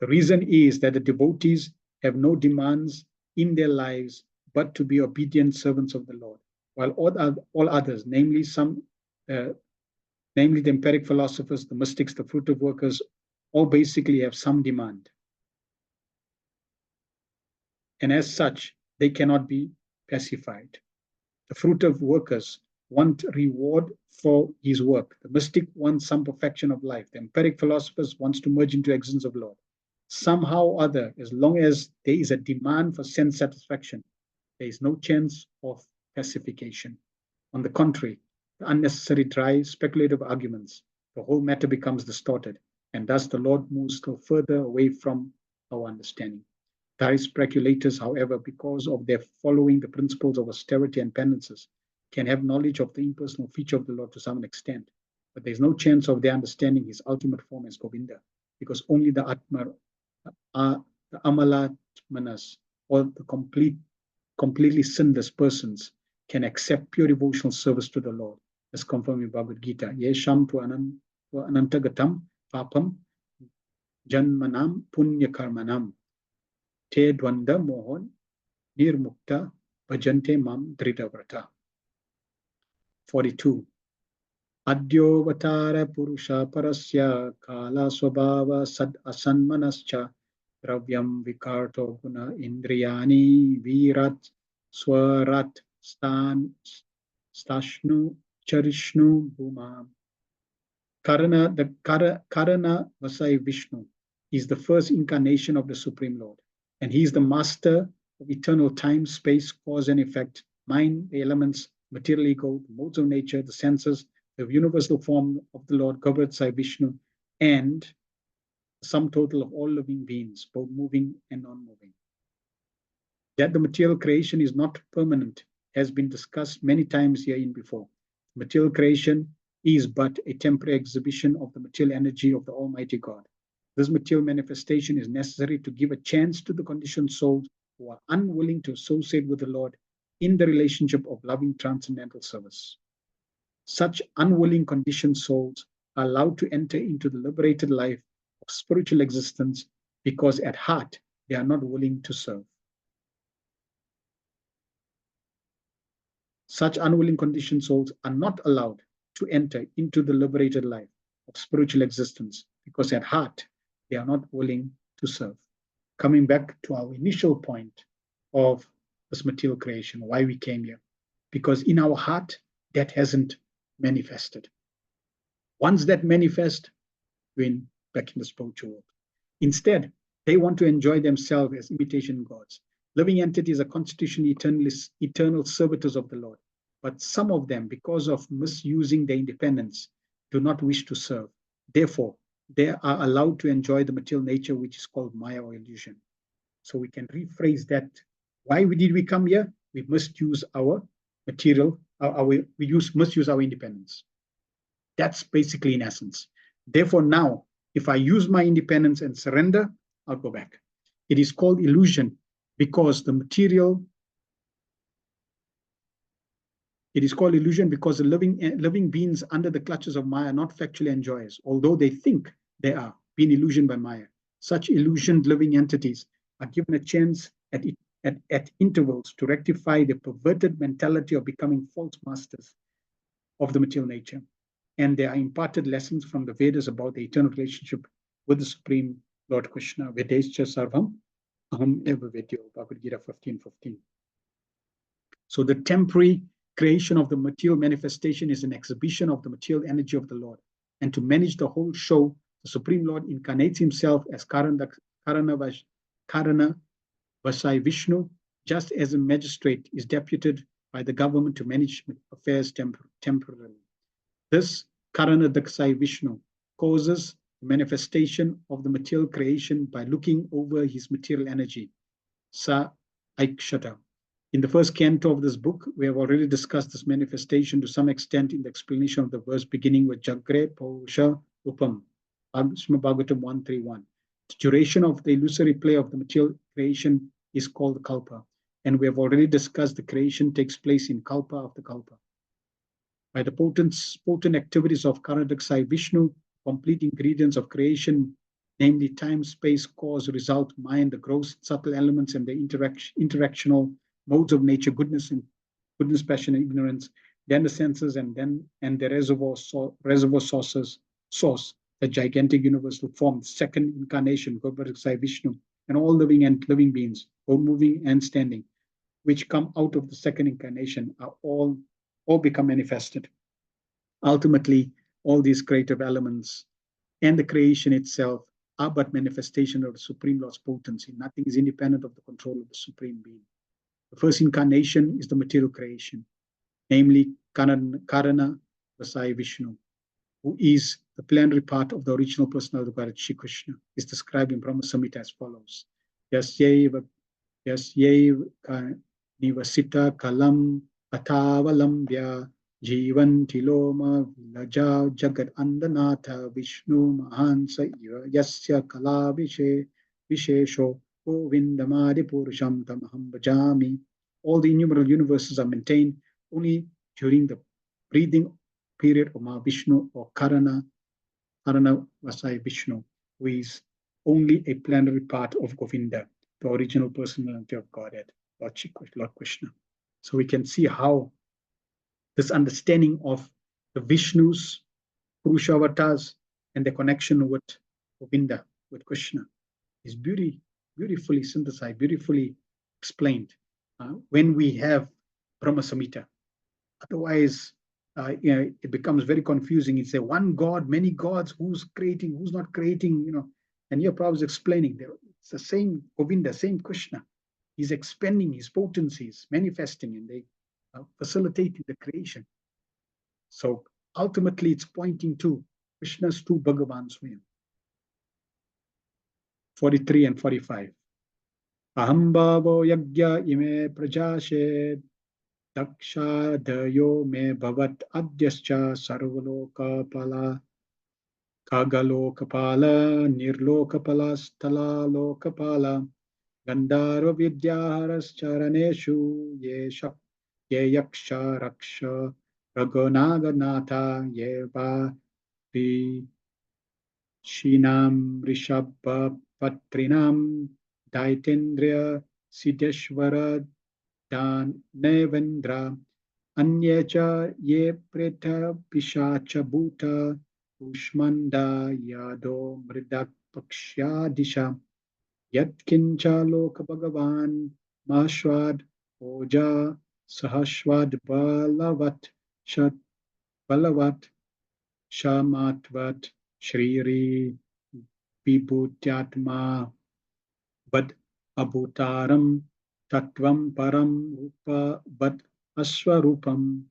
The reason is that the devotees have no demands in their lives but to be obedient servants of the Lord, while all others, namely the empiric philosophers, the mystics, the fruitive workers, all basically have some demand. And as such, they cannot be pacified. The fruitive workers want reward for his work. The mystic wants some perfection of life. The empiric philosophers wants to merge into existence of Lord. Somehow or other, as long as there is a demand for sense satisfaction, there is no chance of pacification. On the contrary, the unnecessary dry, speculative arguments, the whole matter becomes distorted, and thus the Lord moves still further away from our understanding. Dry speculators, however, because of their following the principles of austerity and penances, can have knowledge of the impersonal feature of the Lord to some extent, but there is no chance of their understanding his ultimate form as Govinda, because only the Amalatmanas, or the completely sinless persons, can accept pure devotional service to the Lord, as confirmed in Bhagavad Gita. Yesham tu anantagatam papam janmanam punya karmanam te dvanda mohon nirmukta bhajante mam dhridavrata. 42. Adyovatara purusha parasya kala swabhava sad asanmanascha dravyam vikarto guna indriyani virat swarat stashnu charishnu bhuma. Karana Vasai Vishnu is the first incarnation of the Supreme Lord, and he is the master of eternal time, space, cause and effect, mind, the elements, material ego, the modes of nature, the senses, the universal form of the Lord, Gavat Sai Vishnu, and the sum total of all living beings, both moving and non-moving. That the material creation is not permanent has been discussed many times herein before. Material creation is but a temporary exhibition of the material energy of the Almighty God. This material manifestation is necessary to give a chance to the conditioned souls who are unwilling to associate with the Lord in the relationship of loving transcendental service. Such unwilling conditioned souls are allowed to enter into the liberated life of spiritual existence because at heart they are not willing to serve. Such unwilling conditioned souls are not allowed to enter into the liberated life of spiritual existence because at heart they are not willing to serve. Coming back to our initial point of this material creation, why we came here, because in our heart that hasn't manifested. Once that manifests, we're back in the spiritual world. Instead, they want to enjoy themselves as imitation gods. Living entities are constitutionally eternal servitors of the Lord. But some of them, because of misusing their independence, do not wish to serve. Therefore, they are allowed to enjoy the material nature, which is called Maya or illusion. So we can rephrase that. Why did we come here? We must use our material, must use our independence. That's basically in essence. Therefore, now, if I use my independence and surrender, I'll go back. It is called illusion because the material. It is called illusion because the living beings under the clutches of Maya are not factually enjoyers, although they think they are, being illusioned by Maya. Such illusioned living entities are given a chance at intervals to rectify the perverted mentality of becoming false masters of the material nature. And there are imparted lessons from the Vedas about the eternal relationship with the Supreme Lord Krishna. Vedescha Sarvam Aham Eva Vedyo, Bhagavad Gita 15:15. So the temporary creation of the material manifestation is an exhibition of the material energy of the Lord. And to manage the whole show, the Supreme Lord incarnates himself as Karana Vasai Vishnu, just as a magistrate is deputed by the government to manage affairs temporarily. This Karana Daksai Vishnu causes the manifestation of the material creation by looking over his material energy, Sa Aikshata. In the first canto of this book, we have already discussed this manifestation to some extent in the explanation of the verse beginning with Jagre Pausha Upam, Srimad Bhagavatam 131. The duration of the illusory play of the material creation is called Kalpa, and we have already discussed the creation takes place in Kalpa after Kalpa. By the potent activities of Karadaksai Vishnu, complete ingredients of creation, namely time, space, cause, result, mind, the gross, subtle elements, and the interactional modes of nature, goodness, passion, and ignorance, then the senses, and the reservoir source, the gigantic universal form, second incarnation, Karadaksai Vishnu, and all living beings, both moving and standing, which come out of the second incarnation, are all become manifested. Ultimately, all these creative elements and the creation itself are but manifestation of the Supreme Lord's potency. Nothing is independent of the control of the Supreme Being. The first incarnation is the material creation, namely Karana Vasai Vishnu, who is the plenary part of the original personality of God, Shri Krishna, is described in Brahma Samhita as follows. Yasyev nivasita kalam atavalambya Jivan Tiloma Vilaja Jagat Andanatha Vishnu Mahansa Yasya Kala Vishesho Govindamadi Purusham Tamaham Bhajami. All the innumerable universes are maintained only during the breathing period of Mahavishnu or Karana Vasai Vishnu, who is only a plenary part of Govinda, the original personality of Godhead, Lord Krishna. So we can see how this understanding of the Vishnu's Purusha avatars and the connection with Govinda, with Krishna, is beautifully synthesized, beautifully explained when we have Brahma Samhita. Otherwise, it becomes very confusing. It's a one God, many gods, who's creating, who's not creating, And here Prabhupada is explaining, it's the same Govinda, same Krishna. He's expanding his potencies, manifesting, and they facilitating the creation. So ultimately, it's pointing to Krishna's two Bhagavans. 43 and 45. Aham bhavo yagya ime prajashed Daksha dayo me bhavat adyascha sarvaloka pala kagalokapala nirlokapala stala lokapala gandharva vidyaharas charaneshu ye yaksha raksha raghunaganath ye va Shinam Rishabha Patrinam Daitendriya Siddheshwara Dan Nevendra Anyecha Ye Preta Pishacha Bhuta Ushmanda Yado Mridak Pakshya Disha Yatkincha Loka Bhagavan Mashwad Oja Sahashwad Balavat Shat Balavat Shamatvat Shriri Vibhutyatma Vad Abhutaram Tattvam Param Rupa Vad Aswarupam.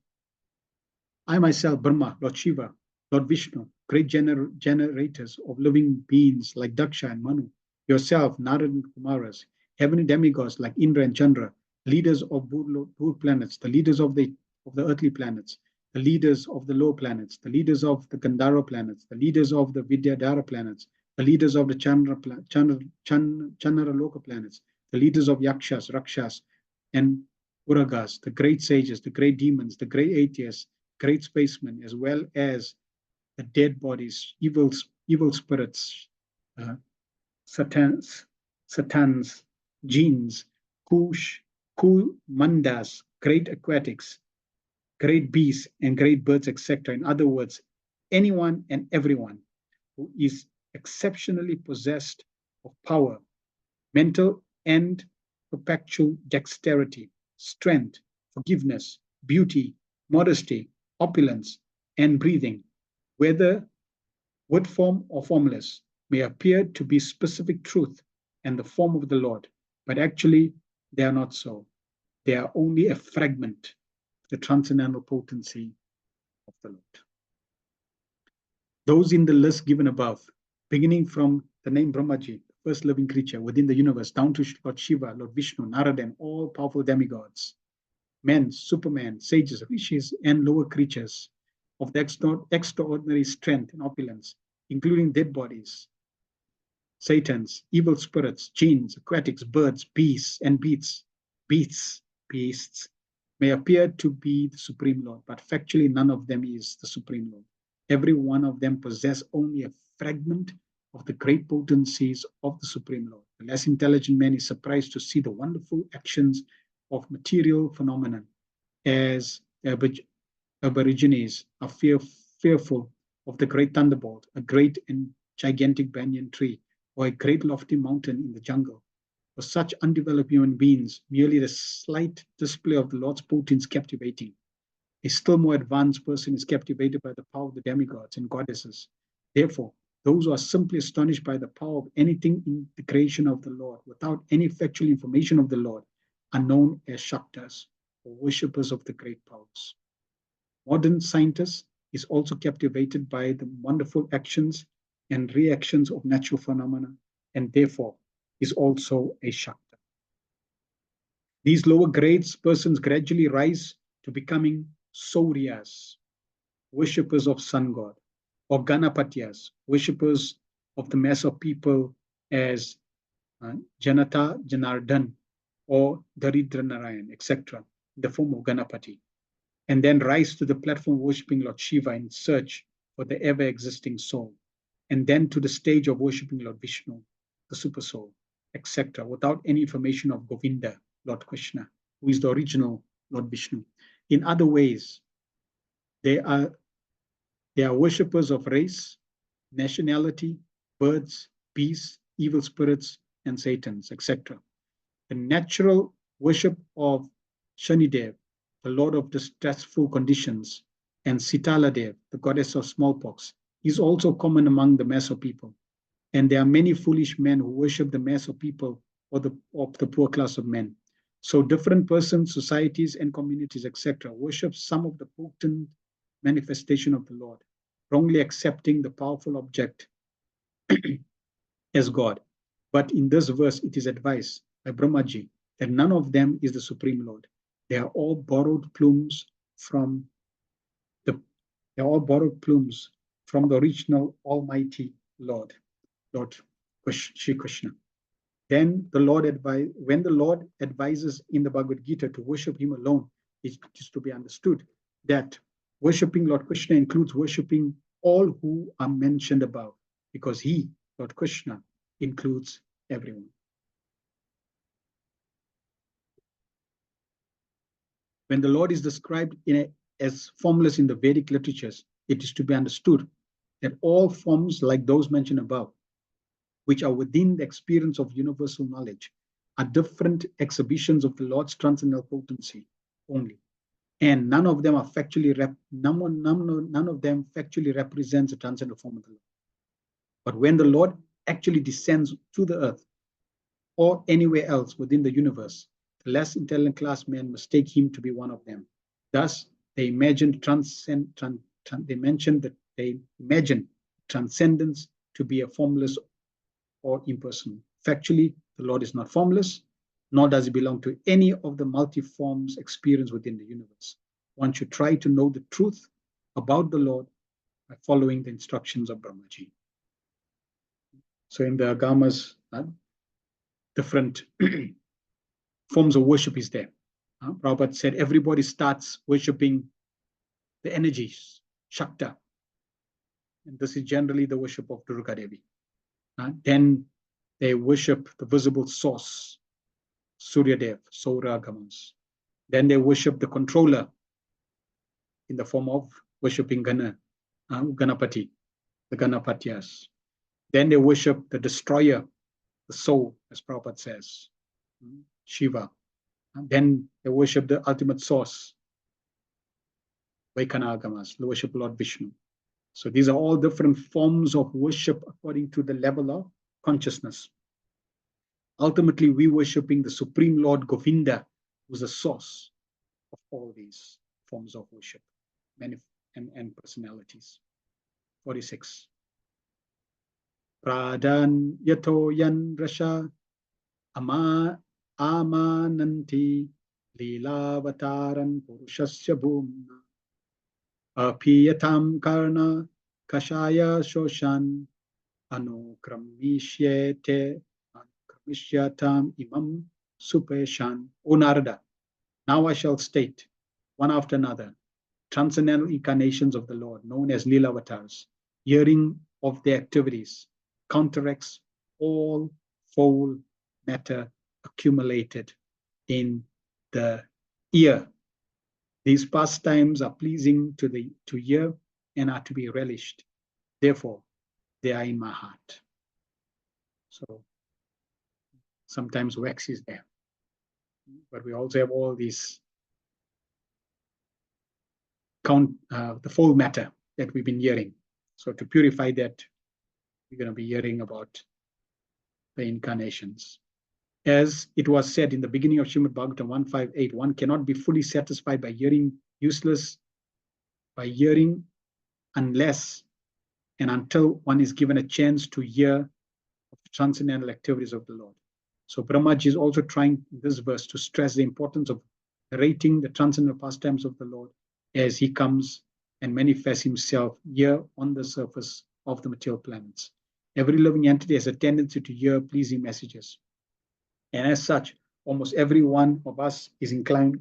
I myself, Brahma, Lord Shiva, Lord Vishnu, great generators of living beings like Daksha and Manu, yourself, Narad and Kumaras, heavenly demigods like Indra and Chandra, leaders of Bhur planets, the leaders of the earthly planets, the leaders of the low planets, the leaders of the Gandhara planets, the leaders of the Vidyadhara planets, the leaders of the Chanara Loka planets, the leaders of Yakshas, Rakshas, and Uragas, the great sages, the great demons, the great atheists, great spacemen, as well as the dead bodies, evil spirits, uh, satans, jinns, mandas, great aquatics, great beasts, and great birds, etc. In other words, anyone and everyone who is exceptionally possessed of power, mental and perpetual dexterity, strength, forgiveness, beauty, modesty, opulence, and breathing, whether word form or formless, may appear to be specific truth and the form of the Lord, but actually they are not so. They are only a fragment of the transcendental potency of the Lord. Those in the list given above, beginning from the name Brahmaji, the first living creature within the universe, down to Lord Shiva, Lord Vishnu, Narada, and all powerful demigods, men, supermen, sages, rishis, and lower creatures of the extraordinary strength and opulence, including dead bodies, satans, evil spirits, jinns, aquatics, birds, beasts, and beasts, may appear to be the Supreme Lord, but factually none of them is the Supreme Lord. Every one of them possess only a fragment of the great potencies of the Supreme Lord. The less intelligent man is surprised to see the wonderful actions of material phenomena as Aborigines are fearful of the great thunderbolt, a great and gigantic banyan tree, or a great lofty mountain in the jungle. For such undeveloped human beings, merely the slight display of the Lord's potency is captivating. A still more advanced person is captivated by the power of the demigods and goddesses. Therefore, those who are simply astonished by the power of anything in the creation of the Lord without any factual information of the Lord are known as Shaktas, or worshippers of the great powers. Modern scientists is also captivated by the wonderful actions and reactions of natural phenomena, and therefore is also a Shakta. These lower grades persons gradually rise to becoming Sauryas, worshippers of sun god, or Ganapatyas, worshippers of the mass of people as Janata Janardan or Daridra Narayan, etc., in the form of Ganapati, and then rise to the platform worshipping Lord Shiva in search for the ever existing soul, and then to the stage of worshipping Lord Vishnu, the super soul, etc., without any information of Govinda, Lord Krishna, who is the original Lord Vishnu. In other ways, they are worshippers of race, nationality, birds, beasts, evil spirits, and Satans, etc. The natural worship of Shanidev, the lord of distressful conditions, and Sitaladev, the goddess of smallpox, is also common among the mass of people. And there are many foolish men who worship the mass of people or of the poor class of men. So different persons, societies, and communities, etc., worship some of the potent manifestation of the Lord, wrongly accepting the powerful object as God. But in this verse, it is advised by Brahmaji that none of them is the Supreme Lord. They are all borrowed plumes from the original Almighty Lord Shri Krishna. Then when the Lord advises in the Bhagavad Gita to worship him alone, it is to be understood that worshipping Lord Krishna includes worshipping all who are mentioned above, because he, Lord Krishna, includes everyone. When the Lord is described as formless in the Vedic literatures, it is to be understood that all forms like those mentioned above, which are within the experience of universal knowledge, are different exhibitions of the Lord's transcendental potency only. And none of them factually represents a transcendental form of the Lord. But when the Lord actually descends to the earth or anywhere else within the universe, the less intelligent class men mistake him to be one of them. Thus, they imagine transcendence to be a formless or impersonal. Factually, the Lord is not formless, nor does he belong to any of the multi-forms experienced within the universe. One should try to know the truth about the Lord by following the instructions of Brahmaji. So in the Agamas, different forms of worship is there. Prabhupada said everybody starts worshipping the energies, Shakta. And this is generally the worship of Durga Devi. Then they worship the visible source, Surya Dev, Saura Agamas. Then they worship the controller in the form of worshipping Ganapati, the Ganapatyas. Then they worship the destroyer, the soul, as Prabhupada says, Shiva. And then they worship the ultimate source, Vaikanagamas, the worship Lord Vishnu. So these are all different forms of worship according to the level of consciousness. Ultimately, we worshiping the Supreme Lord Govinda, who's the source of all these forms of worship and personalities. 46. Pradhan yato yan rasha amananti leelavataran purushasya bhumna apiyatam karna kashaya shoshan anukramisyatam imam supeshan. O Narada, now I shall state, one after another, transcendental incarnations of the Lord, known as Leelavatars. Hearing of their activities counteracts all foul matter accumulated in the ear. These pastimes are pleasing to ear and are to be relished. Therefore, they are in my heart. So sometimes wax is there, but we also have all these the foul matter that we've been hearing. So to purify that, we're going to be hearing about the incarnations. As it was said in the beginning of Srimad Bhagavatam 158, one cannot be fully satisfied by hearing unless and until one is given a chance to hear of the transcendental activities of the Lord. So Brahmaji is also trying in this verse to stress the importance of narrating the transcendental pastimes of the Lord as he comes and manifests himself here on the surface of the material planets. Every living entity has a tendency to hear pleasing messages. And as such, almost every one of us is inclined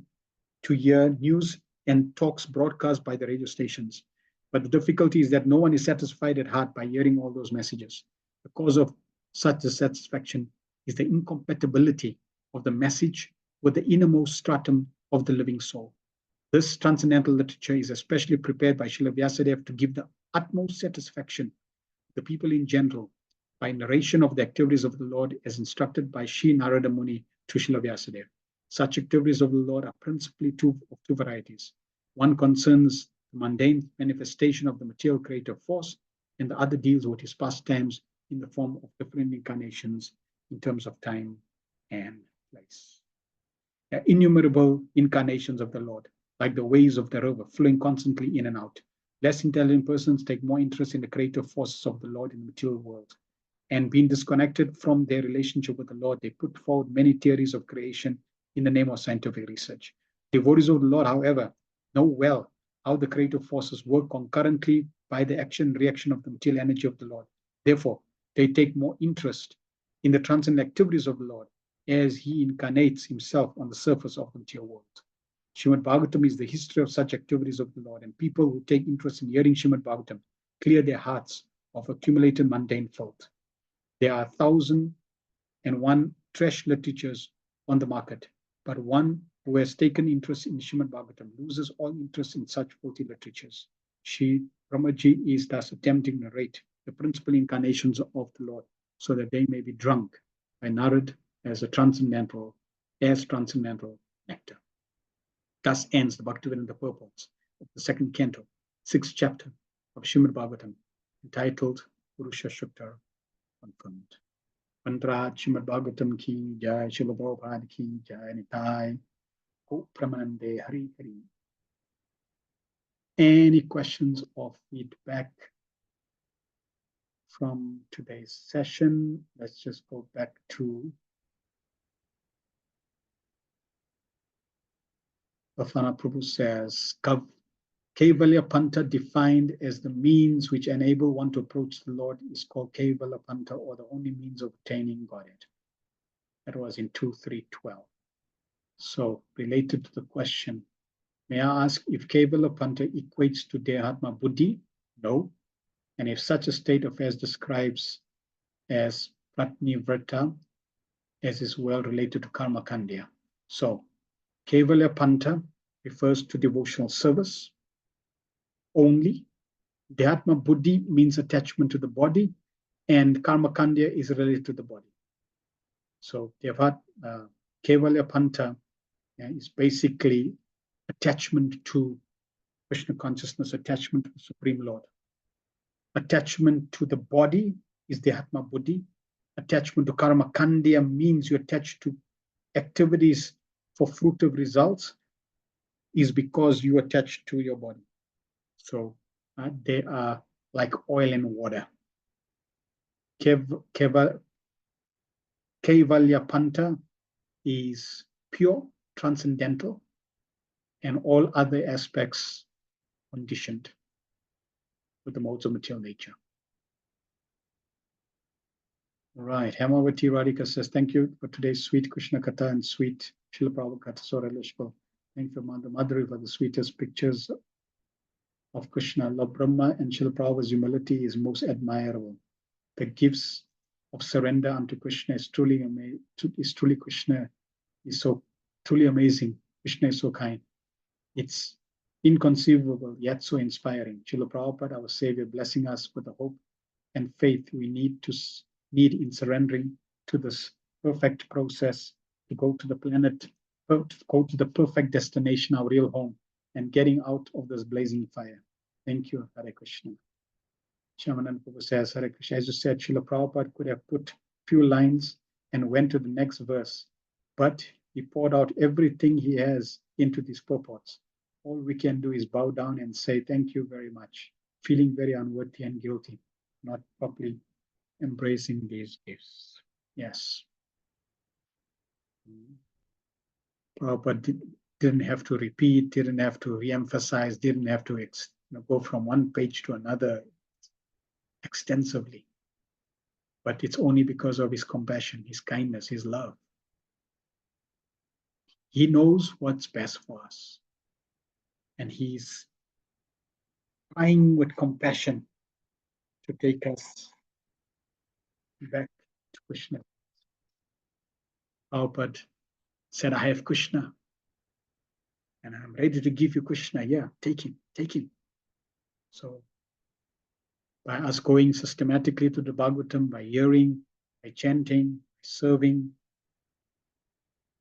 to hear news and talks broadcast by the radio stations. But the difficulty is that no one is satisfied at heart by hearing all those messages. The cause of such dissatisfaction is the incompatibility of the message with the innermost stratum of the living soul. This transcendental literature is especially prepared by Srila Vyasadeva to give the utmost satisfaction to the people in general by narration of the activities of the Lord as instructed by Sri Narada Muni to Srila Vyasadeva. Such activities of the Lord are principally of two varieties. One concerns the mundane manifestation of the material creative force, and the other deals with his pastimes in the form of different incarnations in terms of time and place. There are innumerable incarnations of the Lord, like the waves of the river flowing constantly in and out. Less intelligent persons take more interest in the creative forces of the Lord in the material world. And being disconnected from their relationship with the Lord, they put forward many theories of creation in the name of scientific research. Devotees of the Lord, however, know well how the creative forces work concurrently by the action and reaction of the material energy of the Lord. Therefore, they take more interest in the transcendent activities of the Lord as he incarnates himself on the surface of the material world. Srimad Bhagavatam is the history of such activities of the Lord, and people who take interest in hearing Srimad Bhagavatam clear their hearts of accumulated mundane filth. There are 1,001 trash literatures on the market, but one who has taken interest in Srimad Bhagavatam loses all interest in such filthy literatures. Sri Brahmaji is thus attempting to narrate the principal incarnations of the Lord so that they may be drunk by Narad as transcendental nectar. Thus ends the Bhaktivedanta purports of the second canto, 6th chapter of Srimad Bhagavatam, entitled Purusha Shukta Confirmed. Mantra Srimad Bhagavatam ki jai, Srila Prabhupada ki jai, Nitai, Ho Pramanande Hari Hari. Any questions or feedback from today's session? Let's just go back to Bafana Prabhu says, Kevalya Panta, defined as the means which enable one to approach the Lord, is called Kevalya Panta, or the only means of attaining Godhead. That was in 2.3.12. So related to the question, may I ask if Kevalya Panta equates to Dehatma Buddhi? No. And if such a state of affairs describes as Pratnivrata, as is well related to Karma Kandya. So Kevalya Panta refers to devotional service only. Dhyatma Buddhi means attachment to the body, and Karma Kandya is related to the body. So Kevalya Panta is basically attachment to Krishna consciousness, attachment to the Supreme Lord. Attachment to the body is Dhyatma Buddhi. Attachment to Karma Kandya means you attach to activities for fruitive results, is because you attach to your body. So they are like oil and water. Kevalya Panta is pure, transcendental, and all other aspects conditioned with the modes of material nature. All right, Hemavati Radhika says, thank you for today's sweet Krishna Katha and sweet Srila Prabhupada Katha, so relishful. Thank you, Mother Madhuri, for the sweetest pictures of Krishna. Lord Brahma and Srila Prabhupada's humility is most admirable. The gifts of surrender unto Krishna is truly amazing. Krishna is so truly amazing. Krishna is so kind. It's inconceivable, yet so inspiring. Srila Prabhupada, our Savior, blessing us with the hope and faith we need in surrendering to this perfect process to go to the planet, to go to the perfect destination, our real home, and getting out of this blazing fire. Thank you, Hare Krishna. Shyamananda Prabhu says, Hare Krishna, as you said, Srila Prabhupada could have put few lines and went to the next verse, but he poured out everything he has into these purports. All we can do is bow down and say, thank you very much, feeling very unworthy and guilty, not properly embracing these gifts. Yes. Prabhupada didn't have to repeat, didn't have to re-emphasize, didn't have to go from one page to another extensively. But it's only because of his compassion, his kindness, his love. He knows what's best for us. And he's trying with compassion to take us back to Krishna. Prabhupada said, I have Krishna. And I'm ready to give you Krishna. Yeah, take him, take him. So by us going systematically to the Bhagavatam, by hearing, by chanting, by serving,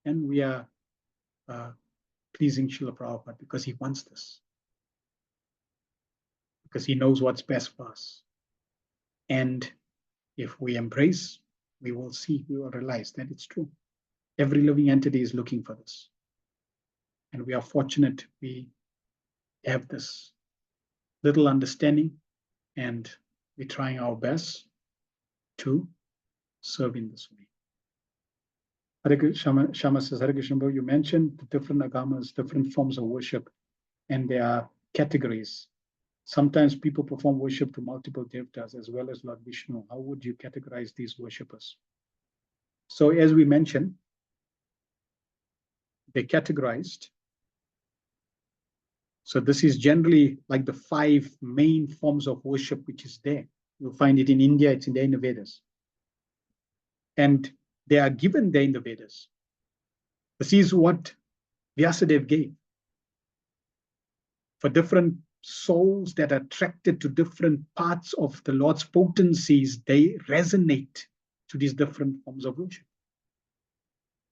and we are pleasing Srila Prabhupada because he wants this. Because he knows what's best for us. And if we embrace, we will see, we will realize that it's true. Every living entity is looking for this. And we are fortunate we have this little understanding, and we're trying our best to serve in this way. Shama says, Hare Krishna, you mentioned the different agamas, different forms of worship, and there are categories. Sometimes people perform worship to multiple devtas as well as Lord Vishnu. How would you categorize these worshippers? So as we mentioned, they're categorized. So this is generally like the 5 main forms of worship which is there. You'll find it in India, it's in there in the Vedas. And they are given there in the Vedas. This is what Vyasadeva gave. For different souls that are attracted to different parts of the Lord's potencies, they resonate to these different forms of worship.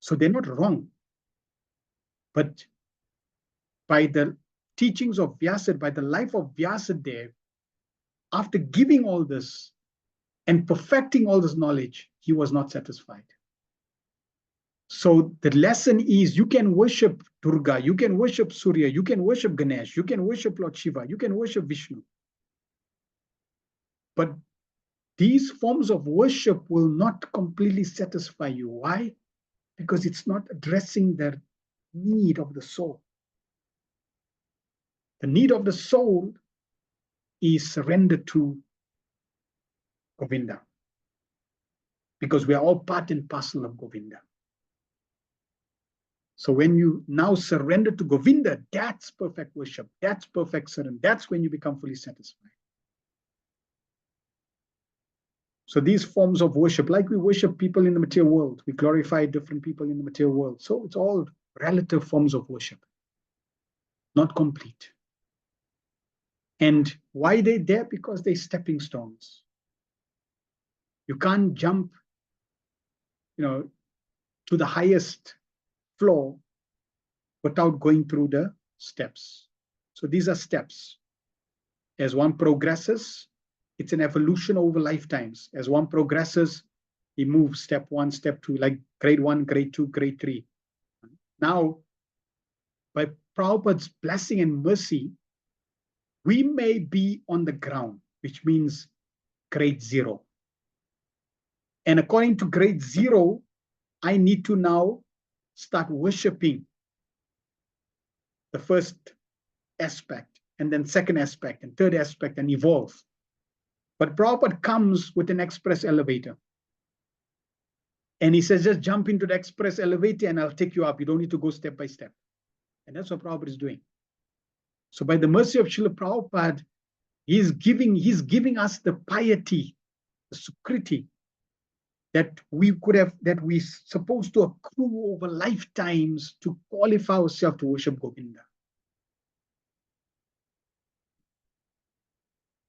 So they're not wrong. But by the teachings of Vyasadeva, by the life of Vyasadeva, after giving all this and perfecting all this knowledge, he was not satisfied. So the lesson is you can worship Durga, you can worship Surya, you can worship Ganesh, you can worship Lord Shiva, you can worship Vishnu. But these forms of worship will not completely satisfy you. Why? Because it's not addressing the need of the soul. The need of the soul is surrender to Govinda. Because we are all part and parcel of Govinda. So when you now surrender to Govinda, that's perfect worship. That's perfect surrender. That's when you become fully satisfied. So these forms of worship, like we worship people in the material world, we glorify different people in the material world. So it's all relative forms of worship, not complete. And why they're there? Because they're stepping stones. You can't jump, to the highest floor without going through the steps. So these are steps. As one progresses, it's an evolution over lifetimes. As one progresses, he moves step 1, step 2, like grade 1, grade 2, grade 3. Now, by Prabhupada's blessing and mercy, we may be on the ground, which means grade 0. And according to grade 0, I need to now start worshiping the first aspect, and then second aspect, and third aspect, and evolve. But Prabhupada comes with an express elevator. And he says, just jump into the express elevator and I'll take you up. You don't need to go step by step. And that's what Prabhupada is doing. So by the mercy of Srila Prabhupada, he's giving us the piety, the sukriti that we're supposed to accrue over lifetimes to qualify ourselves to worship Govinda.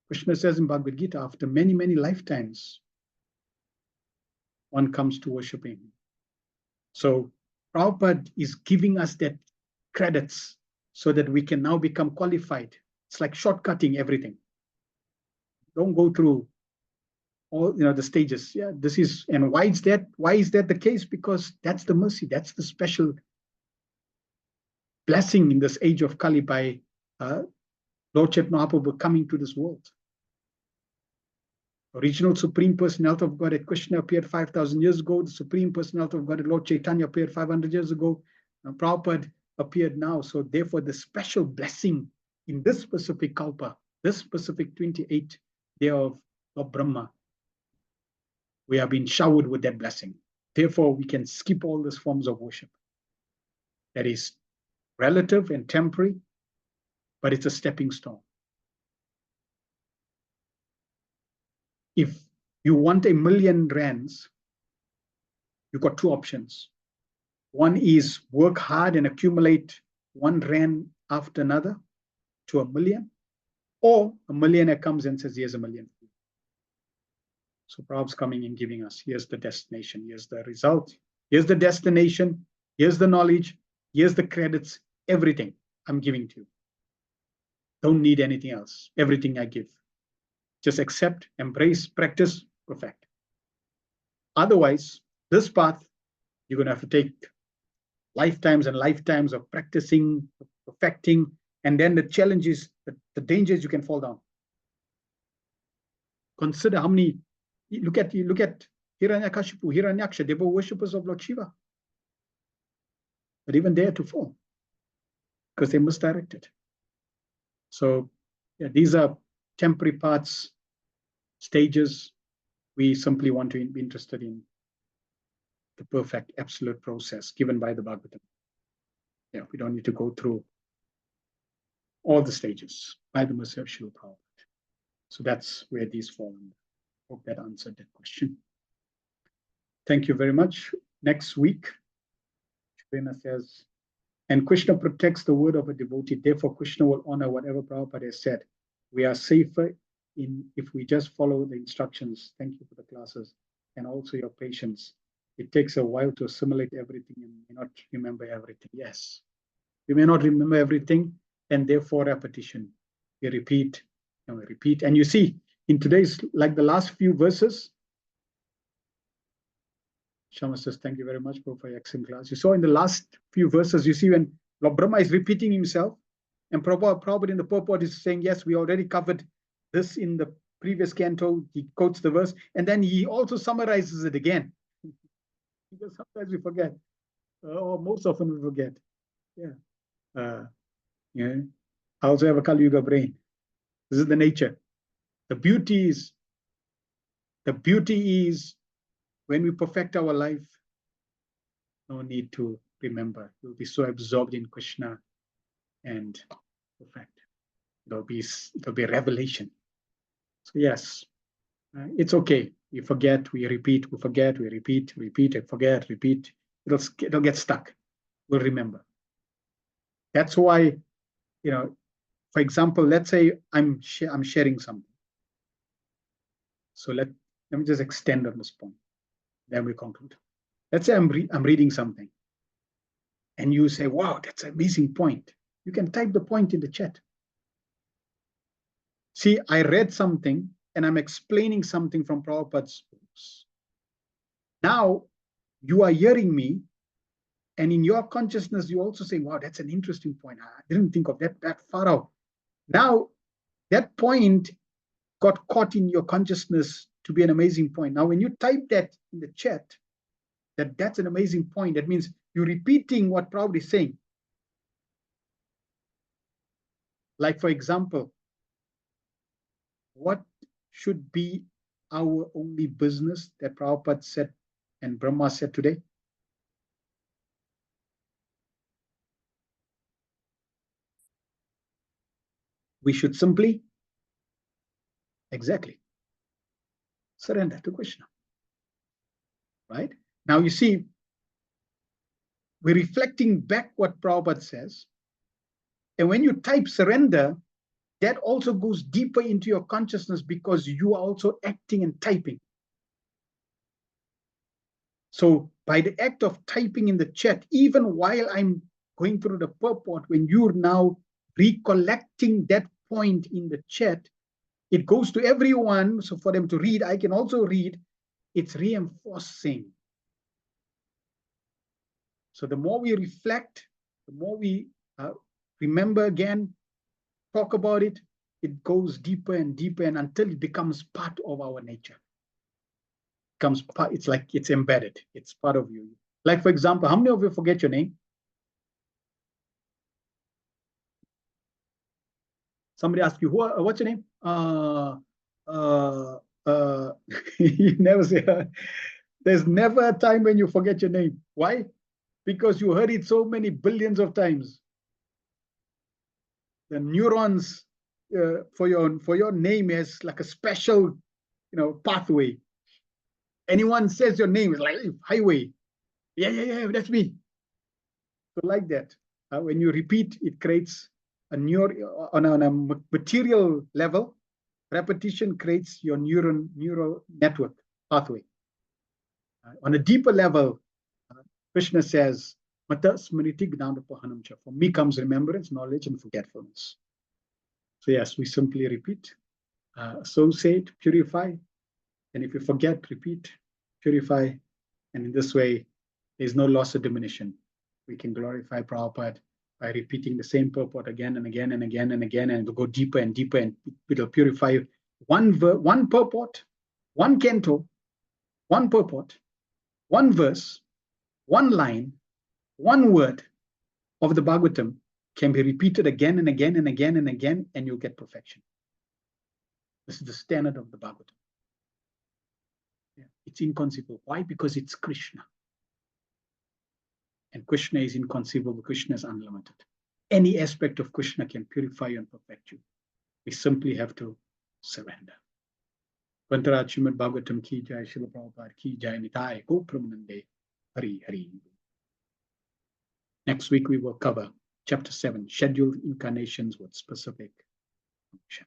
Krishna says in Bhagavad Gita, after many, many lifetimes, one comes to worshiping him. So Prabhupada is giving us that credits so that we can now become qualified. It's like shortcutting everything. Don't go through all the stages. Yeah, this is, and why is that? Why is that the case? Because that's the mercy, that's the special blessing in this age of Kali by Lord Chaitanya Mahaprabhu coming to this world. Original Supreme Personality of Godhead Krishna appeared 5,000 years ago. The Supreme Personality of Godhead Lord Chaitanya appeared 500 years ago. And Prabhupada appeared now. So therefore, the special blessing in this specific kalpa, this specific 28th day of Brahma, we have been showered with that blessing. Therefore, we can skip all these forms of worship. That is relative and temporary, but it's a stepping stone. If you want 1,000,000 rands, you've got 2 options. One is work hard and accumulate 1 rand after another to 1,000,000, or a millionaire comes and says, here's 1,000,000. So Prabhupada's coming and giving us, here's the destination, here's the result, here's the destination, here's the knowledge, here's the credits, everything I'm giving to you. Don't need anything else, everything I give. Just accept, embrace, practice, perfect. Otherwise, this path, you're going to have to take lifetimes and lifetimes of practicing, perfecting, and then the challenge is, the danger is you can fall down. Consider how many, look at Hiranyakashipu, Hiranyaksha, they were worshippers of Lord Shiva. but even they had to fall because they misdirected. So yeah, these are temporary parts, stages. We simply want to be interested in the perfect absolute process given by the Bhagavatam. Yeah, we don't need to go through all the stages by the mercy of Srila Prabhupada. So that's where these fall under. Hope that answered that question. Thank you very much. Next week, Shrina says, and Krishna protects the word of a devotee. Therefore, Krishna will honor whatever Prabhupada has said. We are safer if we just follow the instructions. Thank you for the classes and also your patience. It takes a while to assimilate everything and may not remember everything. Yes, we may not remember everything, and therefore repetition. We repeat and we repeat. And you see, in today's, like the last few verses, Shama says, thank you very much for your excellent class. You saw in the last few verses, you see when Lord Brahma is repeating himself, and Prabhupada in the purport is saying, yes, we already covered this in the previous canto. He quotes the verse, and then he also summarizes it again. Because sometimes we forget, or most often we forget. Yeah. Yeah. I also have a Kali Yuga brain. This is the nature. The beauty is when we perfect our life, no need to remember. We'll be so absorbed in Krishna and perfect. There'll be revelation. So yes, it's okay. We forget, we repeat, we forget, we repeat, repeat, and forget, repeat. It'll get stuck. We'll remember. That's why, for example, let's say I'm sharing something. So let me just extend on this point. Then we conclude. Let's say I'm reading something, and you say, "Wow, that's an amazing point." You can type the point in the chat. See, I read something, and I'm explaining something from Prabhupada's books. Now, you are hearing me, and in your consciousness, you also say, "Wow, that's an interesting point. I didn't think of that far out." Now, that point got caught in your consciousness to be an amazing point. Now, when you type that in the chat, that's an amazing point, that means you're repeating what Prabhupada is saying. Like, for example, what should be our only business that Prabhupada said and Brahma said today? We should simply, exactly, surrender to Krishna. Right? Now you see, we're reflecting back what Prabhupada says. And when you type surrender, that also goes deeper into your consciousness because you are also acting and typing. So by the act of typing in the chat, even while I'm going through the purport, when you're now recollecting that point in the chat, it goes to everyone. So for them to read, I can also read. It's reinforcing. So the more we reflect, the more we remember again, talk about it, it goes deeper and deeper, and until it becomes part of our nature. It's like it's embedded. It's part of you. Like, for example, how many of you forget your name? Somebody asks you, what's your name? You never say. There's never a time when you forget your name. Why? Because you heard it so many billions of times. The neurons for your name is like a special, pathway. Anyone says your name, is like highway. Yeah, that's me. So like that, when you repeat, it creates on a material level. Repetition creates your neural network pathway. On a deeper level, Krishna says, Mata smriti gnanapahanam cha. For me comes remembrance, knowledge, and forgetfulness. So yes, we simply repeat, associate, purify, and if you forget, repeat, purify, and in this way, there's no loss or diminution. We can glorify Prabhupada by repeating the same purport again and again and again and again, and it'll go deeper and deeper, and it'll purify one purport, one canto, one purport, one verse, one line, one word, of the Bhagavatam can be repeated again and again and again and again, and you'll get perfection. This is the standard of the Bhagavatam. Yeah. It's inconceivable. Why? Because it's Krishna. And Krishna is inconceivable. Krishna is unlimited. Any aspect of Krishna can purify you and perfect you. We simply have to surrender. Vantaraj Srimad Bhagavatam ki jai, Srila Prabhupada ki jai, Nitai Go Pramanande, Hari Hari. Next week we will cover chapter 7, scheduled incarnations with specific function.